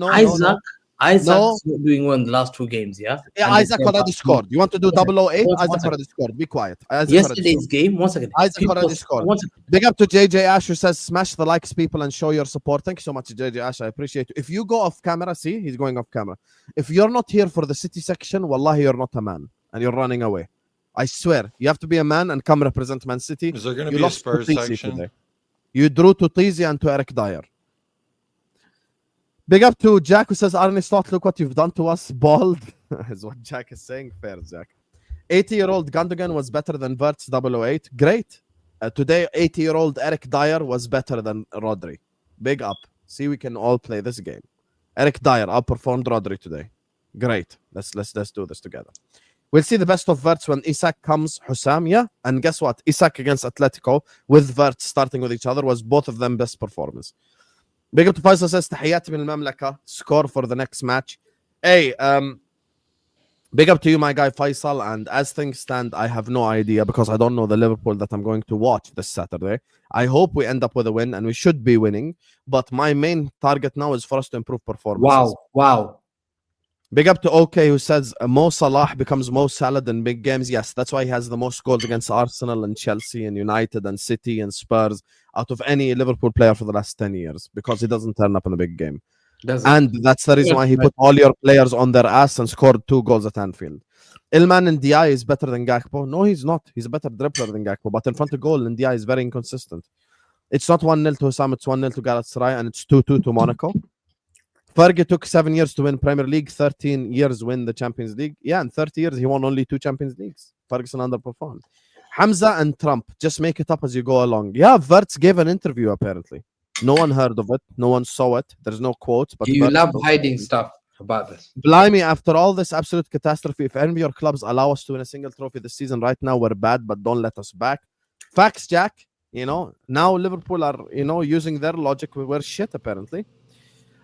Speaker 3: Isaac's
Speaker 1: No.
Speaker 3: not doing well in the last 2 games, yeah?
Speaker 1: Yeah,
Speaker 3: And
Speaker 1: Isaac
Speaker 3: they came
Speaker 1: already
Speaker 3: back.
Speaker 1: scored. You want to do 008?
Speaker 3: One
Speaker 1: Isaac
Speaker 3: second.
Speaker 1: already scored. Be quiet. Isaac already
Speaker 3: Yesterday's
Speaker 1: scored.
Speaker 3: game, 1 second.
Speaker 1: Isaac
Speaker 3: People-
Speaker 1: already scored.
Speaker 3: 1 second.
Speaker 1: Big up to JJ Ash, who says smash the likes, people, and show your support. Thank you so much, JJ Ash. I appreciate you. If you go off camera, see, he's going off camera. If you're not here for the City section, wallahi, you're not a man and you're running away. I swear, you have to be a man and come represent Man City.
Speaker 6: Is there going to
Speaker 1: You
Speaker 6: be a
Speaker 1: lost to
Speaker 6: Spurs
Speaker 1: Tizi
Speaker 6: section?
Speaker 1: today. You drew to Tizi and to Eric Dier. Big up to Jack, who says, Arne Slot, look what you've done to us. Bald is what Jack is saying. Fair, Jack. 80-year-old Gundogan was better than Verts 008. Great. Today, 80-year-old Eric Dier was better than Rodri. Big up. See, we can all play this game. Eric Dier outperformed Rodri today. Great. Let's do this together. We'll see the best of Verts when Isak comes, Husam, yeah? And guess what? Isak against Atletico with Verts starting with each other was both of them best performance. Big up to Faisal says, تحياتي من المملكة. Score for the next match. Hey, big up to you, my guy Faisal. And as things stand, I have no idea because I don't know the Liverpool that I'm going to watch this Saturday. I hope we end up with a win, and we should be winning. But my main target now is for us to improve performances.
Speaker 3: Wow.
Speaker 1: Big up to OK, who says Mo Salah becomes Mo Salah in big games. Yes, that's why he has the most goals against Arsenal and Chelsea and United and City and Spurs out of any Liverpool player for the last 10 years because he doesn't turn up in a big game. And that's the reason why he put all your players on their ass and scored 2 goals at Anfield. Ilman and Dier is better than Gakpo. No, he's not. He's a better dribbler than Gakpo. But in front of goal, Dier is very inconsistent. It's not 1-0 to Husam, it's 1-0 to Galatasaray, and it's 2-2 to Monaco. Fergie took 7 years to win Premier League, 13 years win the Champions League. Yeah, in 30 years, he won only 2 Champions Leagues. Ferguson underperformed. Hamza and Trump, just make it up as you go along. Yeah, Verts gave an interview, apparently. No one heard of it. No one saw it. There's no quotes. But
Speaker 3: You
Speaker 1: Verts
Speaker 3: love
Speaker 1: knows
Speaker 3: hiding
Speaker 1: it.
Speaker 3: stuff about this.
Speaker 1: Blimey, after all this absolute catastrophe, if any of your clubs allow us to win a single trophy this season, right now we're bad, but don't let us back. Facts, Jack. You know, now Liverpool are, using their logic. We're shit, apparently.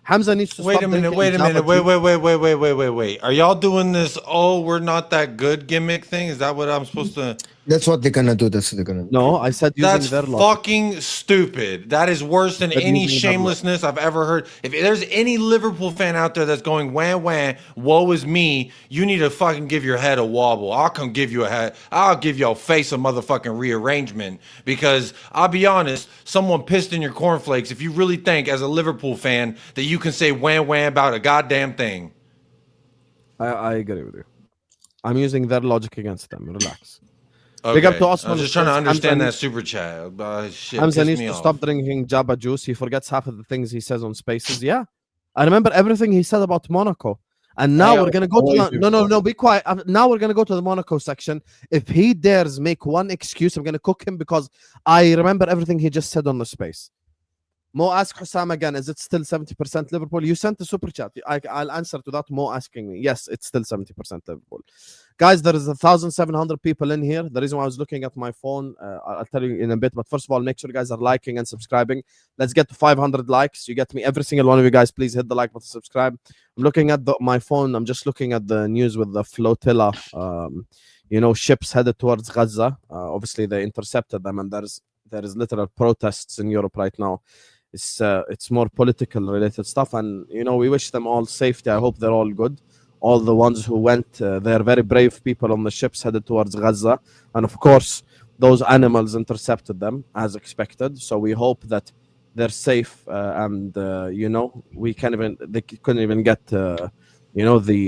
Speaker 1: Hamza needs to
Speaker 6: Wait
Speaker 1: stop
Speaker 6: a minute.
Speaker 1: drinking
Speaker 6: Wait.
Speaker 1: Java
Speaker 6: Wait. Are y'all doing this? Oh, we're not that good gimmick thing? Is that what I'm supposed to?
Speaker 5: That's what they're gonna do. That's what they're gonna do.
Speaker 1: No, I said using
Speaker 6: That's
Speaker 1: their logic.
Speaker 6: fucking stupid. That is worse than
Speaker 1: But
Speaker 6: any
Speaker 1: using their
Speaker 6: shamelessness I've ever heard. If there's any Liverpool fan out there that's going wham wham, woe is me, you need to fucking give your head a wobble. I'll come give you a head. I'll give your face a motherfucking rearrangement. Because I'll be honest, someone pissed in your cornflakes. If you really think as a Liverpool fan that you can say wham wham about a goddamn thing.
Speaker 1: I agree with you. I'm using their logic against them. Relax.
Speaker 6: Okay.
Speaker 1: Big up to
Speaker 6: I
Speaker 1: Osman.
Speaker 6: was just trying to understand
Speaker 1: Hamza
Speaker 6: that super chat. Shit,
Speaker 1: Hamza
Speaker 6: pissed
Speaker 1: needs
Speaker 6: me
Speaker 1: to
Speaker 6: off.
Speaker 1: stop drinking Jabba juice. He forgets half of the things he says on Spaces. Yeah, I remember everything he said about Monaco. And now we're gonna go to no. Be quiet. Now we're gonna go to the Monaco section. If he dares make one excuse, I'm gonna cook him because I remember everything he just said on the Space. Mo ask Husam again, is it still 70% Liverpool? You sent the super chat. I'll answer to that. Mo asking me. Yes, it's still 70% Liverpool. Guys, there is 1,700 people in here. The reason why I was looking at my phone, I'll tell you in a bit. But first of all, make sure you guys are liking and subscribing. Let's get to 500 likes. You get me, every single one of you guys. Please hit the like button, subscribe. I'm looking at my phone. I'm just looking at the news with the flotilla. Ships headed towards Gaza. Obviously, they intercepted them, and there is literal protests in Europe right now. It's more political related stuff, and we wish them all safety. I hope they're all good. All the ones who went, they're very brave people on the ships headed towards Gaza, and of course those animals intercepted them as expected. So we hope that they're safe, and they couldn't even get the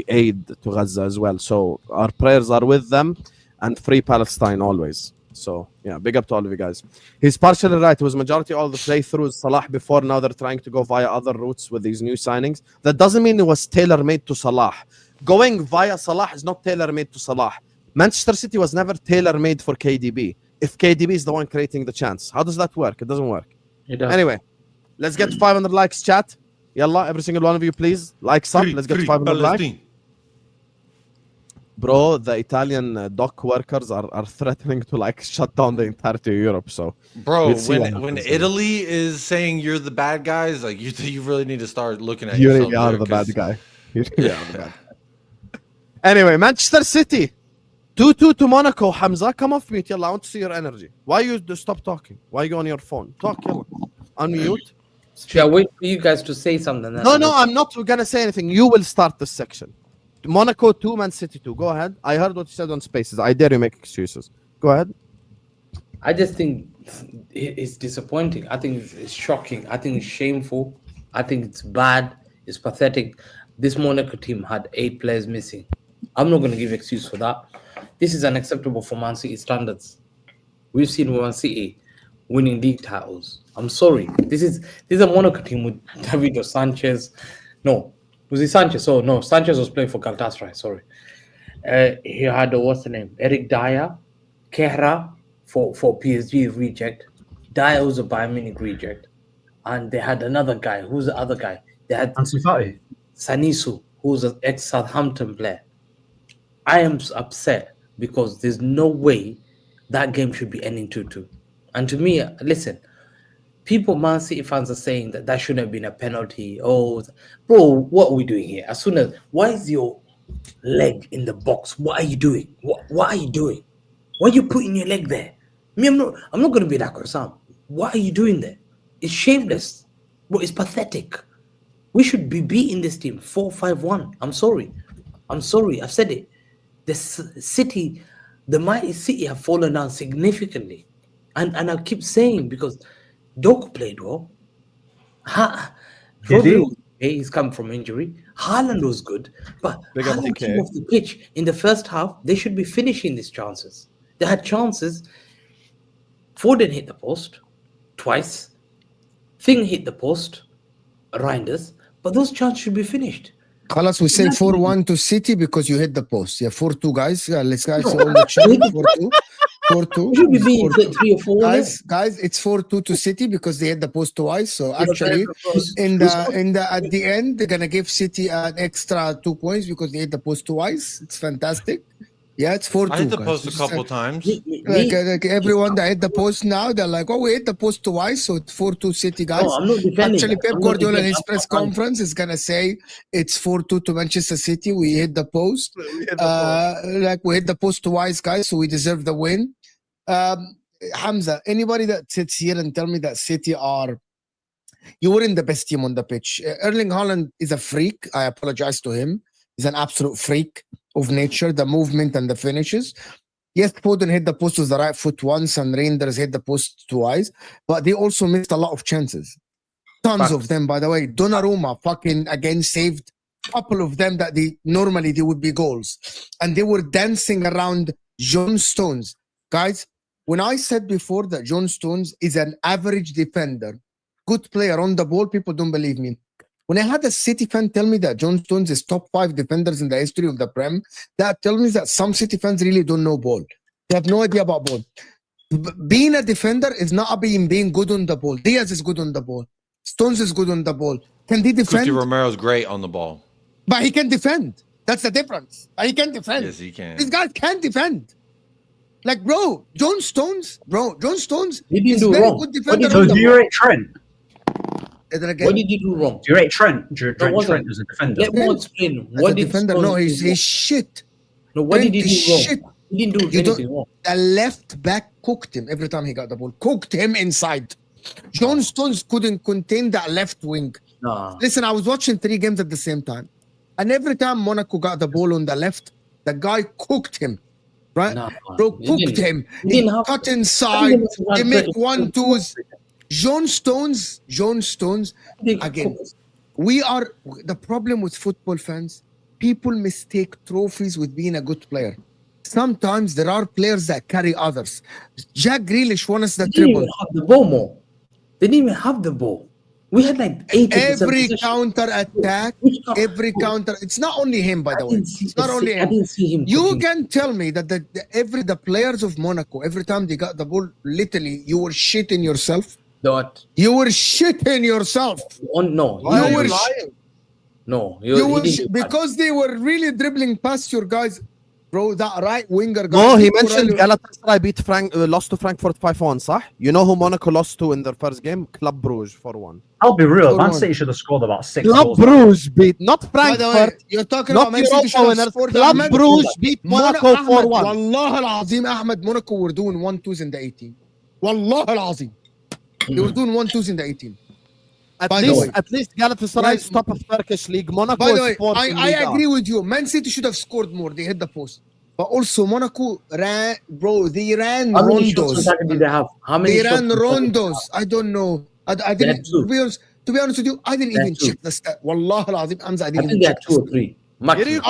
Speaker 1: aid to Gaza as well. So our prayers are with them, and free Palestine always. So, yeah, big up to all of you guys. He's partially right. It was majority all the playthroughs Salah before. Now they're trying to go via other routes with these new signings. That doesn't mean it was tailor-made to Salah. Going via Salah is not tailor-made to Salah. Manchester City was never tailor-made for KDB. If KDB is the one creating the chance. How does that work? It doesn't work.
Speaker 3: It does.
Speaker 1: Anyway, Let's get 500 likes, chat. Yalla, every single one of you, please. Like some. Let's get 500 likes. Bro, the Italian dock workers are threatening to like shut down the entirety of Europe. So,
Speaker 6: Bro,
Speaker 1: we'll see what
Speaker 6: when
Speaker 1: happens.
Speaker 6: Italy is saying you're the bad guys, like you really need to start looking at
Speaker 1: You
Speaker 6: yourself.
Speaker 1: really are
Speaker 6: there,
Speaker 1: the bad
Speaker 6: 'cause-
Speaker 1: guy. You really are the bad guy. Anyway, Manchester City 2-2 to Monaco. Hamza, come off mute. Yalla, I want to see your energy. Why you stop talking? Why you on your phone? Talk, yalla. Unmute.
Speaker 9: Should I wait for you guys to say something?
Speaker 1: No, I'm not gonna say anything. You will start this section. Monaco 2, Man City 2. Go ahead. I heard what you said on Spaces. I dare you make excuses. Go ahead.
Speaker 9: I just think it's disappointing. I think it's shocking. I think it's shameful. I think it's bad. It's pathetic. This Monaco team had 8 players missing. I'm not going to give excuse for that. This is unacceptable for Man City standards. We've seen Man City winning league titles. I'm sorry. This is a Monaco team with David Sanchez. No. Was it Sanchez? Oh, no. Sanchez was playing for Galatasaray. Sorry. He had, what's the name? Eric Dier. Kehra for PSG reject. Dier was a Bayern Munich reject. And they had another guy. Who's the other guy? They had
Speaker 2: Ansu Fati.
Speaker 9: Sanisu, who's an ex-Southampton player. I am upset because there's no way that game should be ending 2-2. And to me, listen, people, Man City fans are saying that shouldn't have been a penalty. Oh, bro, what are we doing here? As soon as, why is your leg in the box? What are you doing? What are you doing? Why are you putting your leg there? Me, I'm not going to be that Husam. What are you doing there? It's shameless. Bro, it's pathetic. We should be beating this team 4-5-1. I'm sorry. I've said it. The mighty City have fallen down significantly. And I keep saying because Doku played well. He's come from injury. Haaland was good. But
Speaker 1: Big up
Speaker 9: Haaland
Speaker 1: DK.
Speaker 9: came off the pitch in the first half. They should be finishing these chances. They had chances. Foden hit the post twice. Thing hit the post. Reinders. But those chances should be finished.
Speaker 5: Khalas, we say 4-1 to City because you hit the post. Yeah, 4-2, guys. Let's guys all the chat. 4-2. 4-2.
Speaker 9: Should be being 3 or 4.
Speaker 5: Guys, it's 4-2 to City because they hit the post twice. So actually, at the end, they're gonna give City an extra 2 points because they hit the post twice. It's fantastic. Yeah, it's 4-2.
Speaker 6: I hit the
Speaker 5: guys.
Speaker 6: post a
Speaker 5: Just
Speaker 6: couple
Speaker 5: like-
Speaker 6: times.
Speaker 5: Like everyone that hit the post now, they're like, oh, we hit the post twice, so it's 4-2 City, guys.
Speaker 9: No, I'm not defending
Speaker 5: Actually,
Speaker 9: that.
Speaker 5: Pep
Speaker 9: I'm not
Speaker 5: Guardiola in
Speaker 9: defending-
Speaker 5: his press conference is gonna say it's 4-2 to Manchester City. We hit the post. Like we hit the post twice, guys, so we deserve the win. Hamza, anybody that sits here and tell me that City are, you weren't the best team on the pitch. Erling Haaland is a freak. I apologize to him. He's an absolute freak of nature, the movement and the finishes. Yes, Foden hit the post with the right foot once and Reinders hit the post twice, but they also missed a lot of chances. Tons of them, by the way. Donnarumma fucking again saved a couple of them that they would be goals. And they were dancing around John Stones. Guys, when I said before that John Stones is an average defender, good player on the ball, people don't believe me. When I had a City fan tell me that John Stones is top 5 defenders in the history of the Prem, that tells me that some City fans really don't know ball. They have no idea about ball. Being a defender is not being good on the ball. Diaz is good on the ball. Stones is good on the ball. Can he defend?
Speaker 6: Cuti Romero's great on the ball.
Speaker 5: But he can defend. That's the difference. He can defend.
Speaker 6: Yes, he can.
Speaker 5: These guys can't defend. Like, bro, John Stones
Speaker 9: He didn't
Speaker 5: is
Speaker 9: do
Speaker 5: very
Speaker 9: wrong.
Speaker 5: good defender.
Speaker 2: So
Speaker 5: on the
Speaker 2: do you
Speaker 5: ball.
Speaker 2: rate Trent?
Speaker 5: And then
Speaker 9: What
Speaker 5: again,
Speaker 9: did he do wrong?
Speaker 2: Do you rate Trent? Do you rate
Speaker 9: wasn't-
Speaker 2: Trent as a defender?
Speaker 9: Let me explain.
Speaker 5: as
Speaker 9: What
Speaker 5: a
Speaker 9: did
Speaker 5: defender,
Speaker 9: Stones
Speaker 5: no,
Speaker 9: do
Speaker 5: he's
Speaker 9: wrong?
Speaker 5: shit.
Speaker 9: No, what did he
Speaker 5: Trent is
Speaker 9: do wrong?
Speaker 5: shit.
Speaker 9: He didn't do
Speaker 5: You don't-
Speaker 9: anything wrong.
Speaker 5: The left back cooked him every time he got the ball. Cooked him inside. John Stones couldn't contain that left wing.
Speaker 9: Nah.
Speaker 5: Listen, I was watching 3 games at the same time. And every time Monaco got the ball on the left, the guy cooked him. Right?
Speaker 9: Nah,
Speaker 5: Bro,
Speaker 9: he
Speaker 5: cooked
Speaker 9: didn't.
Speaker 5: him.
Speaker 9: He
Speaker 5: He
Speaker 9: didn't have
Speaker 5: cut
Speaker 9: to.
Speaker 5: inside. They make
Speaker 9: He
Speaker 5: 1-2s. John Stones, again, the problem with football fans, people mistake trophies with being a good player. Sometimes there are players that carry others. Jack Grealish won us the
Speaker 9: They didn't
Speaker 5: treble.
Speaker 9: even have the ball more. They didn't even have the ball. We had like 80%.
Speaker 5: Every
Speaker 9: possession.
Speaker 5: counter attack,
Speaker 9: Which coun-
Speaker 5: it's not only him, by the way. It's not only
Speaker 9: I
Speaker 5: him.
Speaker 9: didn't see him.
Speaker 5: You
Speaker 9: cooking.
Speaker 5: can tell me that the players of Monaco, every time they got the ball, literally, you were shitting yourself
Speaker 9: What?
Speaker 5: You were shitting yourself.
Speaker 9: No,
Speaker 1: Why are
Speaker 5: You
Speaker 1: you
Speaker 5: were
Speaker 1: lying?
Speaker 9: no.
Speaker 5: You were
Speaker 9: he didn't do that.
Speaker 5: because they were really dribbling past your guys, bro. That right winger.
Speaker 1: No,
Speaker 5: guy,
Speaker 1: he
Speaker 5: Nico
Speaker 1: mentioned
Speaker 5: Rallo-
Speaker 1: Galatasaray lost to Frankfurt 5-1, صح? You know who Monaco lost to in their first game? Club Brugge 4-1.
Speaker 2: I'll be real. Man
Speaker 5: 4-1.
Speaker 2: City should have scored about 6
Speaker 1: Club
Speaker 2: goals.
Speaker 1: Brugge beat not
Speaker 5: By the way,
Speaker 1: Frankfurt,
Speaker 5: you're talking
Speaker 1: not
Speaker 5: about Man City should
Speaker 1: Europa
Speaker 5: have
Speaker 1: winners.
Speaker 5: scored.
Speaker 1: Club
Speaker 5: Ahmed.
Speaker 1: Brugge beat Monaco 4-1.
Speaker 5: Wallah al-Azim, Ahmed, Monaco were doing 1-2s in the 18. Wallah al-Azim. They were doing 1-2s in the 18.
Speaker 1: At
Speaker 5: By the way.
Speaker 1: least Galatasaray is
Speaker 5: Right.
Speaker 1: top of Turkish league. Monaco
Speaker 5: By the
Speaker 1: is
Speaker 5: way,
Speaker 1: fourth in
Speaker 5: I
Speaker 1: Liga.
Speaker 5: agree with you. Man City should have scored more. They hit the post. But also Monaco ran, bro. They ran
Speaker 9: How many shots on
Speaker 5: rondos.
Speaker 9: target did they have? How many
Speaker 5: They
Speaker 9: shots
Speaker 5: ran
Speaker 9: on target?
Speaker 5: rondos. I don't know. I
Speaker 9: They
Speaker 5: didn't.
Speaker 9: had two.
Speaker 5: To be honest with you, I didn't
Speaker 9: They had
Speaker 5: even
Speaker 9: two.
Speaker 5: check the stat. Wallah al-Azim, Hamza, I
Speaker 9: I
Speaker 5: didn't
Speaker 9: think
Speaker 5: even
Speaker 9: they
Speaker 5: check
Speaker 9: had 2 or 3. Maximum.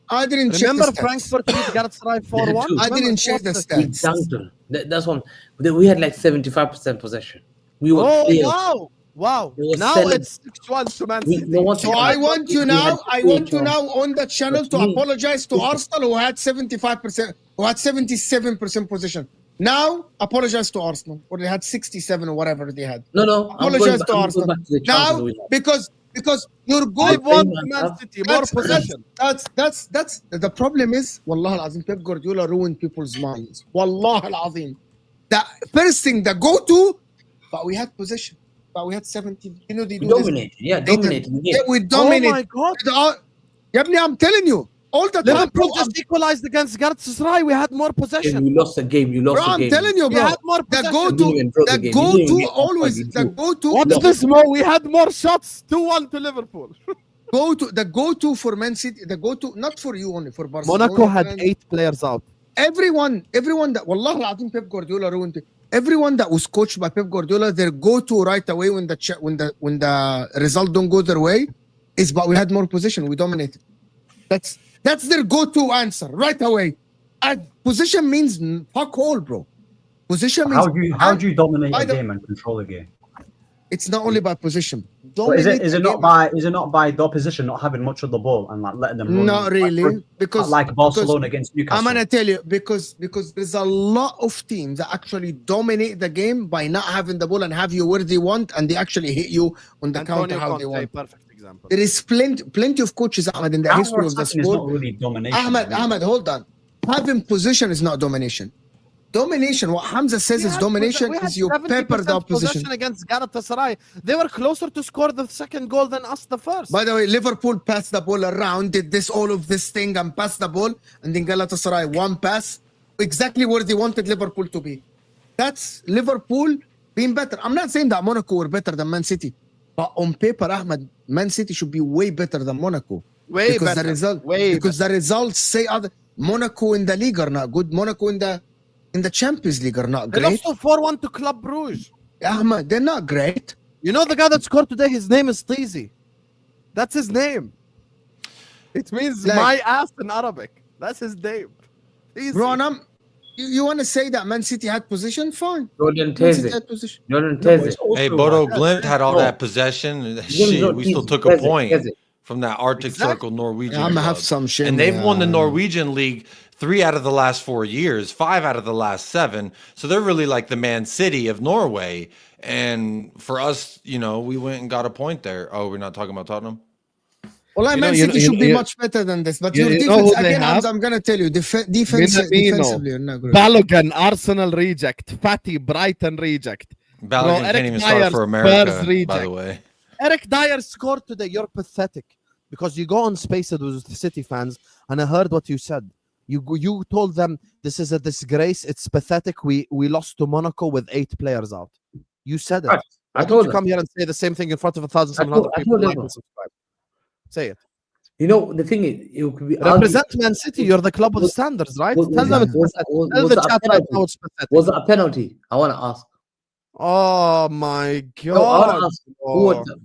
Speaker 5: I didn't check
Speaker 1: Remember
Speaker 5: the stats.
Speaker 1: Frankfurt beat Galatasaray 4-1?
Speaker 9: I
Speaker 5: I didn't check the
Speaker 9: We
Speaker 5: stats.
Speaker 9: dunked them. That's one. We had like 75% possession. We were
Speaker 1: Oh,
Speaker 9: clear.
Speaker 1: wow. Wow.
Speaker 9: It was
Speaker 1: Now
Speaker 9: selling.
Speaker 1: it's 6-1 to Man
Speaker 9: We-
Speaker 1: City.
Speaker 9: no one
Speaker 5: So
Speaker 9: said-
Speaker 5: I want you
Speaker 9: We
Speaker 5: now.
Speaker 9: had
Speaker 5: I
Speaker 9: two
Speaker 5: want you
Speaker 9: chances.
Speaker 5: now on the channel
Speaker 9: But
Speaker 5: to
Speaker 9: me-
Speaker 5: apologize to Arsenal who had 75%, who had 77% position. Now apologize to Arsenal, or they had 67 or whatever they had.
Speaker 9: No.
Speaker 5: Apologize to Arsenal.
Speaker 9: Back to the chances
Speaker 5: Now
Speaker 9: we had.
Speaker 5: because you're
Speaker 1: They
Speaker 5: good.
Speaker 1: won
Speaker 9: Man
Speaker 1: Man
Speaker 9: Cup.
Speaker 1: City, more
Speaker 5: That's-
Speaker 1: possession.
Speaker 5: That's the problem is Wallah al-Azim, Pep Guardiola ruined people's minds. Wallah al-Azim. The first thing, the go-to, but we had possession. But we had 17. You know they
Speaker 9: We
Speaker 5: do this.
Speaker 9: dominated. Yeah,
Speaker 5: They did.
Speaker 9: dominated the game.
Speaker 5: Yeah, we
Speaker 1: Oh
Speaker 5: dominated.
Speaker 1: my God.
Speaker 5: Yabni, I'm telling you, all the time.
Speaker 1: Liverpool
Speaker 5: Bro,
Speaker 1: just equalized against Galatasaray. We had more
Speaker 9: And
Speaker 1: possession.
Speaker 9: you lost the game. You lost
Speaker 5: bro,
Speaker 9: the
Speaker 5: I'm
Speaker 9: game.
Speaker 5: telling you,
Speaker 1: We
Speaker 5: bro.
Speaker 1: had more
Speaker 5: The
Speaker 1: possession.
Speaker 9: You didn't
Speaker 5: go-to,
Speaker 9: even draw the
Speaker 5: the
Speaker 9: game. You didn't even
Speaker 5: go-to
Speaker 9: get
Speaker 5: always,
Speaker 9: offside,
Speaker 5: the
Speaker 9: you
Speaker 5: go-to,
Speaker 1: What's
Speaker 5: the
Speaker 1: this, Mo? We had more shots. 2-1 to Liverpool.
Speaker 5: the go-to for Man City, the go-to, not for you only, for Barcelona.
Speaker 1: Monaco had
Speaker 5: and
Speaker 1: 8 players out.
Speaker 5: everyone that, Wallah al-Azim, Pep Guardiola ruined it. Everyone that was coached by Pep Guardiola, their go-to right away when the result don't go their way is, but we had more position, we dominated. That's their go-to answer right away. And position means fuck all, bro. Position means
Speaker 2: How do you dominate
Speaker 5: I
Speaker 2: a
Speaker 5: don't-
Speaker 2: game and control a game?
Speaker 5: it's not only by position.
Speaker 2: But is
Speaker 5: Dominate
Speaker 2: it
Speaker 5: the
Speaker 2: not by the opposition not having much of the ball and like letting them run?
Speaker 5: Not really, because
Speaker 2: like Barcelona against Newcastle.
Speaker 5: I'm gonna tell you because there's a lot of teams that actually dominate the game by not having the ball and have you where they want, and they actually hit you on the counter
Speaker 1: Antonio
Speaker 5: how they
Speaker 1: Conte,
Speaker 5: want.
Speaker 1: perfect example.
Speaker 5: There is plenty of coaches, Ahmed, in the
Speaker 2: Our
Speaker 5: history of the
Speaker 2: attacking is not
Speaker 5: sport.
Speaker 2: really domination.
Speaker 5: Ahmed, hold on. Having position is not domination. Domination, what Hamza says is domination, is you pepper the opposition.
Speaker 1: Possession against Galatasaray. They were closer to score the second goal than us the first.
Speaker 5: By the way, Liverpool passed the ball around, did all of this thing and passed the ball, and then Galatasaray one pass, exactly where they wanted Liverpool to be. That's Liverpool being better. I'm not saying that Monaco were better than Man City, but on paper, Ahmed, Man City should be way better than Monaco.
Speaker 1: Way
Speaker 5: because
Speaker 1: better.
Speaker 5: the result,
Speaker 1: Way
Speaker 5: because the results say other. Monaco in the league are not good. Monaco in the Champions League are not
Speaker 1: They
Speaker 5: great.
Speaker 1: lost 4-1 to Club Brugge.
Speaker 5: Ahmed, they're not great.
Speaker 1: You know the guy that scored today, his name is Tizi. That's his name. It means
Speaker 5: Like-
Speaker 1: my ass in Arabic. That's his name. Tizi.
Speaker 5: Bro, and you want to say that Man City had position? Fine.
Speaker 9: Jordan
Speaker 5: Man City
Speaker 9: Teze.
Speaker 5: had position.
Speaker 9: Jordan
Speaker 2: No, but
Speaker 9: Teze.
Speaker 2: it's also
Speaker 6: Hey, Bodo
Speaker 2: like-
Speaker 6: Glimt had all
Speaker 9: No.
Speaker 6: that possession.
Speaker 9: Jordan
Speaker 6: Shit, we still
Speaker 9: Teze,
Speaker 6: took a
Speaker 9: Teze,
Speaker 6: point
Speaker 9: Teze.
Speaker 6: from that Arctic
Speaker 1: Exactly.
Speaker 6: Circle Norwegian.
Speaker 5: I'm gonna have
Speaker 6: club.
Speaker 5: some shit.
Speaker 6: And they've won the Norwegian League 3 out of the last 4 years, 5 out of the last 7. So they're really like the Man City of Norway. And for us, we went and got a point there. Oh, we're not talking about Tottenham?
Speaker 5: Well, Man City should be much better than this. But your
Speaker 1: you know
Speaker 5: defense,
Speaker 1: who they
Speaker 5: again,
Speaker 1: have?
Speaker 5: Hamza, I'm gonna tell you, defensively, are not good.
Speaker 1: Balogun, Arsenal reject. Fatty, Brighton reject.
Speaker 6: Balogun
Speaker 1: Eric
Speaker 6: can't even start
Speaker 1: Dyer,
Speaker 6: for America,
Speaker 1: Spurs
Speaker 6: by
Speaker 1: reject.
Speaker 6: the way.
Speaker 1: Eric Dyer scored today. You're pathetic. Because you go on Spaces with the City fans, and I heard what you said. You told them this is a disgrace. It's pathetic. We lost to Monaco with 8 players out. You said it.
Speaker 9: Right.
Speaker 1: Why
Speaker 9: I
Speaker 1: don't
Speaker 9: told
Speaker 1: you
Speaker 9: them.
Speaker 1: come here and say the same thing in front of 1,700
Speaker 9: I told
Speaker 1: people? Like
Speaker 9: them.
Speaker 1: and subscribe. Say it.
Speaker 9: You know, the thing is, it could be
Speaker 1: Represent Man City. You're the club with standards, right? Tell them it's pathetic. Tell the chat right now it's pathetic.
Speaker 9: Was it a penalty? I want to ask.
Speaker 1: Oh my
Speaker 9: No, I want
Speaker 1: god!
Speaker 9: to ask. Who was it?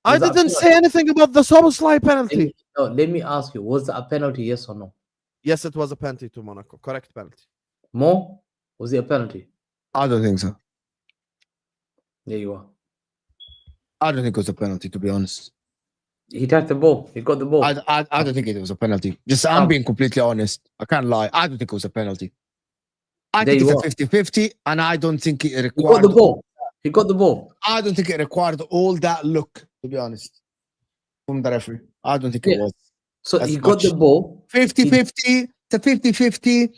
Speaker 1: I
Speaker 9: Was that a
Speaker 1: didn't say anything about the Soboslai penalty.
Speaker 9: No, let me ask you. Was it a penalty? Yes or no?
Speaker 1: Yes, it was a penalty to Monaco. Correct penalty.
Speaker 9: Mo, was it a penalty?
Speaker 5: I don't think so.
Speaker 9: There you are.
Speaker 5: I don't think it was a penalty, to be honest.
Speaker 9: He touched the ball. He got the ball.
Speaker 5: I don't think it was a penalty. Just I'm being completely honest. I can't lie. I don't think it was a penalty. I
Speaker 9: There
Speaker 5: think
Speaker 9: you
Speaker 5: it's a 50-50, and I don't think it
Speaker 9: he got
Speaker 5: required.
Speaker 9: the ball. He got the ball.
Speaker 5: I don't think it required all that look, to be honest, from the referee. I don't think it
Speaker 9: Yeah.
Speaker 5: was.
Speaker 9: So
Speaker 5: As
Speaker 9: he got
Speaker 5: much.
Speaker 9: the ball.
Speaker 5: 50-50. It's a 50-50.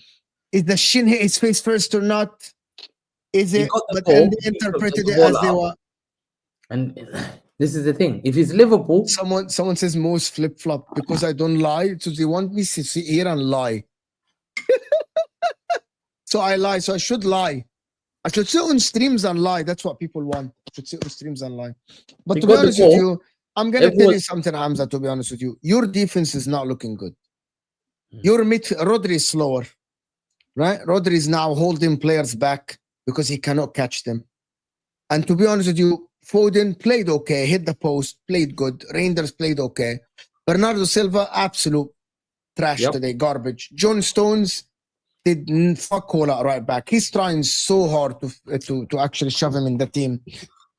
Speaker 5: Is the shin hit his face first or not? Is
Speaker 9: He
Speaker 5: it?
Speaker 9: got the
Speaker 5: But then
Speaker 9: ball,
Speaker 5: they
Speaker 9: he took
Speaker 5: interpreted
Speaker 9: the
Speaker 5: it
Speaker 9: ball
Speaker 5: as they
Speaker 9: out.
Speaker 5: were.
Speaker 9: And this is the thing. If it's Liverpool,
Speaker 5: Someone says most flip flop because I don't lie. So they want me to sit here and lie. So I lie. So I should lie. I should sit on streams and lie. That's what people want. I should sit on streams and lie. But
Speaker 9: You
Speaker 5: to be
Speaker 9: got the
Speaker 5: honest with
Speaker 9: ball.
Speaker 5: you, I'm gonna tell you
Speaker 9: Everyone-
Speaker 5: something, Hamza. To be honest with you, your defense is not looking good. Your Rodri is slower, right? Rodri is now holding players back because he cannot catch them. And to be honest with you, Foden played okay, hit the post, played good. Reinders played okay. Bernardo Silva, absolute trash
Speaker 9: Yep.
Speaker 5: today, garbage. John Stones did fuck all out right back. He's trying so hard to actually shove him in the team.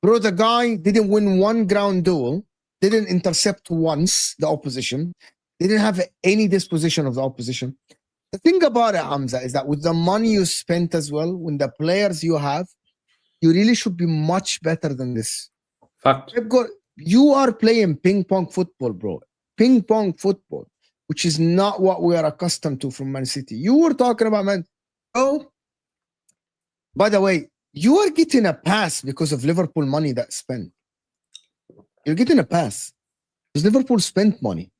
Speaker 5: Bro, the guy didn't win one ground duel, didn't intercept once the opposition, didn't have any disposition of the opposition. The thing about it, Hamza, is that with the money you spent as well, with the players you have, you really should be much better than this.
Speaker 9: fact.
Speaker 5: You are playing ping pong football, bro. Ping pong football, which is not what we are accustomed to from Man City. You were talking about, man. Oh, by the way, you are getting a pass because of Liverpool money that's spent. You're getting a pass because Liverpool spent money,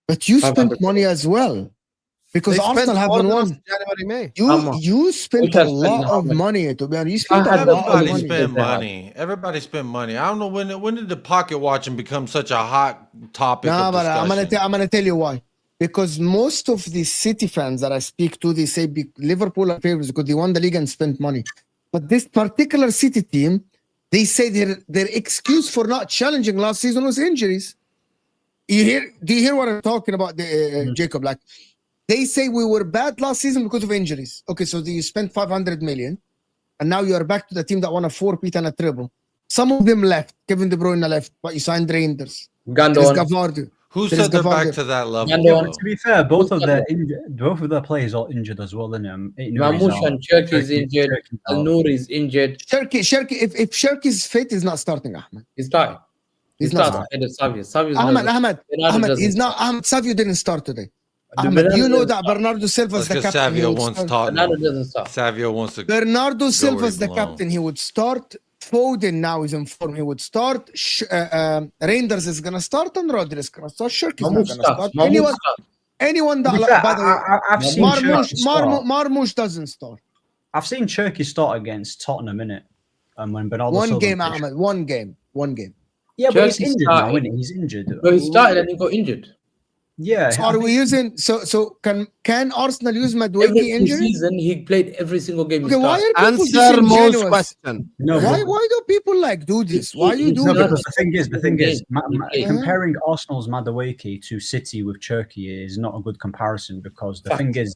Speaker 5: but you spent
Speaker 9: 500.
Speaker 5: money as well because
Speaker 1: They spent
Speaker 5: Arsenal haven't
Speaker 1: more than us
Speaker 5: won.
Speaker 1: in January, May.
Speaker 5: You spent
Speaker 9: Which
Speaker 5: a
Speaker 9: has spent
Speaker 5: lot
Speaker 9: how
Speaker 5: of
Speaker 9: much?
Speaker 5: money, to be honest. You spent
Speaker 9: I
Speaker 5: a
Speaker 9: had
Speaker 5: lot of
Speaker 6: Everybody
Speaker 5: money.
Speaker 6: spent money. Everybody spent money. I don't know when did the pocket watching become such a hot topic
Speaker 5: Nah,
Speaker 6: of
Speaker 5: but
Speaker 6: discussion.
Speaker 5: I'm gonna tell you why. Because most of the City fans that I speak to, they say Liverpool are favorites because they won the league and spent money. But this particular City team, they say their excuse for not challenging last season was injuries. Do you hear what I'm talking about, Jacob? Like, they say we were bad last season because of injuries. Okay, so you spent 500 million, and now you are back to the team that won a 4-peat and a treble. Some of them left. Kevin De Bruyne left, but you signed Reinders. There's
Speaker 9: Gandon.
Speaker 5: Gavardo.
Speaker 6: Who
Speaker 5: There's
Speaker 6: said they're back
Speaker 5: Gavardo.
Speaker 6: to that level?
Speaker 9: And,
Speaker 6: though?
Speaker 2: To be fair, both
Speaker 9: Who's
Speaker 2: of their players are injured as well. Innit?
Speaker 9: Mamouche and Cherki is injured. Al Noor is injured.
Speaker 5: Sherky, if Sherky's fit, he's not starting, Ahmed.
Speaker 9: He's starting.
Speaker 5: He's
Speaker 9: He
Speaker 5: not
Speaker 9: starts
Speaker 5: starting.
Speaker 9: ahead of Savio. Savio's
Speaker 5: Ahmed, he's not. Ahmed Savio didn't start today. Ahmed,
Speaker 9: Bernardo
Speaker 5: you know
Speaker 9: doesn't
Speaker 5: that
Speaker 9: start.
Speaker 5: Bernardo Silva's
Speaker 6: That's
Speaker 5: the
Speaker 6: because
Speaker 5: captain. He
Speaker 6: Savio
Speaker 5: would
Speaker 6: wants
Speaker 5: start.
Speaker 6: Tottenham.
Speaker 9: Bernardo doesn't start.
Speaker 6: Savio wants to.
Speaker 5: Bernardo
Speaker 6: where
Speaker 5: Silva's
Speaker 6: he
Speaker 5: the
Speaker 6: belongs.
Speaker 5: captain. He would start. Foden now is in form. He would start. Reinders is gonna start, and Rodri is gonna start. Shirky's not
Speaker 9: Mamouche
Speaker 5: gonna
Speaker 9: starts.
Speaker 5: start.
Speaker 9: Mamouche starts.
Speaker 5: Anyone that,
Speaker 2: To be fair,
Speaker 5: by the way,
Speaker 2: I've seen Cherky start.
Speaker 5: Marmoush doesn't start.
Speaker 2: I've seen Cherky start against Tottenham, innit? And when Bernardo
Speaker 5: One
Speaker 2: Silva
Speaker 5: game,
Speaker 2: plays-
Speaker 5: Ahmed. One game.
Speaker 2: Yeah, but he's
Speaker 9: Cherky
Speaker 2: injured now,
Speaker 9: started.
Speaker 2: innit? He's injured.
Speaker 9: No, he started and he got injured.
Speaker 2: Yeah.
Speaker 5: So are we using? So can Arsenal use Madueke
Speaker 9: Every
Speaker 5: injury?
Speaker 9: season he played every single game.
Speaker 5: Okay,
Speaker 9: he
Speaker 5: why
Speaker 9: started.
Speaker 5: are people
Speaker 1: Answer most
Speaker 5: disingenuous?
Speaker 1: question.
Speaker 2: No,
Speaker 5: Why do people like do this? Why you do
Speaker 2: No,
Speaker 5: this?
Speaker 2: because the thing is,
Speaker 9: Yeah.
Speaker 2: comparing Arsenal's Madueke to City with Cherky is not a good comparison because the thing is,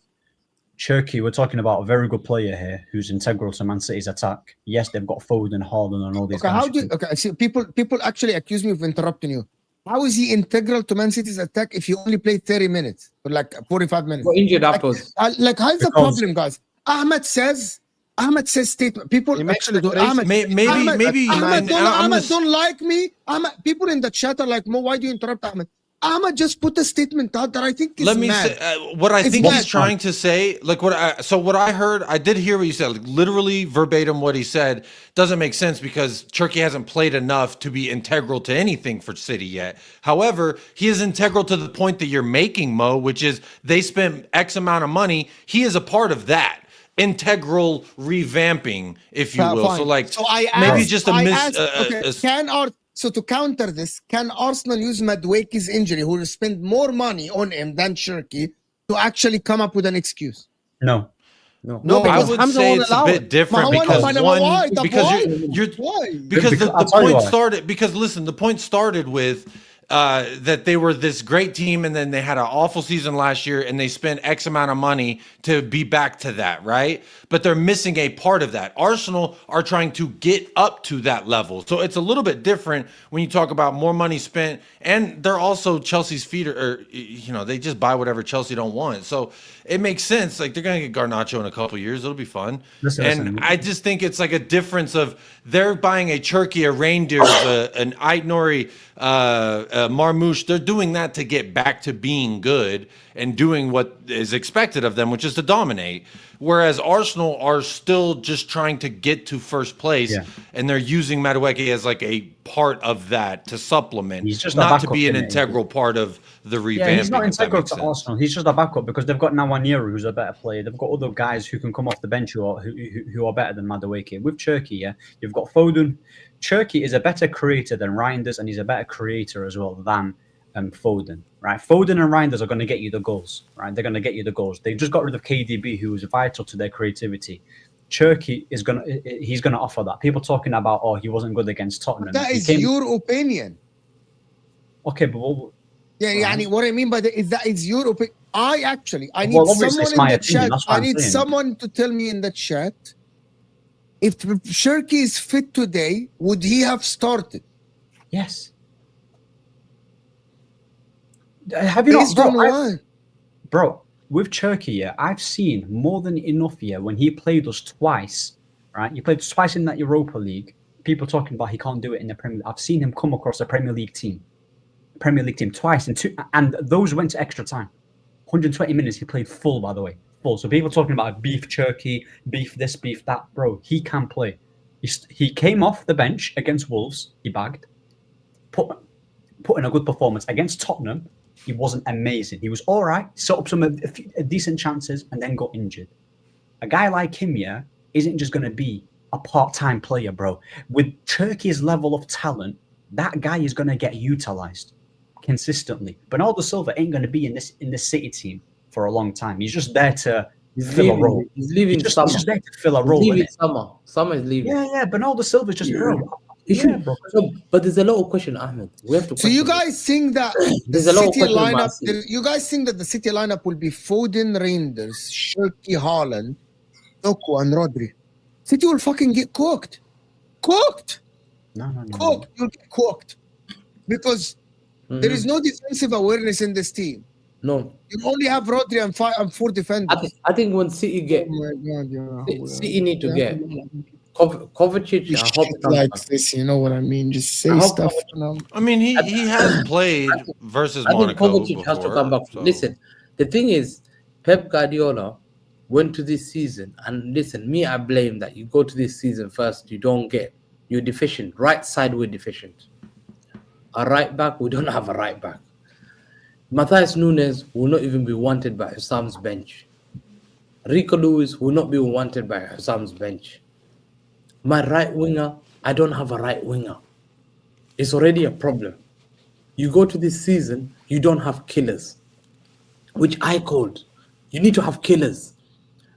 Speaker 2: Cherky, we're talking about a very good player here who's integral to Man City's attack. Yes, they've got Foden, Haaland, and all these
Speaker 5: Okay,
Speaker 2: guys.
Speaker 5: I see people actually accuse me of interrupting you. How is he integral to Man City's attack if he only played 30 minutes or like 45 minutes?
Speaker 9: Got injured afterwards.
Speaker 5: Like how's the
Speaker 2: Because-
Speaker 5: problem, guys? Ahmed says statement. People
Speaker 1: He makes
Speaker 5: actually
Speaker 1: it
Speaker 5: do.
Speaker 1: crazy.
Speaker 5: Ahmed,
Speaker 6: Maybe
Speaker 5: Ahmed,
Speaker 6: I'm gonna
Speaker 5: don't like me. Ahmed, people in the chat are like, Mo, why do you interrupt Ahmed? Ahmed just put a statement out that I think is
Speaker 6: Let me
Speaker 5: mad.
Speaker 6: say what I
Speaker 5: It's
Speaker 6: think
Speaker 5: mad.
Speaker 6: he's trying to say. Like what I heard, I did hear what you said. Like literally verbatim, what he said doesn't make sense because Cherky hasn't played enough to be integral to anything for City yet. However, he is integral to the point that you're making, Mo, which is they spent X amount of money. He is a part of that integral revamping, if you will.
Speaker 5: Fine.
Speaker 6: So like
Speaker 5: So I
Speaker 6: maybe
Speaker 5: asked-
Speaker 6: just a
Speaker 5: I
Speaker 6: miss.
Speaker 5: asked, okay, so to counter this, can Arsenal use Madueke's injury, who will spend more money on him than Cherky, to actually come up with an excuse?
Speaker 2: No.
Speaker 1: No,
Speaker 5: No,
Speaker 6: I
Speaker 1: because
Speaker 6: would
Speaker 1: Hamza
Speaker 6: say
Speaker 1: won't
Speaker 6: it's a
Speaker 1: allow
Speaker 6: bit
Speaker 1: it.
Speaker 6: different
Speaker 5: Why?
Speaker 6: because
Speaker 5: Why?
Speaker 6: one because
Speaker 5: Why?
Speaker 6: you're
Speaker 5: Why?
Speaker 6: because
Speaker 2: Because
Speaker 6: the
Speaker 2: I'll tell you
Speaker 6: point
Speaker 2: why.
Speaker 6: started because listen, the point started with that they were this great team and then they had an awful season last year and they spent X amount of money to be back to that, right? But they're missing a part of that. Arsenal are trying to get up to that level. So it's a little bit different when you talk about more money spent, and they're also Chelsea's feeder, or, you know, they just buy whatever Chelsea don't want. So it makes sense. Like, they're going to get Garnacho in a couple years. It'll be fun. Listen. I just think it's like a difference of they're buying a turkey, a reindeer, an Ait Nori, Marmouche. They're doing that to get back to being good and doing what is expected of them, which is to dominate. Whereas Arsenal are still just trying to get to first place, and they're using Madueke as like a part of that to supplement,
Speaker 2: he's just
Speaker 6: not to be an integral part of the revamping.
Speaker 2: Yeah, he's not integral to Arsenal. He's just a backup because they've got Nwaneri, who's a better player. They've got other guys who can come off the bench who are better than Madueke. With Cherki, you've got Foden. Cherki is a better creator than Reinders, and he's a better creator as well than Foden, right? Foden and Reinders are going to get you the goals, right? They're going to get you the goals. They just got rid of KDB, who was vital to their creativity. Cherki he's going to offer that. People talking about, oh, he wasn't good against Tottenham.
Speaker 5: That is your opinion.
Speaker 2: Okay, but what
Speaker 5: I mean by that is your opinion. I need someone in the chat. I need someone to tell me in the chat, if Cherki is fit today, would he have started?
Speaker 2: Yes. Have you not, bro? With Cherki, I've seen more than enough when he played us twice, right? He played twice in that Europa League. People talking about he can't do it in the Premier League. I've seen him come across a Premier League team twice, and those went to extra time. 120 minutes, he played full, by the way, full. So people talking about beef Cherki, beef this, beef that, bro. He can play. He came off the bench against Wolves. He bagged, put in a good performance against Tottenham. He wasn't amazing. He was all right, set up some decent chances, and then got injured. A guy like him, isn't just going to be a part-time player, bro. With Cherki's level of talent, that guy is going to get utilized consistently. Bernardo Silva ain't going to be in this City team for a long time. He's just there to fill a role.
Speaker 9: He's leaving
Speaker 2: He's
Speaker 9: summer.
Speaker 2: just there to fill a role.
Speaker 9: He's leaving summer. Summer is leaving.
Speaker 2: Yeah. Bernardo Silva's just bro.
Speaker 9: Bro. So, but there's a lot of question, Ahmed. We have to.
Speaker 5: So you guys think that the City lineup? You guys think that the City lineup will be Foden, Reinders, Cherki, Haaland, Doku, and Rodri? City will fucking get cooked. Cooked.
Speaker 2: No.
Speaker 5: Cooked. You'll get cooked because there is no defensive awareness in this team.
Speaker 9: No.
Speaker 5: You only have Rodri and 4 defenders.
Speaker 9: I think when City get, City need to get. Kovacic, I hope
Speaker 5: like this, you know what I mean? Just say stuff.
Speaker 6: I mean, he has played versus Monaco.
Speaker 9: I think Kovacic has to come back. So. Listen, the thing is, Pep Guardiola went to this season, and listen, I blame that. You go to this season first, you're deficient. Right side, we're deficient. A right back, we don't have a right back. Matthias Nunes will not even be wanted by Husam's bench. Rico Lewis will not be wanted by Husam's bench. My right winger, I don't have a right winger. It's already a problem. You go to this season, you don't have killers, which I called. You need to have killers.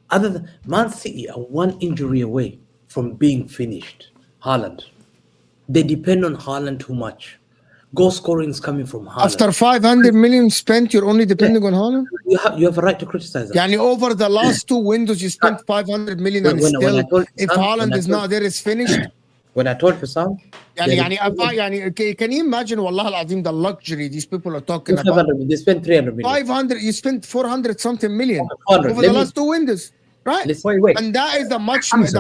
Speaker 9: Other than Man City are one injury away from being finished. Haaland. They depend on Haaland too much. Goal scoring is coming from Haaland.
Speaker 5: After 500 million spent, you're only depending on Haaland?
Speaker 9: You have a right to criticize that.
Speaker 5: Yani over the last 2 windows, you spent 500 million and if Haaland is not there, it's finished.
Speaker 9: When I told Husam,
Speaker 5: can you imagine, Wallah al-Azim, the luxury these people are talking about?
Speaker 9: They spent 300 million.
Speaker 5: 500, you spent 400 something million over the last 2 windows. Right?
Speaker 2: Wait.
Speaker 5: And that is the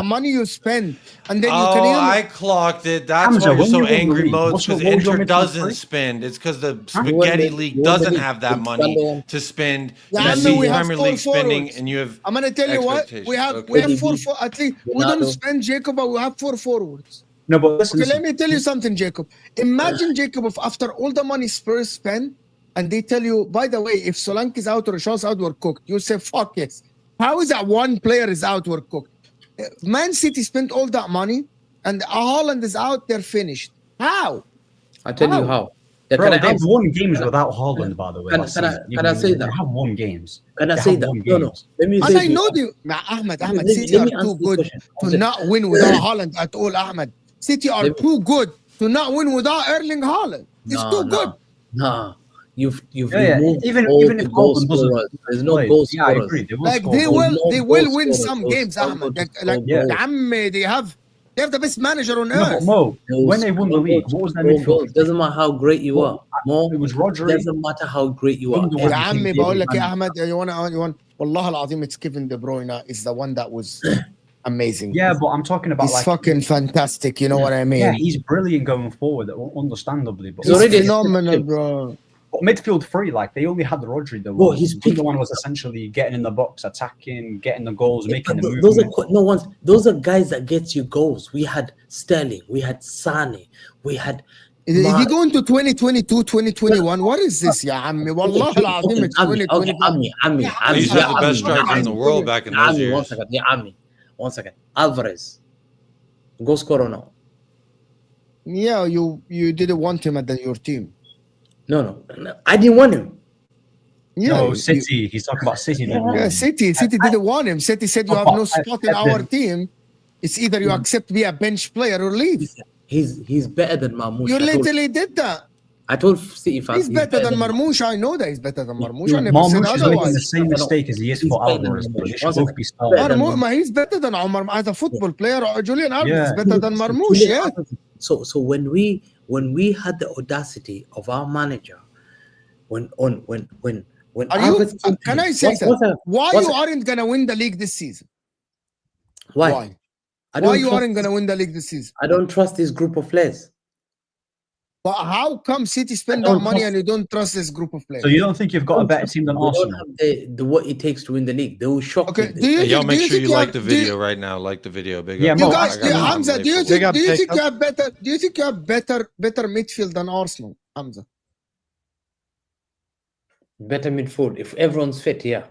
Speaker 5: money you spend. And then
Speaker 6: I clocked it. That's
Speaker 2: Hamza,
Speaker 6: why you're so
Speaker 2: when
Speaker 6: angry, Modes, because
Speaker 2: what
Speaker 6: Inter doesn't spend. It's because the Spaghetti League doesn't have that money to spend.
Speaker 5: Yeah,
Speaker 6: you see
Speaker 5: we have
Speaker 6: Premier
Speaker 5: 4
Speaker 6: League spending,
Speaker 5: forwards.
Speaker 6: and you have.
Speaker 5: I'm gonna tell you what we have 4 at least we don't spend Jacob, but we have 4 forwards.
Speaker 2: No, but listen.
Speaker 5: Let me tell you something, Jacob. Imagine, Jacob, if after all the money Spurs spend, and they tell you, by the way, if Solanke is out or Shaw's out, we're cooked. You say, fuck yes. How is that one player is out, we're cooked? Man City spent all that money, and Haaland is out, they're finished. How?
Speaker 9: I tell you how.
Speaker 2: Bro, they've won games without Haaland, by the way.
Speaker 9: Can I say that?
Speaker 2: They have won games.
Speaker 9: Can I say that? No. Let me
Speaker 5: say I know you. Ahmed, City are too good to not win without Haaland at all, Ahmed. City are too good to not win without Erling Haaland. It's too good.
Speaker 9: Nah, you've
Speaker 2: Yeah,
Speaker 9: removed
Speaker 2: even
Speaker 9: all
Speaker 2: even
Speaker 9: the
Speaker 2: if
Speaker 9: goal
Speaker 2: Holden doesn't
Speaker 9: scorers. There's no
Speaker 2: play,
Speaker 9: goal
Speaker 2: yeah, I
Speaker 9: scorers.
Speaker 2: agree. They will
Speaker 5: Like
Speaker 2: score
Speaker 5: they
Speaker 2: goals.
Speaker 5: will,
Speaker 9: No
Speaker 5: they
Speaker 9: goal
Speaker 5: will win
Speaker 9: scorers.
Speaker 5: some
Speaker 9: Those
Speaker 5: games,
Speaker 9: don't
Speaker 5: Ahmed.
Speaker 9: go to
Speaker 5: Like
Speaker 9: score
Speaker 2: Yeah.
Speaker 9: goals.
Speaker 5: Amme, they have the best manager on
Speaker 2: No, but
Speaker 5: earth.
Speaker 2: Mo,
Speaker 9: Those
Speaker 2: when they won the
Speaker 9: don't go
Speaker 2: league,
Speaker 9: to
Speaker 2: what was their
Speaker 9: score
Speaker 2: midfield?
Speaker 9: goals. Doesn't matter how great you
Speaker 2: Well,
Speaker 9: are. More,
Speaker 2: it was Rodri.
Speaker 9: doesn't matter how great you are.
Speaker 2: Gundogan
Speaker 5: يا
Speaker 2: became
Speaker 5: عمي
Speaker 2: the
Speaker 5: بقول لك يا
Speaker 2: man.
Speaker 5: احمد you want والله العظيم it's Kevin De Bruyne is the one that was amazing.
Speaker 2: Yeah, but I'm talking about
Speaker 5: He's
Speaker 2: like
Speaker 5: fucking fantastic, you know what I mean?
Speaker 2: yeah, he's brilliant going forward, understandably. But
Speaker 9: He's already-
Speaker 5: phenomenal, bro.
Speaker 2: But midfield three, like they only had Rodri. The
Speaker 9: Bro,
Speaker 2: one,
Speaker 9: he's
Speaker 2: the one was essentially getting in the box, attacking, getting the goals, making the
Speaker 9: Those are
Speaker 2: movement.
Speaker 9: no ones. Those are guys that get you goals. We had Sterling, we had Sane, we had.
Speaker 5: If you go into 2022, 2021, what is this, يا عمي؟ والله العظيم it's 2021.
Speaker 6: These are the best strikers in the world back in those years.
Speaker 9: 1 second, yeah, Ami. 1 second. Alvarez, go score or no?
Speaker 5: Yeah, you didn't want him at your team.
Speaker 9: No, I didn't want him.
Speaker 5: Yeah,
Speaker 2: No, City. He's talking about City.
Speaker 5: yeah, City didn't want him. City said you have no spot in our team. It's either you accept to be a bench player or leave.
Speaker 9: He's better than Marmoush.
Speaker 5: You literally did that.
Speaker 9: I told City fans
Speaker 5: He's better than Marmoush. I know that he's better than Marmoush. I never said
Speaker 2: Marmoush is making the
Speaker 5: otherwise.
Speaker 2: same mistake as he is
Speaker 9: He's
Speaker 2: for
Speaker 9: better than
Speaker 2: Alvarez. But they
Speaker 9: Marmoush.
Speaker 2: should both be stars.
Speaker 9: Better than
Speaker 5: Marmoush, he's better than Omar as a football player. Julian Alvarez
Speaker 2: Yeah.
Speaker 5: is better than Marmoush. Yeah.
Speaker 9: So when we had the audacity of our manager, when
Speaker 5: Are you?
Speaker 9: Alvarez came to
Speaker 5: Can
Speaker 9: him-
Speaker 5: I say
Speaker 9: What's
Speaker 5: something?
Speaker 9: that?
Speaker 5: Why
Speaker 9: What's
Speaker 5: you
Speaker 9: that?
Speaker 5: aren't gonna win the league this season?
Speaker 9: Why?
Speaker 5: Why
Speaker 9: don't
Speaker 5: you
Speaker 9: trust
Speaker 5: aren't gonna
Speaker 9: this-
Speaker 5: win the league this season?
Speaker 9: I don't trust this group of players.
Speaker 5: But how come City spend
Speaker 9: I don't
Speaker 5: that money
Speaker 9: trust-
Speaker 5: and you don't trust this group of players?
Speaker 2: So you don't think you've got a better team than
Speaker 9: They don't
Speaker 2: Arsenal?
Speaker 9: have the what it takes to win the league. They will shock
Speaker 5: Okay,
Speaker 9: people.
Speaker 5: do you
Speaker 6: Hey, y'all
Speaker 5: think,
Speaker 6: make
Speaker 5: do you
Speaker 6: sure
Speaker 5: think
Speaker 6: you like
Speaker 5: have-
Speaker 6: the
Speaker 5: do you-
Speaker 6: video right now. Like the video. Big
Speaker 2: Yeah,
Speaker 6: up.
Speaker 5: You
Speaker 2: Mo,
Speaker 5: guys,
Speaker 6: I got time
Speaker 5: Hamza,
Speaker 6: late
Speaker 5: do you
Speaker 6: for
Speaker 5: think
Speaker 6: work.
Speaker 5: do you think
Speaker 1: Jacob.
Speaker 5: you have better midfield than Arsenal, Hamza?
Speaker 9: Better midfield. If everyone's fit, yeah.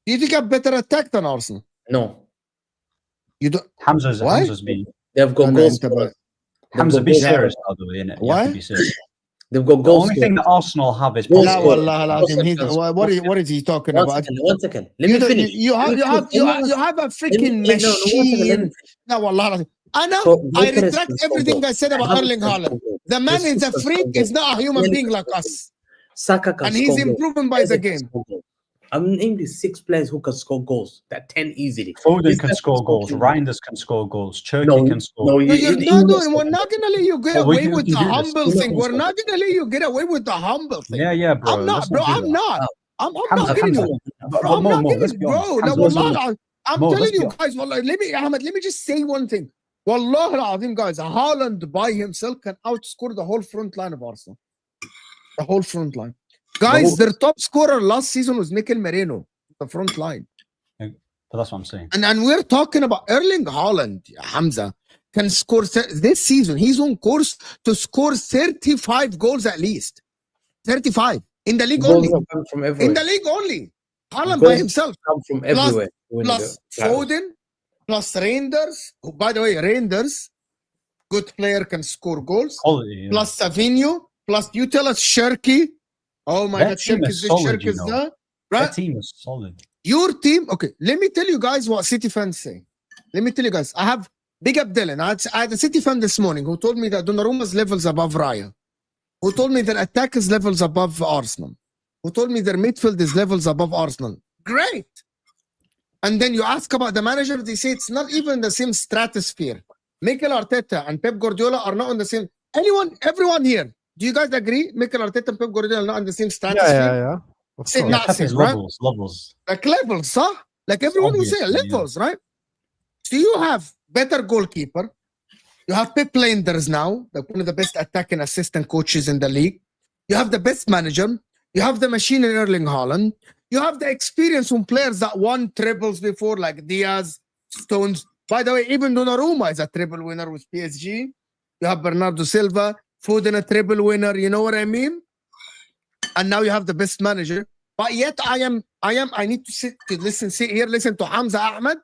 Speaker 5: Do you think you have better attack than Arsenal?
Speaker 9: No.
Speaker 5: You don't.
Speaker 2: Hamza's
Speaker 5: Why?
Speaker 2: been
Speaker 9: They've got
Speaker 5: No,
Speaker 9: goal
Speaker 5: no,
Speaker 9: scorers.
Speaker 2: Hamza, be
Speaker 5: Yeah.
Speaker 2: serious, by the way, innit? You have to
Speaker 5: Why?
Speaker 2: be serious.
Speaker 9: They've got
Speaker 2: The
Speaker 9: goal
Speaker 2: only thing that
Speaker 9: scorers.
Speaker 2: Arsenal have is
Speaker 9: Goal
Speaker 5: La
Speaker 9: scorer.
Speaker 5: wallah al-azim, he's- what is he talking
Speaker 9: One
Speaker 5: about?
Speaker 9: second, 1 second. Let
Speaker 5: You
Speaker 9: me
Speaker 5: don't-
Speaker 9: finish.
Speaker 5: You have you have a freaking
Speaker 9: No, 1 second, let
Speaker 5: machine.
Speaker 9: me
Speaker 5: No, wallah al-azim. Anna,
Speaker 9: So,
Speaker 5: I
Speaker 9: Gyökeres
Speaker 5: retract
Speaker 9: can score
Speaker 5: everything
Speaker 9: goals.
Speaker 5: I said about
Speaker 9: Havertz
Speaker 5: Erling
Speaker 9: can
Speaker 5: Haaland.
Speaker 9: score goals.
Speaker 5: The man
Speaker 9: Jesus
Speaker 5: is a
Speaker 9: can
Speaker 5: freak.
Speaker 9: score
Speaker 5: He's not a human
Speaker 9: goals.
Speaker 5: being like us,
Speaker 9: Saka can
Speaker 5: and
Speaker 9: score
Speaker 5: he's
Speaker 9: goals.
Speaker 5: improving by the
Speaker 9: Eze can
Speaker 5: game.
Speaker 9: score goals. I'm naming 6 players who can score goals. That 10 easily.
Speaker 2: Foden
Speaker 9: These
Speaker 2: can
Speaker 9: guys
Speaker 2: score goals.
Speaker 9: 10
Speaker 2: Reinders can score goals. Turkey
Speaker 9: No,
Speaker 2: can score.
Speaker 9: no,
Speaker 5: No, you're not doing. We're
Speaker 9: score.
Speaker 5: not gonna let you get
Speaker 2: Well, we
Speaker 5: away
Speaker 2: can-
Speaker 5: with
Speaker 2: we
Speaker 5: the
Speaker 2: can do this.
Speaker 5: humble
Speaker 9: We're not
Speaker 5: thing.
Speaker 9: gonna
Speaker 5: We're not gonna let you get away with the humble thing.
Speaker 2: Yeah, bro.
Speaker 5: I'm not,
Speaker 2: let's
Speaker 5: bro.
Speaker 2: do
Speaker 5: I'm
Speaker 2: that.
Speaker 5: not. I'm
Speaker 2: Hamza,
Speaker 5: not getting
Speaker 2: Hamza.
Speaker 5: you.
Speaker 2: But
Speaker 5: Bro, I'm
Speaker 2: Mo,
Speaker 5: not
Speaker 2: Mo, let's
Speaker 5: getting,
Speaker 2: be
Speaker 5: bro.
Speaker 2: honest.
Speaker 5: No,
Speaker 2: Hamza, let's be
Speaker 5: wallah,
Speaker 2: honest.
Speaker 5: I'm
Speaker 2: Mo, let's
Speaker 5: telling
Speaker 2: be
Speaker 5: you
Speaker 2: honest.
Speaker 5: guys, wallah, let me just say one thing. Wallah al-azim, guys, Haaland by himself can outscore the whole front line of Arsenal. The whole front line. Guys, their top scorer last season was Mikel Merino, the front line.
Speaker 2: But that's what I'm saying.
Speaker 5: And we're talking about Erling Haaland, Hamza, can score this season. He's on course to score 35 goals at least. 35 in the league
Speaker 9: Goals
Speaker 5: only.
Speaker 9: will come from everywhere.
Speaker 5: In the league only. Haaland
Speaker 9: Goals
Speaker 5: by himself.
Speaker 9: come from everywhere. to win
Speaker 5: Plus
Speaker 9: the title.
Speaker 5: Foden, plus Reinders. Who, by the way, Reinders, good player, can score goals.
Speaker 2: Quality. Yeah.
Speaker 5: Plus Savinho, plus you tell us Shirky. Oh my
Speaker 2: Their
Speaker 5: God,
Speaker 2: team
Speaker 5: Shirky
Speaker 2: is
Speaker 5: is this,
Speaker 2: solid,
Speaker 5: Shirky
Speaker 2: you
Speaker 5: is
Speaker 2: know.
Speaker 5: that.
Speaker 2: Their
Speaker 5: Right?
Speaker 2: team is solid.
Speaker 5: Your team, okay, let me tell you guys what City fans say. Let me tell you guys, I have big up Dylan. I had a City fan this morning who told me that Donnarumma's levels above Raya, who told me their attack is levels above Arsenal, who told me their midfield is levels above Arsenal. Great. And then you ask about the manager, they say it's not even the same stratosphere. Mikel Arteta and Pep Guardiola are not on the same. Everyone here, do you guys agree? Mikel Arteta and Pep Guardiola are not on the same stratosphere?
Speaker 1: Yeah. Of
Speaker 5: Say
Speaker 1: course.
Speaker 5: not
Speaker 2: Pep
Speaker 5: same,
Speaker 2: is
Speaker 5: right?
Speaker 2: levels.
Speaker 5: Like levels, huh? Like everyone will say
Speaker 2: Obviously, yeah.
Speaker 5: levels, right? So you have better goalkeeper. You have Pep Lenders now, like one of the best attacking assistant coaches in the league. You have the best manager. You have the machine in Erling Haaland. You have the experience from players that won trebles before, like Diaz, Stones. By the way, even Donnarumma is a treble winner with PSG. You have Bernardo Silva, Foden a treble winner. You know what I mean? And now you have the best manager. But yet I need to sit here, listen to Hamza Ahmed.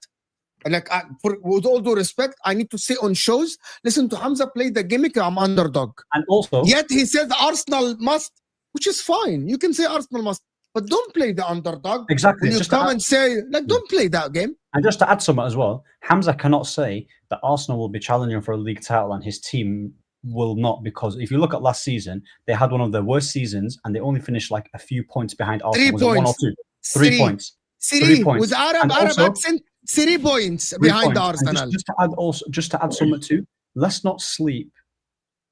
Speaker 5: And like, with all due respect, I need to sit on shows, listen to Hamza play the gimmick, I'm underdog.
Speaker 2: And also,
Speaker 5: Yet he says Arsenal must, which is fine. You can say Arsenal must, but don't play the underdog.
Speaker 2: exactly.
Speaker 5: When you
Speaker 2: Just to
Speaker 5: come
Speaker 2: add-
Speaker 5: and say, like, don't play that game.
Speaker 2: And just to add something as well, Hamza cannot say that Arsenal will be challenging for a league title and his team will not, because if you look at last season, they had one of their worst seasons and they only finished like a few points behind Arsenal.
Speaker 5: 3
Speaker 2: Was it 1 or
Speaker 5: points.
Speaker 2: 2? 3 points. 3 points.
Speaker 5: With Arab
Speaker 2: And also,
Speaker 5: accent, 3 points
Speaker 2: 3
Speaker 5: behind
Speaker 2: points. And
Speaker 5: Arsenal.
Speaker 2: just to add something too, let's not sleep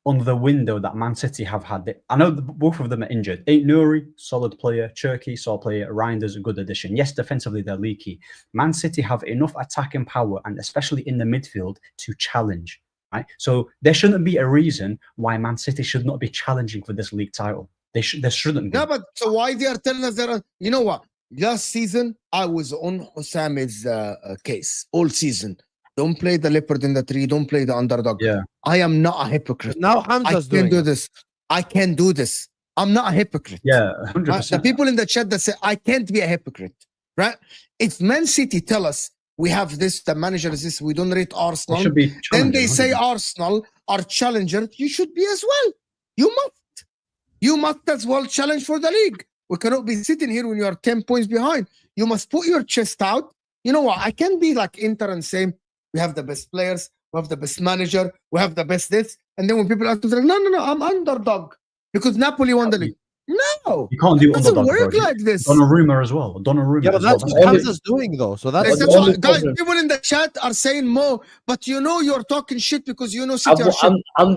Speaker 2: on the window that Man City have had. I know both of them are injured. Nuri, solid player. Cherky, solid player. Reinders, a good addition. Yes, defensively they're leaky. Man City have enough attacking power, and especially in the midfield, to challenge. Right? So there shouldn't be a reason why Man City should not be challenging for this league title. There shouldn't be.
Speaker 5: No, but so why they are telling us that? You know what? Last season I was on Husam's case all season. Don't play the leopard in the tree. Don't play the underdog.
Speaker 2: Yeah.
Speaker 5: I am not a hypocrite.
Speaker 1: Now
Speaker 5: I
Speaker 1: Hamza's
Speaker 5: can
Speaker 1: doing
Speaker 5: do
Speaker 1: it.
Speaker 5: this. I can do this. I'm not a hypocrite.
Speaker 2: Yeah,
Speaker 5: The
Speaker 2: 100%.
Speaker 5: people in the chat that say I can't be a hypocrite, right? If Man City tell us we have this, the manager is this, we don't rate
Speaker 2: They
Speaker 5: Arsenal,
Speaker 2: should be
Speaker 5: then they
Speaker 2: challenging,
Speaker 5: say
Speaker 2: 100%.
Speaker 5: Arsenal are challenger. You should be as well. You must. You must as well challenge for the league. We cannot be sitting here when you are 10 points behind. You must put your chest out. You know what? I can't be like Inter and say we have the best players, we have the best manager, we have the best this. And then when people ask me, like, no, I'm underdog because Napoli won the league. No,
Speaker 2: You can't do
Speaker 5: it doesn't
Speaker 2: underdog,
Speaker 5: work
Speaker 2: bro.
Speaker 5: like this.
Speaker 2: Donnarumma as well. Donnarumma
Speaker 1: Yeah, but
Speaker 2: as well.
Speaker 1: that's
Speaker 2: That's
Speaker 1: what
Speaker 2: all.
Speaker 1: Hamza's doing though. So that's
Speaker 5: That's
Speaker 9: the
Speaker 5: why,
Speaker 9: only
Speaker 5: guys,
Speaker 9: problem.
Speaker 5: people in the chat are saying Mo, but you know you're talking shit because you know City are shit.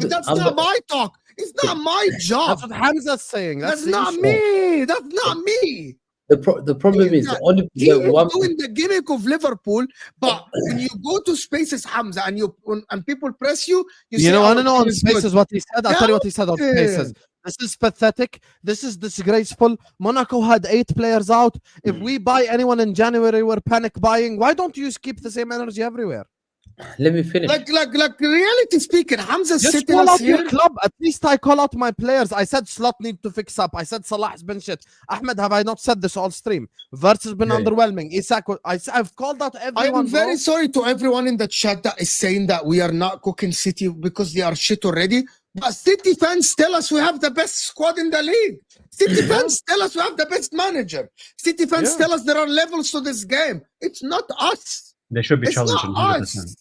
Speaker 5: That's not my talk. It's not my job.
Speaker 1: what Hamza's saying.
Speaker 5: That's
Speaker 1: the
Speaker 5: not
Speaker 1: issue.
Speaker 5: me. That's not me.
Speaker 9: The problem is the only
Speaker 5: He is
Speaker 9: one.
Speaker 5: doing the gimmick of Liverpool, but when you go to spaces, Hamza, and people press you,
Speaker 1: You
Speaker 5: say,
Speaker 1: know,
Speaker 5: "Our
Speaker 1: I don't know
Speaker 5: team
Speaker 1: on
Speaker 5: is good."
Speaker 1: Spaces what he said. I'll tell you what he said on
Speaker 5: Yeah.
Speaker 1: Spaces. This is pathetic. This is disgraceful. Monaco had 8 players out. If we buy anyone in January, we're panic buying. Why don't you just keep the same energy everywhere?
Speaker 9: Let me finish.
Speaker 5: Like reality speaking, Hamza's
Speaker 1: Just
Speaker 5: sitting
Speaker 1: call
Speaker 5: us
Speaker 1: out your
Speaker 5: here.
Speaker 1: club. At least I call out my players. I said Slot need to fix up. I said Salah's been shit. Ahmed, have I not said this all stream? Verts has been
Speaker 2: Yeah.
Speaker 1: underwhelming. Isak, I've called out everyone.
Speaker 5: I'm very
Speaker 1: bro.
Speaker 5: sorry to everyone in the chat that is saying that we are not cooking City because they are shit already. But City fans tell us we have the best squad in the league. City fans tell us we have the best manager. City fans
Speaker 1: Yeah.
Speaker 5: tell us there are levels to this game. It's not us.
Speaker 2: They should be
Speaker 5: It's
Speaker 2: challenging.
Speaker 5: not
Speaker 2: 100%.
Speaker 5: us.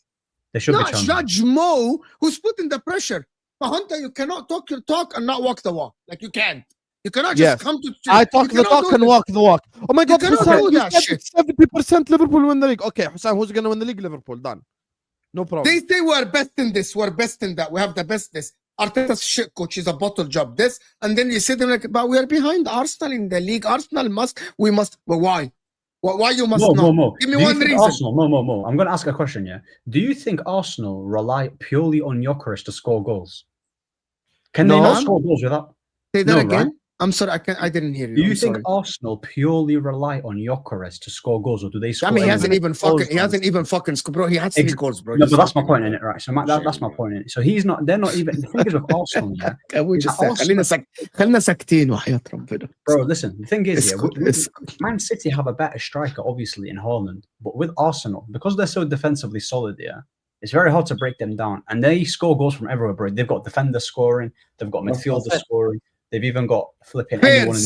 Speaker 2: They should be
Speaker 5: Not
Speaker 2: challenging.
Speaker 5: Judge Mo, who's putting the pressure. But Hunter, you cannot talk your talk and not walk the walk. Like you can't. You cannot just
Speaker 1: Yes.
Speaker 5: come to.
Speaker 1: I
Speaker 5: you
Speaker 1: talk the
Speaker 5: cannot
Speaker 1: talk
Speaker 5: do
Speaker 1: and
Speaker 5: this.
Speaker 1: walk the walk. Oh my God,
Speaker 5: cannot
Speaker 1: Husam,
Speaker 5: do
Speaker 1: you
Speaker 5: that
Speaker 1: said
Speaker 5: shit.
Speaker 1: 70% Liverpool win the league. Okay, Husam, who's going to win the league? Liverpool. Done. No problem.
Speaker 5: They say we're best in this, we're best in that, we have the best this. Arteta's shit coach is a bottle job. This, and then you say them like, but we are behind Arsenal in the league. Arsenal we must. But why? Why you must not?
Speaker 2: Mo.
Speaker 5: Give me
Speaker 2: Do you
Speaker 5: one
Speaker 2: think
Speaker 5: reason.
Speaker 2: Arsenal, Mo. I'm going to ask a question. Yeah. Do you think Arsenal rely purely on Gyökeres to score goals? Can they
Speaker 1: No.
Speaker 2: not score goals without?
Speaker 5: Say that
Speaker 2: No,
Speaker 5: again.
Speaker 2: right?
Speaker 5: I'm sorry, I didn't hear you.
Speaker 2: Do you
Speaker 5: I'm
Speaker 2: think
Speaker 5: sorry.
Speaker 2: Arsenal purely rely on Gyökeres to score goals, or do they score?
Speaker 5: I mean, he hasn't
Speaker 2: anything?
Speaker 5: even fucking scored, bro. He had 3 goals, bro.
Speaker 2: No, but that's my point in it, right? So that's my point in it. So he's not. They're not even. The thing is with Arsenal, yeah.
Speaker 5: خلينا ساكتين وحياة ربنا.
Speaker 2: Bro, listen. The thing is, yeah,
Speaker 5: Escu-
Speaker 2: Man City have a better striker, obviously, in Haaland, but with Arsenal, because they're so defensively solid, yeah, it's very hard to break them down. And they score goals from everywhere, bro. They've got defenders scoring, they've got midfielders scoring, they've even got flipping anyone.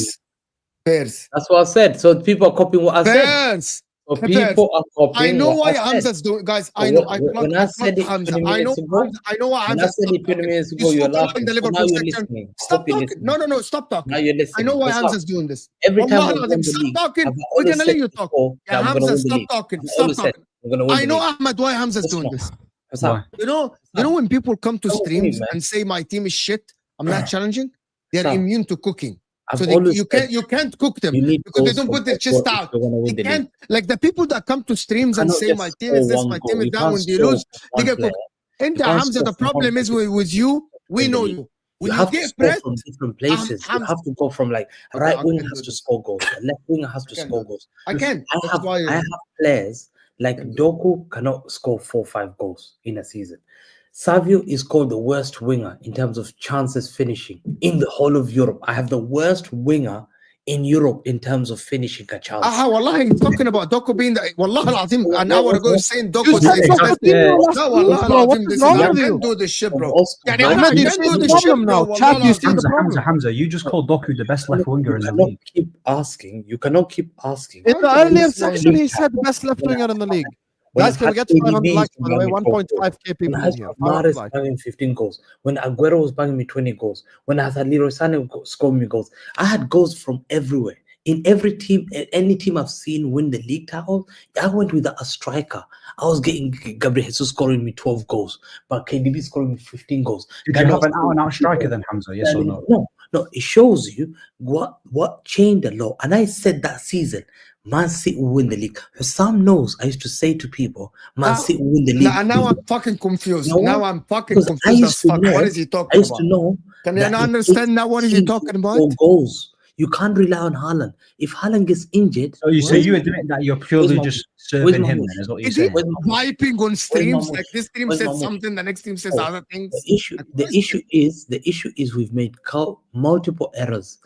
Speaker 5: Fairs.
Speaker 9: That's what I said. So people are copying what I said.
Speaker 5: Fairs.
Speaker 9: So people are copying.
Speaker 5: I know
Speaker 9: what
Speaker 5: why
Speaker 9: I said.
Speaker 5: Hamza's doing, guys. I
Speaker 9: So
Speaker 5: know.
Speaker 9: when I said it 20 minutes ago,
Speaker 5: I know why
Speaker 9: when I
Speaker 5: Hamza's.
Speaker 9: said it 20 minutes ago, you're laughing. So now you're listening.
Speaker 5: Stop
Speaker 9: Hope you're
Speaker 5: talking.
Speaker 9: listening.
Speaker 5: No, stop talking.
Speaker 9: Now you're listening.
Speaker 5: I know why
Speaker 9: What's up?
Speaker 5: Hamza's doing this.
Speaker 9: Every time
Speaker 5: Wallah
Speaker 9: we win
Speaker 5: Azim,
Speaker 9: the
Speaker 5: stop
Speaker 9: league,
Speaker 5: talking.
Speaker 9: I've
Speaker 5: We're
Speaker 9: always
Speaker 5: gonna
Speaker 9: said
Speaker 5: let you talk.
Speaker 9: before that
Speaker 5: Yeah,
Speaker 9: I'm gonna
Speaker 5: Hamza,
Speaker 9: win the
Speaker 5: stop
Speaker 9: league.
Speaker 5: talking.
Speaker 9: I've
Speaker 5: Stop
Speaker 9: always said
Speaker 5: talking.
Speaker 9: I'm gonna win
Speaker 5: I
Speaker 9: the
Speaker 5: know
Speaker 9: league.
Speaker 5: Ahmed why Hamza's
Speaker 9: What's
Speaker 5: doing
Speaker 9: up?
Speaker 5: this.
Speaker 9: What's up?
Speaker 5: You know when people come to
Speaker 9: Talk to me,
Speaker 5: streams
Speaker 9: man.
Speaker 5: and say my team is shit, I'm not challenging. They're
Speaker 9: Sam,
Speaker 5: immune to cooking.
Speaker 9: I've
Speaker 5: So
Speaker 9: always
Speaker 5: you
Speaker 9: said
Speaker 5: can't cook them
Speaker 9: you need
Speaker 5: because they
Speaker 9: goals
Speaker 5: don't
Speaker 9: from
Speaker 5: put their
Speaker 9: football
Speaker 5: chest
Speaker 9: if
Speaker 5: out.
Speaker 9: you're gonna
Speaker 5: They
Speaker 9: win the league.
Speaker 5: can't, like the people that come to streams and
Speaker 9: Cannot
Speaker 5: say
Speaker 9: just
Speaker 5: my team
Speaker 9: score
Speaker 5: is this,
Speaker 9: one
Speaker 5: my
Speaker 9: goal.
Speaker 5: team is
Speaker 9: You
Speaker 5: that.
Speaker 9: can't
Speaker 5: When they
Speaker 9: score
Speaker 5: lose,
Speaker 9: from
Speaker 5: they
Speaker 9: one
Speaker 5: get
Speaker 9: player.
Speaker 5: cooked. And
Speaker 9: You can't
Speaker 5: Hamza,
Speaker 9: score
Speaker 5: the
Speaker 9: from one
Speaker 5: problem is
Speaker 9: player.
Speaker 5: with you. We
Speaker 9: in the
Speaker 5: know
Speaker 9: league.
Speaker 5: you.
Speaker 9: You
Speaker 5: When you
Speaker 9: have to
Speaker 5: get
Speaker 9: score
Speaker 5: pressed,
Speaker 9: from different places. You
Speaker 5: Hamza.
Speaker 9: have to go from like
Speaker 5: Okay,
Speaker 9: right
Speaker 5: I
Speaker 9: wing
Speaker 5: can
Speaker 9: has
Speaker 5: do
Speaker 9: to
Speaker 5: this.
Speaker 9: score goals, left wing has to
Speaker 5: I can
Speaker 9: score
Speaker 5: do
Speaker 9: goals.
Speaker 5: I can.
Speaker 9: I
Speaker 5: That's why.
Speaker 9: have players like
Speaker 5: can do
Speaker 9: Doku cannot score 4 or 5 goals in a season. Savio is called the worst winger in terms of chances finishing in the whole of Europe. I have the worst winger in Europe in terms of finishing a chance.
Speaker 5: Wallah, he's talking about Doku being the. Wallah al-Azim, an hour ago, he's saying Doku
Speaker 1: You
Speaker 5: is
Speaker 1: said
Speaker 5: the
Speaker 1: Doku
Speaker 5: best.
Speaker 1: Coutinho last
Speaker 5: No,
Speaker 1: week,
Speaker 5: Wallah
Speaker 1: bro. What
Speaker 5: al-Azim,
Speaker 1: is
Speaker 5: this is.
Speaker 1: wrong
Speaker 5: I
Speaker 1: with you?
Speaker 5: can't do this shit, bro.
Speaker 9: Also,
Speaker 5: Yani,
Speaker 9: Ahmed,
Speaker 5: I
Speaker 1: Ahmed, you
Speaker 5: can't
Speaker 1: see
Speaker 5: do
Speaker 1: the
Speaker 5: this shit,
Speaker 1: problem
Speaker 5: bro.
Speaker 1: now. Chad,
Speaker 5: Wallah
Speaker 1: you see
Speaker 5: al-Azim.
Speaker 1: the problem.
Speaker 2: Hamza, you just called Doku the best left winger in the
Speaker 9: cannot
Speaker 2: league.
Speaker 9: keep asking. You cannot keep asking.
Speaker 1: In the earlier
Speaker 5: What's wrong
Speaker 1: section,
Speaker 5: with
Speaker 1: he said best left winger in the league. Guys, can we get 500 likes? By the way, 1.5k people in here.
Speaker 9: Mahrez was banging 15 goals. When Aguero was banging me 20 goals. When I had Leroy Sané scoring me goals. I had goals from everywhere. In every team, any team I've seen win the league title, I went with a striker. I was getting Gabriel Jesus scoring me 12 goals, but KDB scoring me 15 goals.
Speaker 2: Did you have an out-and-out striker then, Hamza? Yes or no?
Speaker 9: No. It shows you what changed a lot. And I said that season, Man City will win the league. Husam knows. I used to say to people, Man City will win the league.
Speaker 5: Now I'm fucking confused.
Speaker 9: No,
Speaker 5: now I'm fucking
Speaker 9: because
Speaker 5: confused as fuck.
Speaker 9: know-
Speaker 5: What is he
Speaker 9: I
Speaker 5: talking
Speaker 9: used
Speaker 5: about?
Speaker 9: to know.
Speaker 5: Can you
Speaker 9: that
Speaker 5: not
Speaker 9: if
Speaker 5: understand now what is he
Speaker 9: team
Speaker 5: talking about?
Speaker 9: score goals, you can't rely on Haaland. If Haaland gets injured,
Speaker 2: So you admit that you're purely
Speaker 9: Where's
Speaker 2: just
Speaker 9: Where's
Speaker 2: serving him
Speaker 9: Mahmoud?
Speaker 2: then, is what you're
Speaker 5: Is he
Speaker 2: saying?
Speaker 5: vibing on streams?
Speaker 9: Mahmoud?
Speaker 5: Like this stream
Speaker 9: Where's
Speaker 5: says
Speaker 9: Mahmoud?
Speaker 5: something, the next team says
Speaker 9: Oh,
Speaker 5: other things.
Speaker 9: The issue is we've made multiple errors.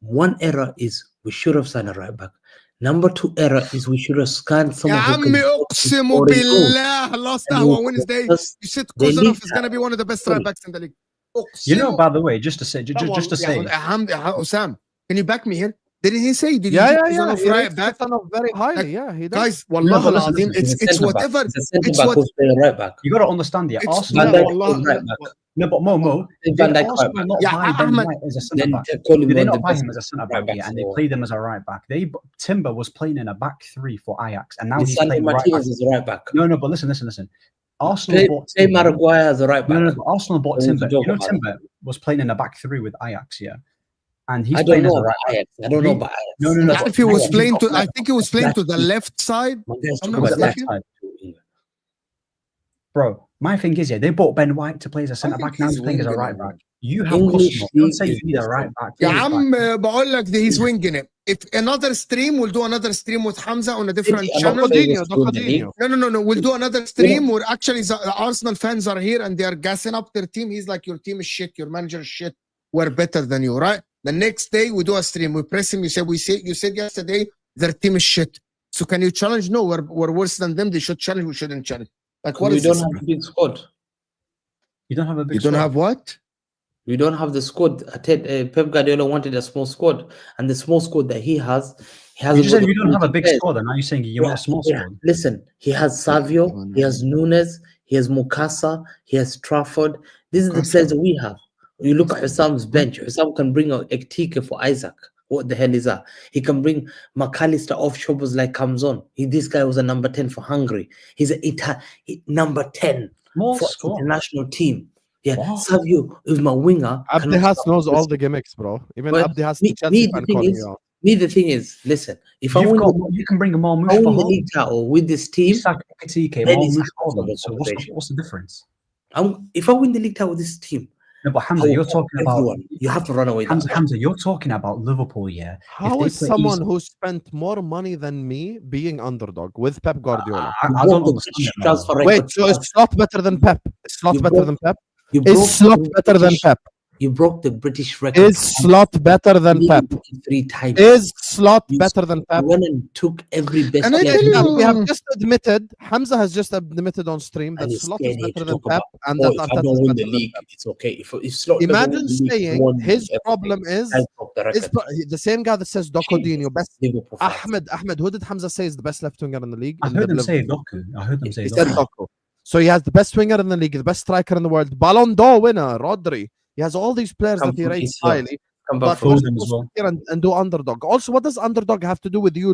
Speaker 9: One error is we should have signed a right back. Number 2 error is we should have scanned
Speaker 5: يا
Speaker 9: someone who
Speaker 5: عمي
Speaker 9: can
Speaker 5: اقسم
Speaker 9: score a goal.
Speaker 5: بالله last
Speaker 9: And
Speaker 5: Ahwa
Speaker 9: we
Speaker 5: Wednesday
Speaker 9: just-
Speaker 5: you said
Speaker 9: the
Speaker 5: Kozanov
Speaker 9: league
Speaker 5: is gonna be one of the best
Speaker 9: Sorry.
Speaker 5: right backs in the league.
Speaker 2: You know, by the way, just to say,
Speaker 5: Osam, can you back me here? Didn't he say? Did
Speaker 1: Yeah.
Speaker 5: you
Speaker 1: He
Speaker 5: right
Speaker 1: rates
Speaker 5: back?
Speaker 1: Kozanov very highly. Yeah, he does.
Speaker 5: Guys, wallah
Speaker 2: but listen,
Speaker 5: al-azim,
Speaker 2: listen,
Speaker 5: it's whatever.
Speaker 9: It's a centre
Speaker 5: It's
Speaker 9: back
Speaker 5: what
Speaker 9: who's playing right back.
Speaker 2: you got to understand, yeah,
Speaker 5: it's
Speaker 2: Arsenal.
Speaker 9: Van Dijk
Speaker 5: wallah-
Speaker 9: is right back.
Speaker 2: No, but Mo,
Speaker 9: Then
Speaker 2: did
Speaker 9: Van Dijk
Speaker 2: Arsenal
Speaker 9: right
Speaker 2: not
Speaker 5: Yeah,
Speaker 2: buy Ben
Speaker 5: Ahmed-
Speaker 2: White as a centre
Speaker 9: Then
Speaker 2: back?
Speaker 9: call him
Speaker 2: Did they
Speaker 9: one of
Speaker 2: not
Speaker 9: the
Speaker 2: buy
Speaker 9: best
Speaker 2: him as a centre
Speaker 9: right
Speaker 2: back?
Speaker 9: backs
Speaker 2: Yeah, and
Speaker 9: in
Speaker 2: they
Speaker 9: the world.
Speaker 2: played him as a right back. Timber was playing in a back 3 for Ajax, and now he's
Speaker 9: Lisandro
Speaker 2: playing right back.
Speaker 9: Martinez is a right back.
Speaker 2: No, but listen. Arsenal bought
Speaker 9: Play
Speaker 2: Timber.
Speaker 9: Maguire as a right back.
Speaker 2: No, but Arsenal bought
Speaker 9: We need to
Speaker 2: Timber.
Speaker 9: talk
Speaker 2: You know,
Speaker 9: about
Speaker 2: Timber was playing in a back 3 with Ajax, yeah, and he's
Speaker 9: I don't
Speaker 2: playing as
Speaker 9: know
Speaker 2: a right
Speaker 9: about Ajax. I don't know about Ajax.
Speaker 2: No,
Speaker 5: I think he was
Speaker 2: Ajax.
Speaker 5: playing to. I think he was playing to the left side.
Speaker 9: My guys
Speaker 5: I'm
Speaker 9: talk
Speaker 5: not
Speaker 9: about
Speaker 2: left
Speaker 5: mistaken.
Speaker 2: side. Bro, my thing is, yeah, they bought Ben White to play as a centre
Speaker 5: think
Speaker 2: back. Now
Speaker 5: he's
Speaker 2: he's playing as a
Speaker 5: winging
Speaker 2: right
Speaker 5: it,
Speaker 2: back. You have
Speaker 9: English
Speaker 2: Cosmo. Don't
Speaker 9: league
Speaker 2: say you
Speaker 9: is
Speaker 2: need a
Speaker 9: different.
Speaker 2: right back.
Speaker 5: يا
Speaker 2: Left back.
Speaker 5: عم بقول لك he's winging it. If another stream, we'll do another stream with Hamza on a different
Speaker 9: I'm not
Speaker 5: channel.
Speaker 9: saying
Speaker 1: Coutinho,
Speaker 9: it's good in the league.
Speaker 5: No. We'll do another stream where actually the Arsenal fans are here and they are gassing up their team. He's like, your team is shit, your manager is shit. We're better than you, right? The next day we do a stream. We press him. You said yesterday their team is shit. So can you challenge? No, we're worse than them. They should challenge. We shouldn't challenge. Like what
Speaker 9: We
Speaker 5: is
Speaker 9: don't
Speaker 5: this?
Speaker 9: have a big squad.
Speaker 2: You don't have a big.
Speaker 5: You don't
Speaker 2: squad.
Speaker 5: have what?
Speaker 9: We don't have the squad. Pep Guardiola wanted a small squad, and the small squad that he has
Speaker 2: You just said
Speaker 9: got
Speaker 2: you don't have a big
Speaker 9: players.
Speaker 2: squad, and now you're saying you want a small
Speaker 9: Yeah.
Speaker 2: squad.
Speaker 9: Listen, he has Savio, he has Nunes, he has Mukasa, he has Trafford. These are the players that we have. You look at Husam's bench. Husam can bring a Ektika for Isaac. What the hell is that? He can bring McAllister off shoulders like comes on. This guy was a number 10 for Hungary. He's a number 10
Speaker 2: Small
Speaker 9: for
Speaker 2: squad.
Speaker 9: international team. Yeah,
Speaker 2: Wow.
Speaker 9: Savio is my winger.
Speaker 1: Abdi
Speaker 9: cannot
Speaker 1: Has
Speaker 9: stop
Speaker 1: knows all
Speaker 9: this.
Speaker 1: the gimmicks, bro. Even
Speaker 9: But
Speaker 1: Abdi Has
Speaker 9: me-
Speaker 1: the
Speaker 9: me,
Speaker 1: Chelsea
Speaker 9: the
Speaker 1: fan
Speaker 9: thing
Speaker 1: calling
Speaker 9: is-
Speaker 1: you out.
Speaker 9: the thing is, listen, if I
Speaker 2: You've
Speaker 9: win,
Speaker 2: got, you can bring more moves
Speaker 9: I
Speaker 2: for
Speaker 9: win the
Speaker 2: home.
Speaker 9: league title with this team,
Speaker 2: Isak, Ekitike,
Speaker 9: then
Speaker 2: more
Speaker 9: it's
Speaker 2: moves
Speaker 9: a
Speaker 2: for them.
Speaker 9: possible
Speaker 2: So
Speaker 9: conversation.
Speaker 2: what's the difference?
Speaker 9: if I win the league title with this team,
Speaker 2: No, but
Speaker 9: I
Speaker 2: Hamza,
Speaker 9: will
Speaker 2: you're
Speaker 9: tell
Speaker 2: talking about
Speaker 9: everyone, you have to run away. That way.
Speaker 2: Hamza, you're talking about Liverpool, yeah.
Speaker 1: How
Speaker 2: they
Speaker 1: is
Speaker 2: play
Speaker 1: someone
Speaker 2: Isak-
Speaker 1: who spent more money than me being underdog with Pep Guardiola?
Speaker 2: I
Speaker 9: You
Speaker 2: don't
Speaker 9: broke the
Speaker 2: understand
Speaker 9: British
Speaker 2: it, man.
Speaker 9: transfer record
Speaker 1: Wait, so is
Speaker 9: twice.
Speaker 1: Slot better than Pep? Is Slot
Speaker 9: You
Speaker 1: better
Speaker 9: broke-
Speaker 1: than Pep?
Speaker 9: You
Speaker 1: Is
Speaker 9: broke
Speaker 1: Slot
Speaker 9: the
Speaker 1: better than
Speaker 9: British-
Speaker 1: Pep?
Speaker 9: You broke the British record.
Speaker 1: Is Slot better than Pep?
Speaker 9: 3 times.
Speaker 1: Is Slot
Speaker 9: You
Speaker 1: better than Pep?
Speaker 9: You went and took every best
Speaker 5: And I
Speaker 9: player
Speaker 5: tell
Speaker 9: in
Speaker 5: you-
Speaker 9: the
Speaker 1: We have
Speaker 9: league.
Speaker 1: just admitted, Hamza has just admitted on stream that
Speaker 9: And he's
Speaker 1: Slot
Speaker 9: scared
Speaker 1: is
Speaker 9: here
Speaker 1: better
Speaker 9: to
Speaker 1: than
Speaker 9: talk
Speaker 1: Pep
Speaker 9: about,
Speaker 1: and
Speaker 9: oh,
Speaker 1: that
Speaker 9: if I
Speaker 1: Arteta
Speaker 9: don't
Speaker 1: is
Speaker 9: win
Speaker 1: better
Speaker 9: the
Speaker 1: than
Speaker 9: league,
Speaker 1: Pep.
Speaker 9: it's okay. If Slot doesn't
Speaker 1: Imagine
Speaker 9: win the league, he
Speaker 1: saying
Speaker 9: won
Speaker 1: his
Speaker 9: everything.
Speaker 1: problem is
Speaker 9: I broke the record.
Speaker 1: the same guy that says Docodinho, best
Speaker 9: Liverpool fans.
Speaker 1: Ahmed, who did Hamza say is the best left winger in the league?
Speaker 2: I
Speaker 1: In
Speaker 2: heard
Speaker 1: the
Speaker 2: them say
Speaker 1: Liverpool-
Speaker 2: Doku. I heard them say
Speaker 1: He said
Speaker 2: Doku.
Speaker 1: Doku. So he has the best winger in the league, the best striker in the world, Ballon d'Or winner, Rodri. He has all these players
Speaker 9: Come
Speaker 1: that he
Speaker 9: from
Speaker 1: rates
Speaker 9: ACL.
Speaker 1: highly.
Speaker 9: Come
Speaker 1: But
Speaker 9: back from
Speaker 1: we're
Speaker 2: Foden as
Speaker 1: supposed
Speaker 2: well.
Speaker 1: to sit here and do underdog. Also, what does underdog have to do with you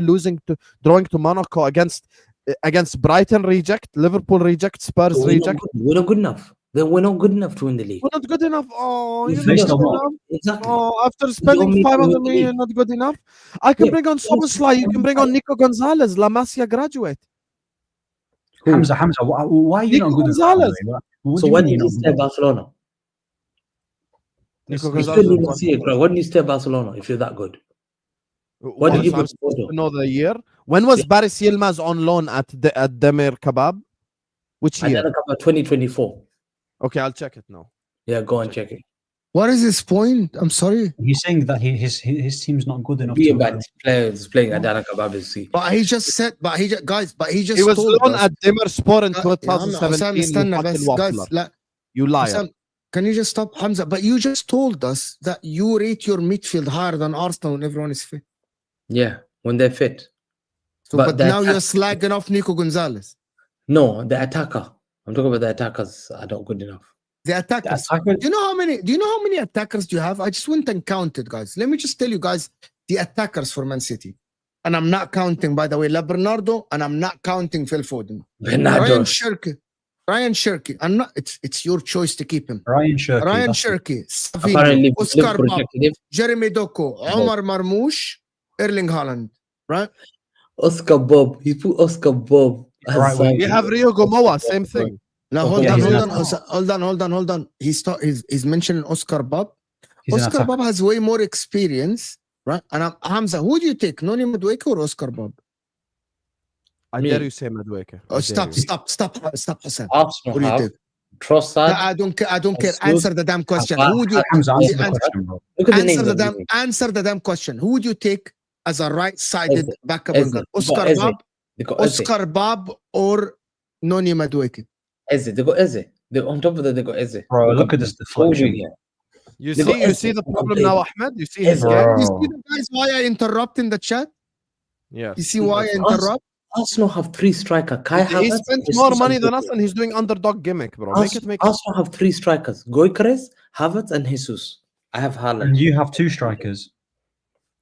Speaker 1: drawing to Monaco against Brighton reject, Liverpool reject, Spurs reject?
Speaker 9: We're not good enough. Then we're not good enough to win the league.
Speaker 1: We're not good enough. Oh,
Speaker 9: You
Speaker 1: you're
Speaker 2: They
Speaker 1: not
Speaker 2: still
Speaker 1: good
Speaker 2: won't.
Speaker 1: enough.
Speaker 9: Exactly.
Speaker 1: Oh, after
Speaker 9: don't
Speaker 1: spending
Speaker 9: need to
Speaker 1: 500
Speaker 9: win the
Speaker 1: million, you're
Speaker 9: league.
Speaker 1: not good enough. I can
Speaker 9: Yeah,
Speaker 1: bring on
Speaker 9: but
Speaker 1: Soboslai. You can bring on Nico Gonzalez, La Masia graduate.
Speaker 2: Hamza, why are you
Speaker 1: Nico
Speaker 2: not good
Speaker 1: Gonzalez.
Speaker 2: enough?
Speaker 9: So why did you stay at Barcelona?
Speaker 1: Nico
Speaker 9: You
Speaker 1: Gonzalez
Speaker 9: still
Speaker 1: is
Speaker 9: didn't
Speaker 1: one-
Speaker 9: see it, bro. Why didn't you stay at Barcelona if you're that good?
Speaker 1: What
Speaker 9: did you
Speaker 1: I'm
Speaker 9: put
Speaker 1: supposed
Speaker 9: Porto?
Speaker 1: to know the year? When was Baris Yilmaz on loan at Demir Kebab? Which
Speaker 9: I
Speaker 1: year?
Speaker 9: did about 2024.
Speaker 1: Okay, I'll check it now.
Speaker 9: Yeah, go and check it.
Speaker 5: What is his point? I'm sorry.
Speaker 2: He's saying that his team's not good enough.
Speaker 9: Be a
Speaker 2: to
Speaker 9: bad player is playing at Dana Kebab see.
Speaker 5: But he just said, he just
Speaker 1: He was
Speaker 5: told
Speaker 1: loaned
Speaker 5: us.
Speaker 1: at Demir Sport in
Speaker 5: يا عم
Speaker 1: 2017.
Speaker 5: استنى
Speaker 1: You
Speaker 5: بس
Speaker 1: fucking
Speaker 5: guys
Speaker 1: waffler.
Speaker 5: لا
Speaker 1: You liar.
Speaker 5: Husam, can you just stop Hamza? But you just told us that you rate your midfield higher than Arsenal when everyone is fit.
Speaker 9: Yeah, when they're fit.
Speaker 5: So,
Speaker 9: But
Speaker 5: but
Speaker 9: that-
Speaker 5: now you're slagging off Nico Gonzalez.
Speaker 9: No, the attacker. I'm talking about the attackers are not good enough.
Speaker 5: The attackers.
Speaker 2: attackers-
Speaker 5: Do you know how many attackers do you have? I just went and counted, guys. Let me just tell you guys the attackers for Man City. And I'm not counting, by the way, Bernardo, and I'm not counting Phil Foden.
Speaker 9: Bernardo.
Speaker 5: Ryan Shirky. I'm not. It's your choice to keep him.
Speaker 2: Ryan Shirky.
Speaker 5: Ryan
Speaker 2: that's it.
Speaker 5: Shirky,
Speaker 9: Apparently,
Speaker 5: Savinho, Oscar
Speaker 9: Liverpool
Speaker 5: Bob,
Speaker 9: rejected him.
Speaker 5: Jeremy Doku, Omar Marmoush, Erling Haaland. Right?
Speaker 9: Oscar Bob. He put Oscar Bob. as
Speaker 2: Right,
Speaker 9: sign.
Speaker 1: We have Rio Gomoa, same thing.
Speaker 5: Now hold
Speaker 2: Yeah,
Speaker 5: on,
Speaker 2: he's
Speaker 5: hold on. He's mentioning Oscar Bob.
Speaker 2: He's an
Speaker 5: Oscar
Speaker 2: attacker.
Speaker 5: Bob has way more experience, right? And Hamza, who do you take? Noni Madueke or Oscar Bob?
Speaker 1: I dare you say Madueke.
Speaker 5: Oh, stop, Hussein.
Speaker 9: Arsenal
Speaker 5: Who do you
Speaker 9: have
Speaker 5: take?
Speaker 9: Trossard.
Speaker 5: I don't care.
Speaker 9: That's
Speaker 5: Answer the damn question.
Speaker 9: Ahwa.
Speaker 5: Who would you
Speaker 2: Hamza, answer the
Speaker 5: answer-
Speaker 2: question, bro.
Speaker 9: Look at the names.
Speaker 5: answer the damn question? Who would you take as a right-sided
Speaker 9: Eze.
Speaker 5: backup
Speaker 9: Eze.
Speaker 5: winger?
Speaker 9: They got
Speaker 5: Oscar
Speaker 9: Eze.
Speaker 5: Bob,
Speaker 9: They got Eze.
Speaker 5: Oscar Bob, or Noni Madueke?
Speaker 9: Eze. They got Eze. On top of that, they got Eze.
Speaker 2: Bro, look at this deflection.
Speaker 1: You
Speaker 9: They got
Speaker 1: see, you
Speaker 9: Eze.
Speaker 1: see the
Speaker 9: They got
Speaker 1: problem
Speaker 9: Eze.
Speaker 1: now, Ahmed. You see his
Speaker 9: Eze.
Speaker 1: game.
Speaker 2: Bro.
Speaker 5: You see the guys why I interrupt in the chat?
Speaker 1: Yes.
Speaker 5: You see why I interrupt?
Speaker 9: Arsenal have 3 striker. Kai
Speaker 1: He
Speaker 9: Havertz.
Speaker 1: spent
Speaker 9: Jesus
Speaker 1: more money than
Speaker 9: and
Speaker 1: us, and he's doing underdog gimmick, bro. Make it make.
Speaker 9: Arsenal have 3 strikers. Goikarez, Havertz, and Jesus. I have
Speaker 2: And
Speaker 9: Haaland.
Speaker 2: you have 2 strikers.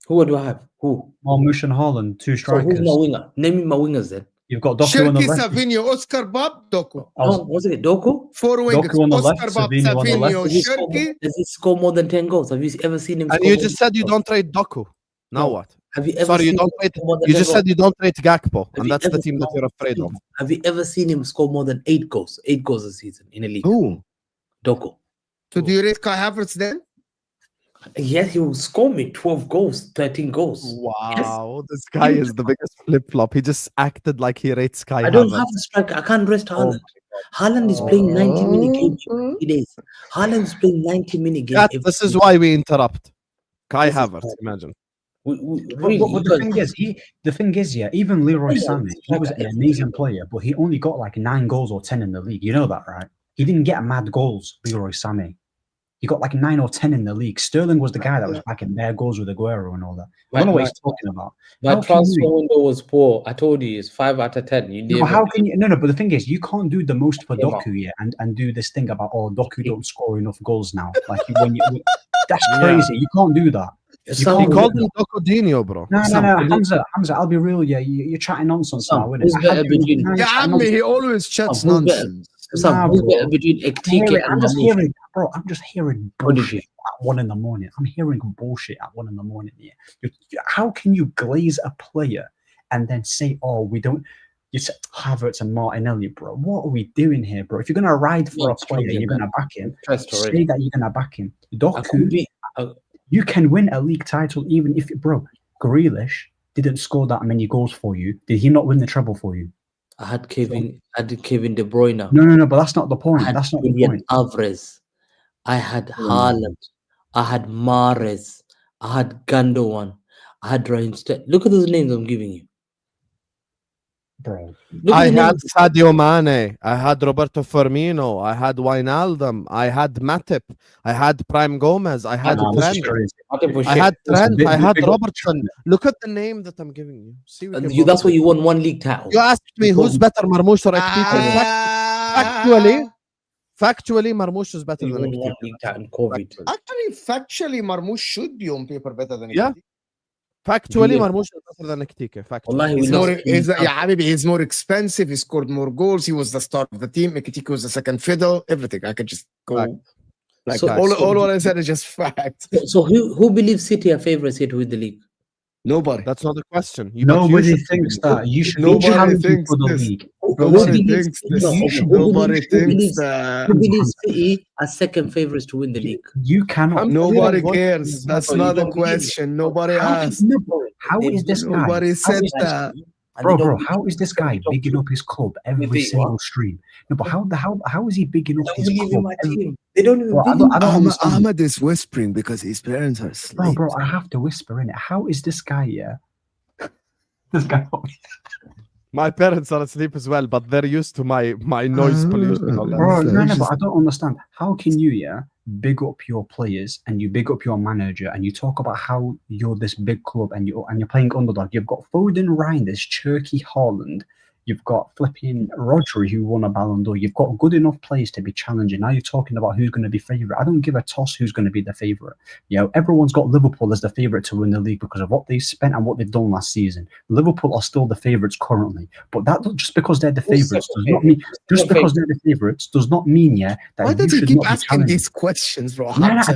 Speaker 9: Who do I have? Who?
Speaker 2: Marmoush and Haaland, 2
Speaker 9: So
Speaker 2: strikers.
Speaker 9: who's my winger? Name me my wingers then.
Speaker 2: You've got Doku on the
Speaker 5: Shirky,
Speaker 2: left.
Speaker 5: Savinho, Oscar Bob, Doku.
Speaker 9: No, what's it? Doku?
Speaker 5: 4 wingers.
Speaker 2: Doku on the
Speaker 5: Oscar
Speaker 2: left,
Speaker 5: Bob,
Speaker 2: Savinho on the left.
Speaker 5: Savinho,
Speaker 9: Does he
Speaker 5: Shirky.
Speaker 9: score more than 10 goals? Have you ever seen him
Speaker 1: And
Speaker 9: score
Speaker 1: you
Speaker 9: more
Speaker 1: just
Speaker 9: than
Speaker 1: said you
Speaker 9: 10
Speaker 1: don't trade Doku. Now
Speaker 9: No.
Speaker 1: what?
Speaker 9: Have you ever
Speaker 1: Sorry, you
Speaker 9: seen
Speaker 1: don't
Speaker 9: him
Speaker 1: trade.
Speaker 9: score more than
Speaker 1: You
Speaker 9: 10
Speaker 1: just
Speaker 9: goals?
Speaker 1: said you don't trade Gakpo,
Speaker 9: Have
Speaker 1: and
Speaker 9: you
Speaker 1: that's the
Speaker 9: ever
Speaker 1: team that
Speaker 9: seen-
Speaker 1: you're afraid of.
Speaker 9: Have you ever seen him score more than 8 goals? 8 goals a season in a league.
Speaker 5: Who?
Speaker 9: Doku.
Speaker 5: So do you rate Kai Havertz then?
Speaker 9: Yes, he will score me 12 goals, 13 goals.
Speaker 1: Wow, this guy is the biggest flip flop. He just acted like he rates Kai
Speaker 9: I don't
Speaker 1: Havertz.
Speaker 9: have the striker. I can't rest
Speaker 2: Oh
Speaker 9: Haaland. Haaland is playing 90-minute games every 3 days. Haaland is playing 90-minute games.
Speaker 1: That,
Speaker 9: every
Speaker 1: this is
Speaker 9: 3
Speaker 1: why we interrupt. Kai
Speaker 9: This is
Speaker 1: Havertz,
Speaker 9: bad.
Speaker 1: imagine.
Speaker 9: Really,
Speaker 2: But the thing is, even Leroy
Speaker 9: Yeah,
Speaker 2: Sané, he was an amazing player, but he only got like 9 goals or 10 in the league. You know that, right? He didn't get mad goals, Leroy Sané. He got like 9 or 10 in the league. Sterling was the guy that was back in their goals with Aguero and all that. I don't know what he's talking about.
Speaker 9: my
Speaker 2: How can
Speaker 9: transfer
Speaker 2: you-
Speaker 9: window was poor. I told you it's 5 out of 10. You
Speaker 2: No,
Speaker 9: did.
Speaker 2: but how can you? No, but the thing is, you can't do the most for
Speaker 9: Yeah,
Speaker 2: Doku, and do this thing about Doku don't score enough goals now. Like when you, that's
Speaker 1: Yeah.
Speaker 2: crazy. You can't do that. You
Speaker 1: He
Speaker 2: can't do
Speaker 1: called
Speaker 2: that.
Speaker 1: him Docodinho, bro.
Speaker 2: No,
Speaker 9: Sam,
Speaker 2: Hamza, I'll be real. Yeah, you're chatting nonsense
Speaker 9: Sam,
Speaker 2: now, innit?
Speaker 9: who's
Speaker 2: I
Speaker 9: better
Speaker 2: had you-
Speaker 9: between-
Speaker 2: no,
Speaker 5: Yeah,
Speaker 2: I'm
Speaker 5: Ammi,
Speaker 2: not-
Speaker 5: he always chats
Speaker 9: Who's better?
Speaker 5: nonsense.
Speaker 9: Sam,
Speaker 2: Nah,
Speaker 9: who's
Speaker 2: bro.
Speaker 9: better between Ektike and
Speaker 2: I'm just
Speaker 9: Mamouche?
Speaker 2: hearing, bro. I'm just hearing
Speaker 9: What did
Speaker 2: bullshit at 1 in the morning. I'm hearing bullshit at 1 in the morning. Yeah, how can you glaze a player and then say, "Oh, we don't"? You said Havertz and Martinelli, bro. What are we doing here, bro? If you're gonna ride for a player, you're gonna back him.
Speaker 9: Trust
Speaker 2: Say
Speaker 9: already.
Speaker 2: that you're gonna back him.
Speaker 9: I
Speaker 2: Doku,
Speaker 9: could be.
Speaker 2: you can win a league title even if, bro. Grealish didn't score that many goals for you. Did he not win the treble for you?
Speaker 9: I had Kevin De Bruyne.
Speaker 2: No. But that's not the point.
Speaker 9: I had
Speaker 2: That's not the
Speaker 9: Julian
Speaker 2: point.
Speaker 9: Alvarez. I had Haaland. I had Mahrez. I had Gundogan. I had Raheem Sterling. Look at those names I'm giving you.
Speaker 2: Bro.
Speaker 9: Look at
Speaker 1: I
Speaker 9: the
Speaker 1: had
Speaker 9: names.
Speaker 1: Sadio Mane. I had Roberto Firmino. I had Wijnaldum. I had Matip. I had Prime Gomez. I had
Speaker 2: Nah, this is
Speaker 1: Trent.
Speaker 2: crazy.
Speaker 1: I had Trent.
Speaker 2: big-
Speaker 1: I had
Speaker 2: big
Speaker 1: Robertson.
Speaker 2: option.
Speaker 1: Look at the name that I'm giving you. See, we can
Speaker 9: You,
Speaker 1: go
Speaker 9: that's
Speaker 1: through.
Speaker 9: why you won 1 league title.
Speaker 1: You asked me who's better, Marmoush or Ektike. Factually, Marmoush is better
Speaker 9: You
Speaker 1: than
Speaker 9: won 1
Speaker 1: Ektike.
Speaker 9: league title in COVID.
Speaker 5: Factually, Marmoush should be on paper better than
Speaker 1: Yeah.
Speaker 5: Ektike.
Speaker 1: Factually,
Speaker 9: Yeah.
Speaker 1: Marmoush is better than Ektike. Factually.
Speaker 9: Wallahi, we
Speaker 5: He's
Speaker 9: lost
Speaker 5: more,
Speaker 9: in
Speaker 5: he's,
Speaker 9: Cup.
Speaker 5: yeah, Habibi, he's more expensive. He scored more goals. He was the star of the team. Ektike was the second fiddle. Everything. I could just go.
Speaker 1: Fact.
Speaker 5: Like
Speaker 9: So-
Speaker 5: all what I said is just fact.
Speaker 9: So who believes City are favourites here to win the league?
Speaker 5: Nobody.
Speaker 1: That's not the question. But you
Speaker 2: Nobody
Speaker 1: should-
Speaker 2: thinks that. You should
Speaker 5: Nobody
Speaker 2: be challenging
Speaker 5: thinks
Speaker 2: for the
Speaker 5: this.
Speaker 2: league.
Speaker 5: Nobody
Speaker 9: believes-
Speaker 5: thinks this.
Speaker 9: no,
Speaker 5: Nobody
Speaker 9: who
Speaker 5: thinks
Speaker 9: believes-
Speaker 5: that.
Speaker 9: Who believes City are second favourites to win the league?
Speaker 2: You cannot.
Speaker 1: I'm-
Speaker 5: Nobody
Speaker 1: What-
Speaker 5: cares. That's
Speaker 9: you
Speaker 5: not the
Speaker 9: don't believe it.
Speaker 5: question. Nobody
Speaker 2: How,
Speaker 5: asked.
Speaker 2: no, how is this guy?
Speaker 5: Nobody
Speaker 2: how
Speaker 5: said
Speaker 2: is this-
Speaker 5: that.
Speaker 9: And
Speaker 2: Bro,
Speaker 9: they don't-
Speaker 2: how is this guy bigging up his club every
Speaker 9: Wait,
Speaker 2: single
Speaker 9: what?
Speaker 2: stream? No, but how is he bigging up
Speaker 9: They don't
Speaker 2: his
Speaker 9: believe in
Speaker 2: club?
Speaker 9: my team. They don't even
Speaker 2: Bro, I
Speaker 9: believe.
Speaker 2: don't understand.
Speaker 5: Ahmed is whispering because his parents are asleep.
Speaker 2: Bro, I have to whisper in it. How is this guy? Yeah, this guy.
Speaker 1: My parents are asleep as well, but they're used to my noise pollution. all that.
Speaker 2: Bro,
Speaker 5: So
Speaker 2: no,
Speaker 5: it's
Speaker 2: but
Speaker 5: just-
Speaker 2: I don't understand. How can you, big up your players and you big up your manager and you talk about how you're this big club and you're playing underdog? You've got Foden, Reinders, Cherky, Haaland. You've got flipping Rodri, who won a Ballon d'Or. You've got good enough players to be challenging. Now you're talking about who's going to be favourite. I don't give a toss who's going to be the favourite. You know, everyone's got Liverpool as the favourite to win the league because of what they've spent and what they've done last season. Liverpool are still the favourites currently, but that just because they're the favourites does not mean does not mean that
Speaker 5: Why does he keep asking these questions, bro?
Speaker 2: No, I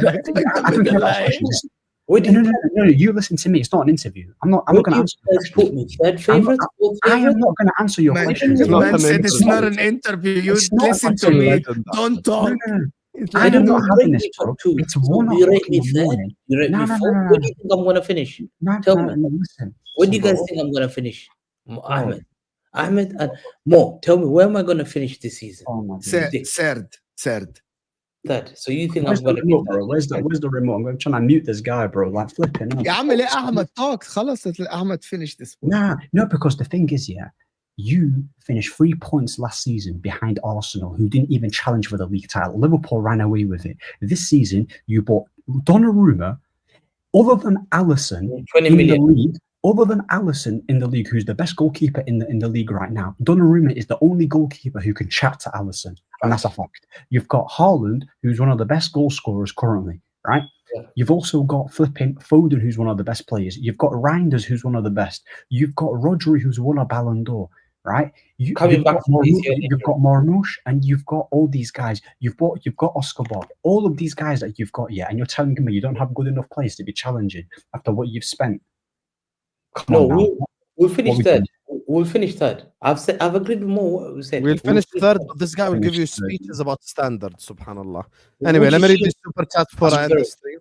Speaker 2: don't care about questions. No, you listen to me. It's not an interview. I'm not going to answer your question.
Speaker 9: Third favorite?
Speaker 2: I am not going to answer your question.
Speaker 5: Man said it's not an interview. You listen to me. Don't talk.
Speaker 2: I am not having this, bro. It's 1
Speaker 9: You
Speaker 2: o'clock
Speaker 9: rate me
Speaker 2: in the
Speaker 9: third?
Speaker 2: morning.
Speaker 9: You rate me fourth? Where do you think I'm going to finish? Tell me.
Speaker 2: Listen.
Speaker 9: Where do you guys think I'm going to finish? Ahmed and Mo, tell me, where am I going to finish this season?
Speaker 2: Oh my God.
Speaker 5: Third.
Speaker 9: Third. So you think
Speaker 2: Where's
Speaker 9: I'm
Speaker 2: the
Speaker 9: going to
Speaker 2: remote, bro? Where's the remote? I'm trying to mute this guy, bro. Like flipping.
Speaker 5: يا عم let Ahmed talk. خلاص let Ahmed finish this.
Speaker 2: No, because the thing is, you finished 3 points last season behind Arsenal, who didn't even challenge for the league title. Liverpool ran away with it. This season, you bought Donnarumma, other than Alisson,
Speaker 9: 20
Speaker 2: in
Speaker 9: million.
Speaker 2: the league. Other than Alisson in the league, who's the best goalkeeper in the league right now, Donnarumma is the only goalkeeper who can chat to Alisson, and that's a fact. You've got Haaland, who's one of the best goal scorers currently, right?
Speaker 9: Yeah.
Speaker 2: You've also got flipping Foden, who's one of the best players. You've got Reinders, who's one of the best. You've got Rodri, who's won a Ballon d'Or, right? You've got Marmoush, and you've got all these guys. You've got Oscar Bob. All of these guys that you've got, and you're telling me you don't have good enough players to be challenging after what you've spent.
Speaker 9: We'll finish third. We'll finish third. I've agreed with more what we said.
Speaker 1: We'll finish third, but this guy will give you speeches about standards, subhanallah. Anyway, let me read this super chat before I end the stream.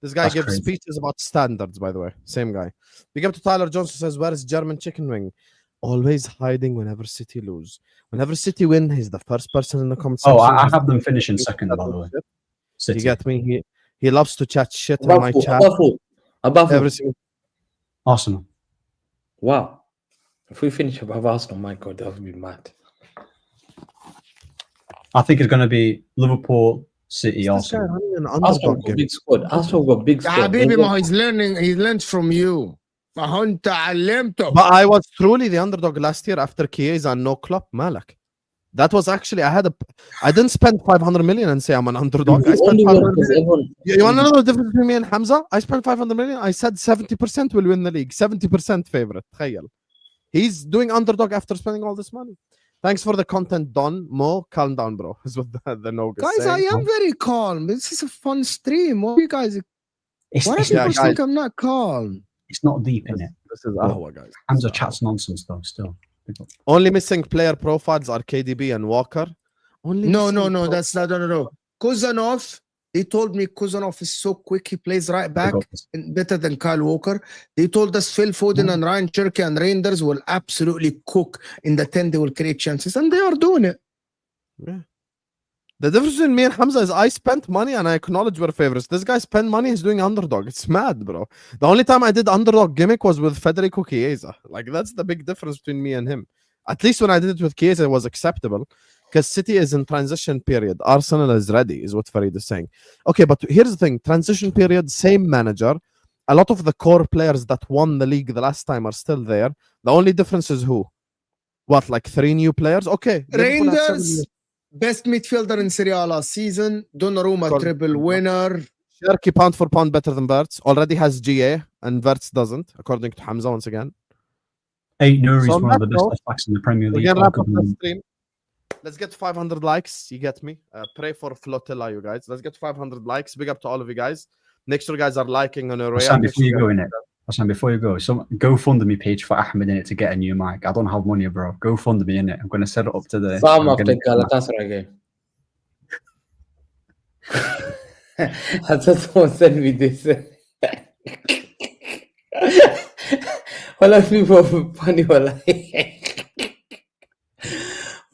Speaker 1: This guy gives speeches about standards, by the way. Same guy. Big up to Tyler Jones, who says, where is German chicken wing? Always hiding whenever City lose. Whenever City win, he's the first person in the comment section.
Speaker 2: Oh, I have them finishing second, by the way.
Speaker 1: You get me? He loves to chat shit in my chat.
Speaker 9: Above
Speaker 1: every single
Speaker 2: Arsenal.
Speaker 9: Wow. If we finish above Arsenal, my God, that would be mad.
Speaker 2: I think it's going to be Liverpool, City, Arsenal.
Speaker 9: Arsenal got big squad. Arsenal got big squad.
Speaker 5: He's learning. He learned from you.
Speaker 1: But I was truly the underdog last year after Chiesa and no Klopp, Malak. That was actually, I didn't spend 500 million and say I'm an underdog. I spent 500 million. You want to know the difference between me and Hamza? I spent 500 million. I said 70% will win the league. 70% favorite. Khayal. He's doing underdog after spending all this money. Thanks for the content, Don. Mo, calm down, bro. Is what the no
Speaker 5: guys, I am very calm. This is a fun stream. What are you guys? Why do people think I'm not calm?
Speaker 2: It's not deep in it.
Speaker 1: This is Ahwa, guys.
Speaker 2: Hamza chats nonsense, though, still.
Speaker 1: Only missing player profiles are KDB and Walker.
Speaker 5: No. That's not. No. Kuzanov. They told me Kuzanov is so quick. He plays right back and better than Kyle Walker. They told us Phil Foden and Ryan Cherky and Reinders will absolutely cook in the 10. They will create chances, and they are doing it.
Speaker 1: Yeah. The difference between me and Hamza is I spent money and I acknowledge we're favorites. This guy spent money, he's doing underdog. It's mad, bro. The only time I did underdog gimmick was with Federico Chiesa. Like, that's the big difference between me and him. At least when I did it with Chiesa, it was acceptable because City is in transition period. Arsenal is ready, is what Farid is saying. Okay, but here's the thing. Transition period, same manager. A lot of the core players that won the league the last time are still there. The only difference is who? What, like 3 new players? Okay.
Speaker 5: Reinders. Best midfielder in Serie A last season. Donnarumma triple winner.
Speaker 1: Cherky pound for pound better than Verts. Already has GA and Verts doesn't, according to Hamza once again.
Speaker 2: Nouri's one of the best left backs in the Premier League.
Speaker 1: Let's get 500 likes. You get me? Pray for Flotilla, you guys. Let's get 500 likes. Big up to all of you guys. Make sure you guys are liking on your way.
Speaker 2: Before you go in it. Before you go, go fund me page for Ahmed in it to get a new mic. I don't have money, bro. Go fund me in it. I'm going to set it up today.
Speaker 9: Some of the Galatasaray game. I just want to send me this. Well, people funny.
Speaker 1: Later,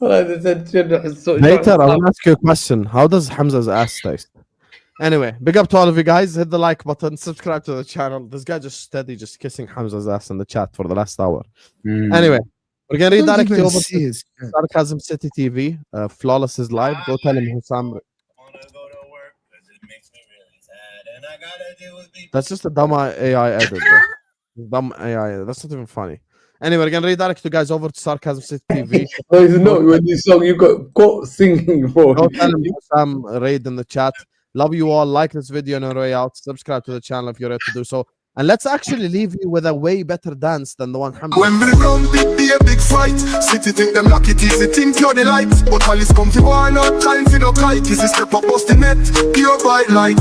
Speaker 1: I want to ask you a question. How does Hamza's ass taste? Anyway, big up to all of you guys. Hit the like button, subscribe to the channel. This guy just kissing Hamza's ass in the chat for the last hour. Anyway, we're going to redirect you over to Sarcasm City TV. Flawless is live. Go tell him Husam. That's just a dumb AI edit, bro. Dumb AI. That's not even funny. Anyway, we're gonna redirect you guys over to Sarcasm City TV.
Speaker 3: No, it's not. When this song you got singing, bro.
Speaker 1: Go tell him Sam raid in the chat. Love you all. Like this video on your way out. Subscribe to the channel if you're ready to do so. And let's actually leave you with a way better dance than the one Hamza.
Speaker 7: When we run, it be a big fight. City think them lucky, easy think you're the light. But while it's come to war, not time for no kite. Easy step up, bust the net, pure white light.